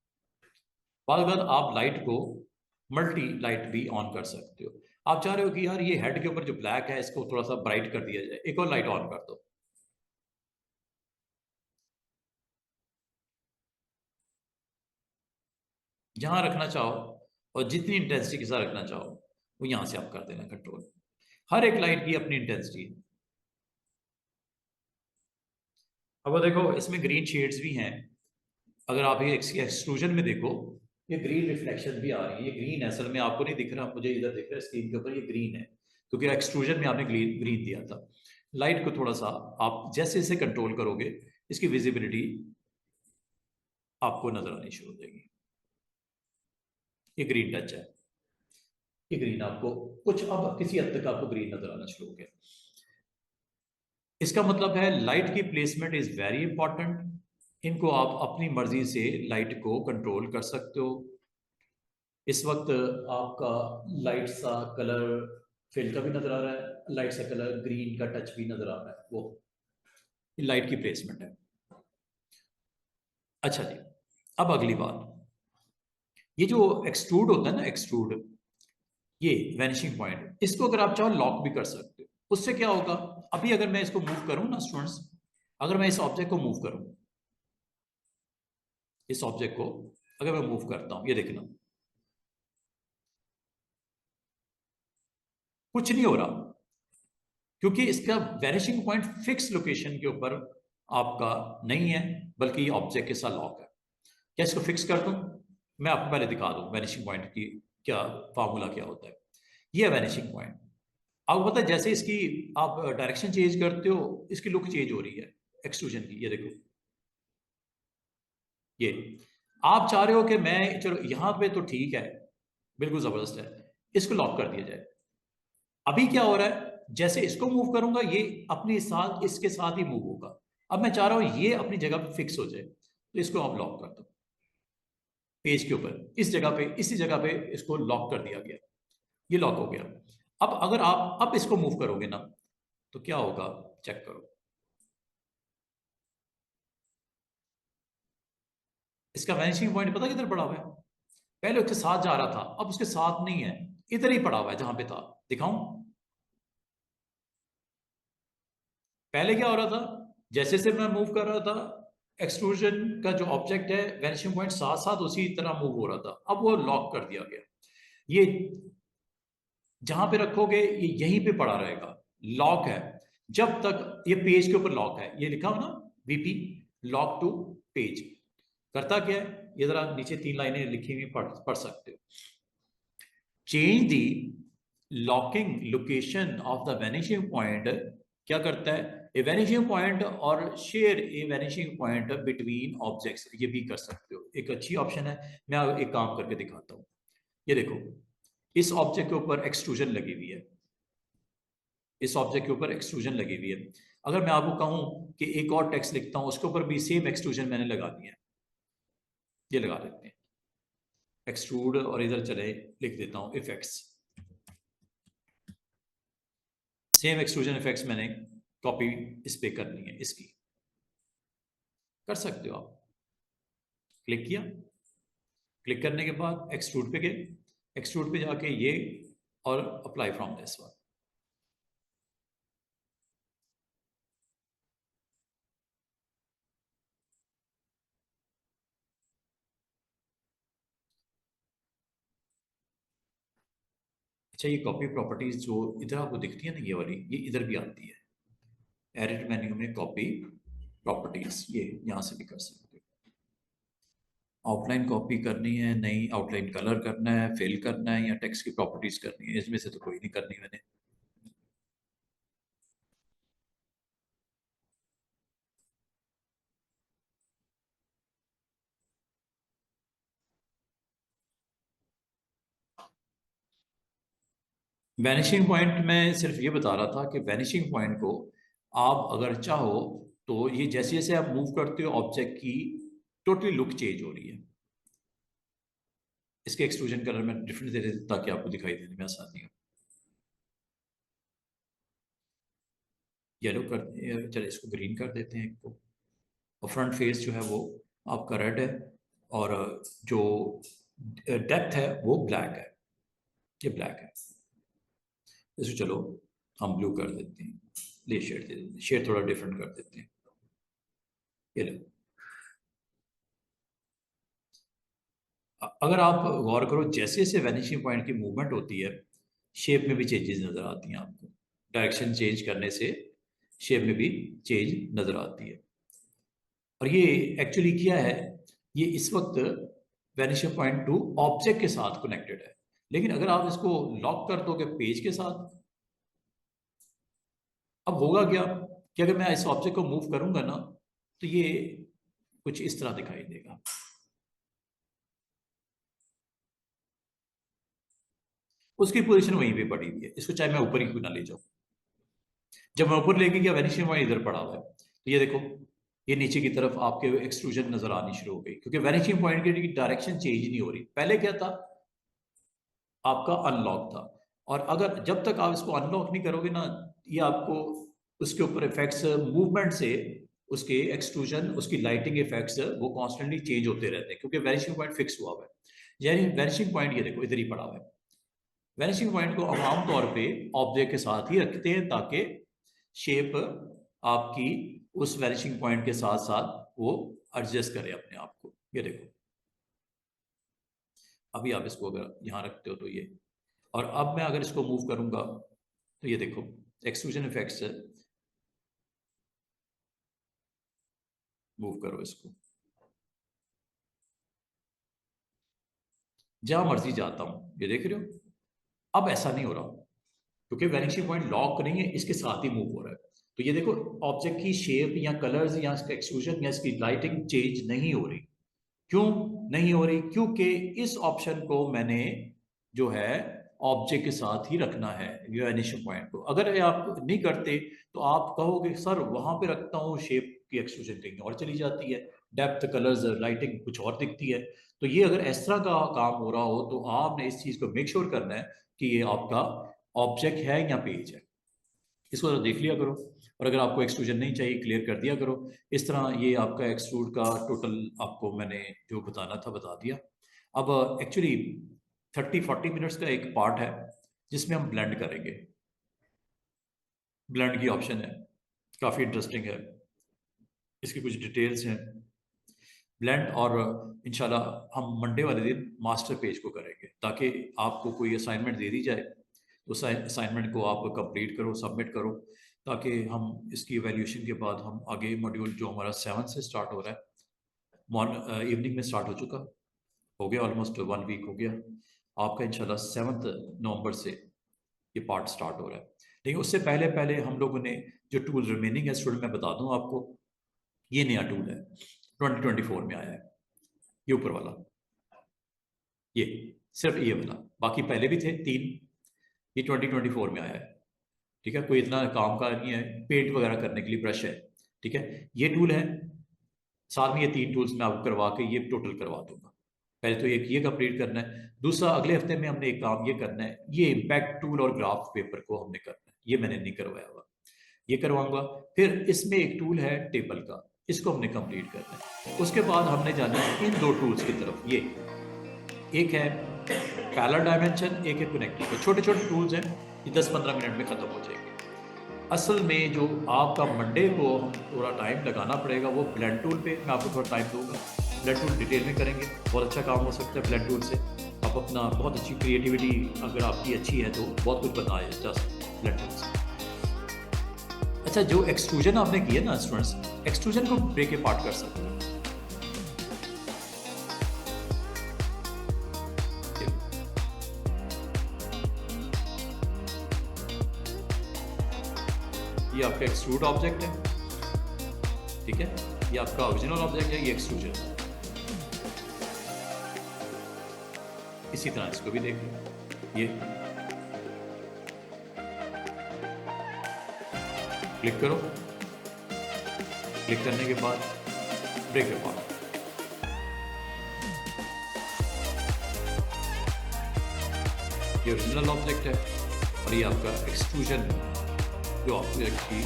बाद बाद आप लाइट को मल्टी लाइट भी ऑन कर सकते हो। आप चाह रहे हो कि यार ये हेड के ऊपर जो ब्लैक है इसको थोड़ा सा ब्राइट कर दिया जाए, एक और लाइट ऑन कर दो। जहां रखना चाहो और जितनी इंटेंसिटी के साथ रखना चाहो वो यहां से आप कर देना कंट्रोल। हर एक लाइट की अपनी इंटेंसिटी है। अब देखो इसमें ग्रीन शेड्स भी हैं। अगर आप ये एक्सट्रूजन में देखो, ये ग्रीन रिफ्लेक्शन भी आ रही है। ये ग्रीन असल में आपको नहीं दिख रहा, मुझे इधर दिख रहा है स्क्रीन के ऊपर, ये ग्रीन है क्योंकि एक्सट्रूजन में आपने ग्रीन ग्रीन दिया था। लाइट को थोड़ा सा आप जैसे जैसे कंट्रोल करोगे, इसकी विजिबिलिटी आपको नजर आनी शुरू हो जाएगी। ये ग्रीन टच है, ये ग्रीन आपको कुछ अब किसी हद तक आपको ग्रीन नजर आना शुरू हो गया। इसका मतलब है लाइट की प्लेसमेंट इज वेरी इंपॉर्टेंट। इनको आप अपनी मर्जी से लाइट को कंट्रोल कर सकते हो। इस वक्त आपका लाइट सा कलर फिल का भी नजर आ रहा है, लाइट सा कलर ग्रीन का टच भी नजर आ रहा है, वो लाइट की प्लेसमेंट है। अच्छा जी, अब अगली बात, ये जो एक्सट्रूड होता है ना, एक्सट्रूड, ये वैनिशिंग पॉइंट, इसको अगर आप चाहो लॉक भी कर सकते हो। उससे क्या होगा, अभी अगर मैं इसको मूव करूं ना स्टूडेंट्स, अगर मैं इस ऑब्जेक्ट को मूव करूं, इस ऑब्जेक्ट को अगर मैं मूव करता हूं, ये देखना कुछ नहीं हो रहा, क्योंकि इसका वैनिशिंग पॉइंट फिक्स लोकेशन के ऊपर आपका नहीं है, बल्कि ये ऑब्जेक्ट के साथ लॉक है। क्या इसको फिक्स कर दूं? मैं आपको पहले दिखा दूं वैनिशिंग पॉइंट की क्या फार्मूला क्या होता है। ये है वैनिशिंग पॉइंट। आपको पता है जैसे इसकी आप डायरेक्शन चेंज करते हो, इसकी लुक चेंज हो रही है एक्सट्रूजन की। ये देखो, ये आप चाह रहे हो कि मैं चलो यहां पे तो ठीक है, बिल्कुल जबरदस्त है, इसको लॉक कर दिया जाए। अभी क्या हो रहा है, जैसे इसको मूव करूंगा ये अपने साथ इसके साथ ही मूव होगा। अब मैं चाह रहा हूं ये अपनी जगह पे फिक्स हो जाए, तो इसको आप लॉक कर दो पेज के ऊपर, इस जगह पे, इसी जगह पे इसको लॉक कर दिया गया, ये लॉक हो गया। अब अगर आप अब इसको मूव करोगे ना, तो क्या होगा, चेक करो। इसका वैनिशिंग पॉइंट पता किधर पड़ा हुआ है? पहले उसके साथ जा रहा था, अब उसके साथ नहीं है, इधर ही पड़ा हुआ है जहां पे था। दिखाऊं? पहले क्या हो रहा था, जैसे से मैं मूव कर रहा था, एक्सट्रूजन का जो ऑब्जेक्ट है वैनिशिंग पॉइंट साथ साथ उसी तरह मूव हो रहा था। अब वो लॉक कर दिया गया, ये जहां पे रखोगे ये यहीं पे पड़ा रहेगा, लॉक है जब तक ये पेज के ऊपर लॉक है। ये लिखा हो ना, वीपी लॉक टू पेज। करता क्या है, ये जरा नीचे 3 लाइनें लिखी हुई पढ़ सकते हो। Change the locking location of the vanishing point, क्या करता है, ए वैनिशिंग पॉइंट और शेयर ए वैनिशिंग पॉइंट बिटवीन ऑब्जेक्ट्स, ये भी कर सकते हो, एक अच्छी ऑप्शन है। मैं एक काम करके दिखाता हूं। ये देखो, इस ऑब्जेक्ट के ऊपर एक्सट्रूजन लगी हुई है, इस ऑब्जेक्ट के ऊपर एक्सट्रूजन लगी हुई है। अगर मैं आपको कहूं कि एक और टेक्स्ट लिखता हूं, उसके ऊपर भी सेम एक्सट्रूजन मैंने लगा दिया है, ये लगा देते हैं एक्सट्रूड, और इधर चले लिख देता हूं इफेक्ट्स, सेम एक्सट्रूजन इफेक्ट्स मैंने कॉपी इस पे करनी है इसकी। कर सकते हो आप, क्लिक किया, क्लिक करने के बाद एक्सट्रूड पे गए, एक्सट्रूड पे जाके ये और अप्लाई फ्रॉम दिस वन। अच्छा, ये कॉपी प्रॉपर्टीज जो इधर आपको दिखती है ना, ये वाली, ये इधर भी आती है एडिट मेन्यू में, कॉपी प्रॉपर्टीज, ये यहाँ से भी कर सकते हो। आउटलाइन कॉपी करनी है, नहीं आउटलाइन कलर करना है, फिल करना है, या टेक्स्ट की प्रॉपर्टीज करनी है, इसमें से तो कोई नहीं करनी मैंने। वैनिशिंग पॉइंट में सिर्फ ये बता रहा था कि वैनिशिंग पॉइंट को आप अगर चाहो तो ये जैसे जैसे आप मूव करते हो ऑब्जेक्ट की टोटली लुक चेंज हो रही है। इसके एक्सट्रूजन कलर में डिफरेंट दे देते ताकि आपको दिखाई देने में आसानी हो। येलो कर, चलो इसको ग्रीन कर देते हैं एक को, और फ्रंट फेस जो है वो आपका रेड है, और जो डेप्थ है वो ब्लैक है, ये ब्लैक है। इसको चलो हम ब्लू कर देते हैं, ले शेड दे देते हैं, शेड थोड़ा डिफरेंट कर देते हैं। ये लो, अगर आप गौर करो जैसे जैसे वैनिशिंग पॉइंट की मूवमेंट होती है, शेप में भी चेंजेस नजर आती हैं आपको, डायरेक्शन चेंज करने से शेप में भी चेंज नजर आती है। और ये एक्चुअली क्या है, ये इस वक्त वैनिशिंग पॉइंट टू ऑब्जेक्ट के साथ कनेक्टेड है, लेकिन अगर आप इसको लॉक कर दोगे पेज के साथ, अब होगा क्या कि अगर मैं इस ऑब्जेक्ट को मूव करूंगा ना, तो ये कुछ इस तरह दिखाई देगा। उसकी पोजीशन वहीं पे पड़ी हुई है, इसको चाहे मैं ऊपर ही क्यों ना ले जाऊं। जब मैं ऊपर लेके गया वैनिशिंग पॉइंट इधर पड़ा हुआ है, तो ये देखो ये नीचे की तरफ आपके एक्सट्रूजन नजर आनी शुरू हो गई, क्योंकि वैनिशिंग पॉइंट की डायरेक्शन चेंज नहीं हो रही। पहले क्या था, आपका अनलॉक था, और अगर जब तक आप इसको अनलॉक नहीं करोगे ना, ये आपको उसके ऊपर इफेक्ट्स मूवमेंट से, उसके एक्सट्रूजन, उसकी लाइटिंग इफेक्ट्स वो कॉन्स्टेंटली चेंज होते रहते हैं, क्योंकि वैनिशिंग पॉइंट फिक्स हुआ हुआ है। यानी वैनिशिंग पॉइंट ये देखो इधर ही पड़ा हुआ है। वैनिशिंग पॉइंट को हम आमतौर पे ऑब्जेक्ट के साथ ही रखते हैं, ताकि शेप आपकी उस वैनिशिंग पॉइंट के साथ साथ वो एडजस्ट करे अपने आप को। ये देखो, अभी आप इसको अगर यहाँ रखते हो तो ये, और अब मैं अगर इसको मूव करूंगा तो ये देखो एक्सट्रूजन इफेक्ट्स है। मूव करो इसको, जहां मर्जी जाता हूं, ये देख रहे हो। अब ऐसा नहीं हो रहा, क्योंकि वैनिशिंग पॉइंट लॉक नहीं है, इसके साथ ही मूव हो रहा है। तो ये देखो, ऑब्जेक्ट की शेप या कलर्स या इसका एक्सट्रूजन या इसकी लाइटिंग चेंज नहीं हो रही। क्यों नहीं हो रही? क्योंकि इस ऑप्शन को मैंने जो है ऑब्जेक्ट के साथ ही रखना है, ये वैनिशिंग पॉइंट को। अगर ये आप नहीं करते तो आप कहोगे सर वहां पे रखता हूँ, शेप की एक्सट्रूजन कहीं और चली जाती है, डेप्थ, कलर्स, लाइटिंग कुछ और दिखती है। तो ये अगर इस तरह का काम हो रहा हो तो आपने इस चीज को मेक श्योर करना है कि ये आपका ऑब्जेक्ट है या पेज है। इसको जरा देख लिया करो, और अगर आपको एक्सट्रूजन नहीं चाहिए, क्लियर कर दिया करो। इस तरह ये आपका एक्सट्रूड का टोटल आपको मैंने जो बताना था बता दिया। अब एक्चुअली 30-40 मिनट्स का एक पार्ट है जिसमें हम ब्लेंड करेंगे। ब्लेंड की ऑप्शन है, काफ़ी इंटरेस्टिंग है, इसकी कुछ डिटेल्स हैं ब्लेंड। और इंशाल्लाह हम मंडे वाले दिन मास्टर पेज को करेंगे, ताकि आपको कोई असाइनमेंट दे दी जाए तो असाइनमेंट को आप कंप्लीट करो, सबमिट करो, ताकि हम इसकी इवैल्यूएशन के बाद हम आगे मॉड्यूल जो हमारा 7 से स्टार्ट हो रहा है, इवनिंग में स्टार्ट हो चुका, हो गया ऑलमोस्ट 1 वीक हो गया आपका। इंशाल्लाह 7 नवंबर से ये पार्ट स्टार्ट हो रहा है। लेकिन उससे पहले पहले हम लोगों ने जो टूल रिमेनिंग है स्टूडेंट, मैं बता दूं आपको, ये नया टूल है, 2024 में आया है, ये ऊपर वाला, ये सिर्फ ये वाला, बाकी पहले भी थे 3, ये 2024 में आया है। ठीक है, कोई इतना काम का नहीं है, पेंट वगैरह करने के लिए ब्रश है। ठीक है, ये टूल है, साथ में ये 3 टूल्स मैं आपको करवा के ये टोटल करवा दूंगा। पहले तो एक ये कंप्लीट करना है, दूसरा अगले हफ्ते में हमने एक काम ये करना है, ये इम्पैक्ट टूल और ग्राफ पेपर को हमने करना है, ये मैंने नहीं करवाया हुआ, ये करवाऊंगा। फिर इसमें एक टूल है टेबल का, इसको हमने कंप्लीट करना है। उसके बाद हमने जाना है इन 2 टूल्स की तरफ, ये एक है पैरेलल डायमेंशन, एक है कनेक्टिव। छोटे छोटे टूल्स हैं, ये 10-15 मिनट में खत्म हो जाएंगे। असल में जो आपका मंडे को हम थोड़ा टाइम लगाना पड़ेगा वो ब्लेंड टूल पे, मैं आपको थोड़ा टाइम दूंगा। ब्लेंड टूल डिटेल में करेंगे, बहुत अच्छा काम हो सकता है ब्लेंड टूल से। आप अपना बहुत अच्छी क्रिएटिविटी अगर आपकी अच्छी है तो बहुत कुछ बनाए जस्ट ब्लेंड टूल से। अच्छा, जो एक्सट्रूजन आपने किया ना स्टूडेंट्स, एक्सट्रूजन को ब्रेक अपार्ट कर सकते हैं। ये आपका एक्सट्रूड ऑब्जेक्ट है, ठीक है, ये आपका ओरिजिनल ऑब्जेक्ट है, ये एक्सट्रूजन है। इसी तरह इसको भी देख लो, ये क्लिक करो, क्लिक करने के बाद ब्रेक अपार्ट। ये ओरिजिनल ऑब्जेक्ट है और ये आपका एक्सट्रूजन जो ऑब्जेक्ट की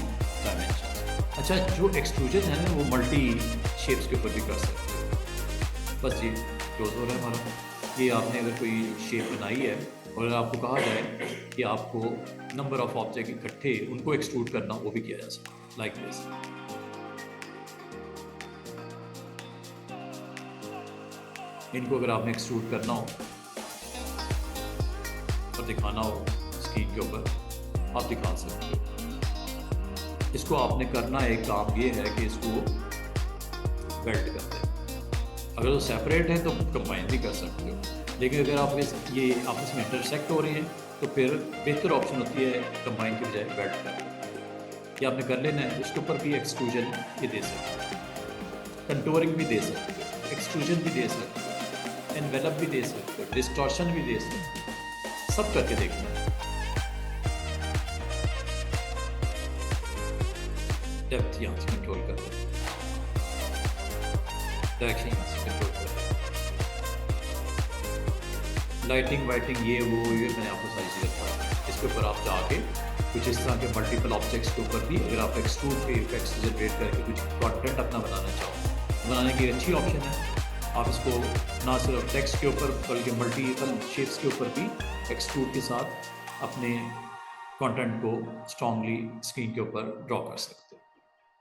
डायमेंशन। अच्छा, जो एक्सट्रूजन है ना वो मल्टी शेप्स के ऊपर भी कर सकते हो। बस ये क्लोज हो रहा है हमारा। ये आपने अगर कोई शेप बनाई है और आपको कहा जाए कि आपको नंबर ऑफ ऑब्जेक्ट इकट्ठे उनको एक्सट्रूड करना, वो भी किया जा सकता लाइक दिस। इनको अगर आपने एक्सट्रूड करना हो और दिखाना हो स्क्रीन के ऊपर, आप दिखा सकते हो। इसको आपने करना है, एक काम ये है कि इसको वेल्ड करते हैं। अगर वो सेपरेट है तो कंबाइन भी कर सकते हो, लेकिन अगर आप ये आपस में इंटरसेक्ट हो रहे हैं तो फिर बेहतर ऑप्शन होती है कंबाइन के बजाय वेल्ड करना। ये आपने कर लेना है। उसके ऊपर भी एक्सट्रूजन ये दे सकते हो, कंटूरिंग भी दे सकते हो, एक्सट्रूजन भी दे सकते हो, एनवेलप भी दे सकते हो, डिस्टॉर्शन भी दे सकते हो, सब करके देखना है। डेप्थ यहाँ से कंट्रोल करते हैं। डायरेक्शन यहाँ से कंट्रोल कर रहे हैं। लाइटिंग वाइटिंग ये मैंने आपको सारी चीज़ें बता दी। इसके ऊपर आप जाके कुछ इस तरह के मल्टीपल ऑब्जेक्ट्स के ऊपर भी अगर आप एक्सट्रूड पे इफेक्ट्स जनरेट करके कुछ कंटेंट अपना बनाना चाहो, बनाने की अच्छी ऑप्शन है। आप इसको ना सिर्फ टेक्स्ट के ऊपर बल्कि मल्टीपल शेप्स के ऊपर भी एक्सट्रूड के साथ अपने कंटेंट को स्ट्रांगली स्क्रीन के ऊपर ड्रॉ कर सकते हैं।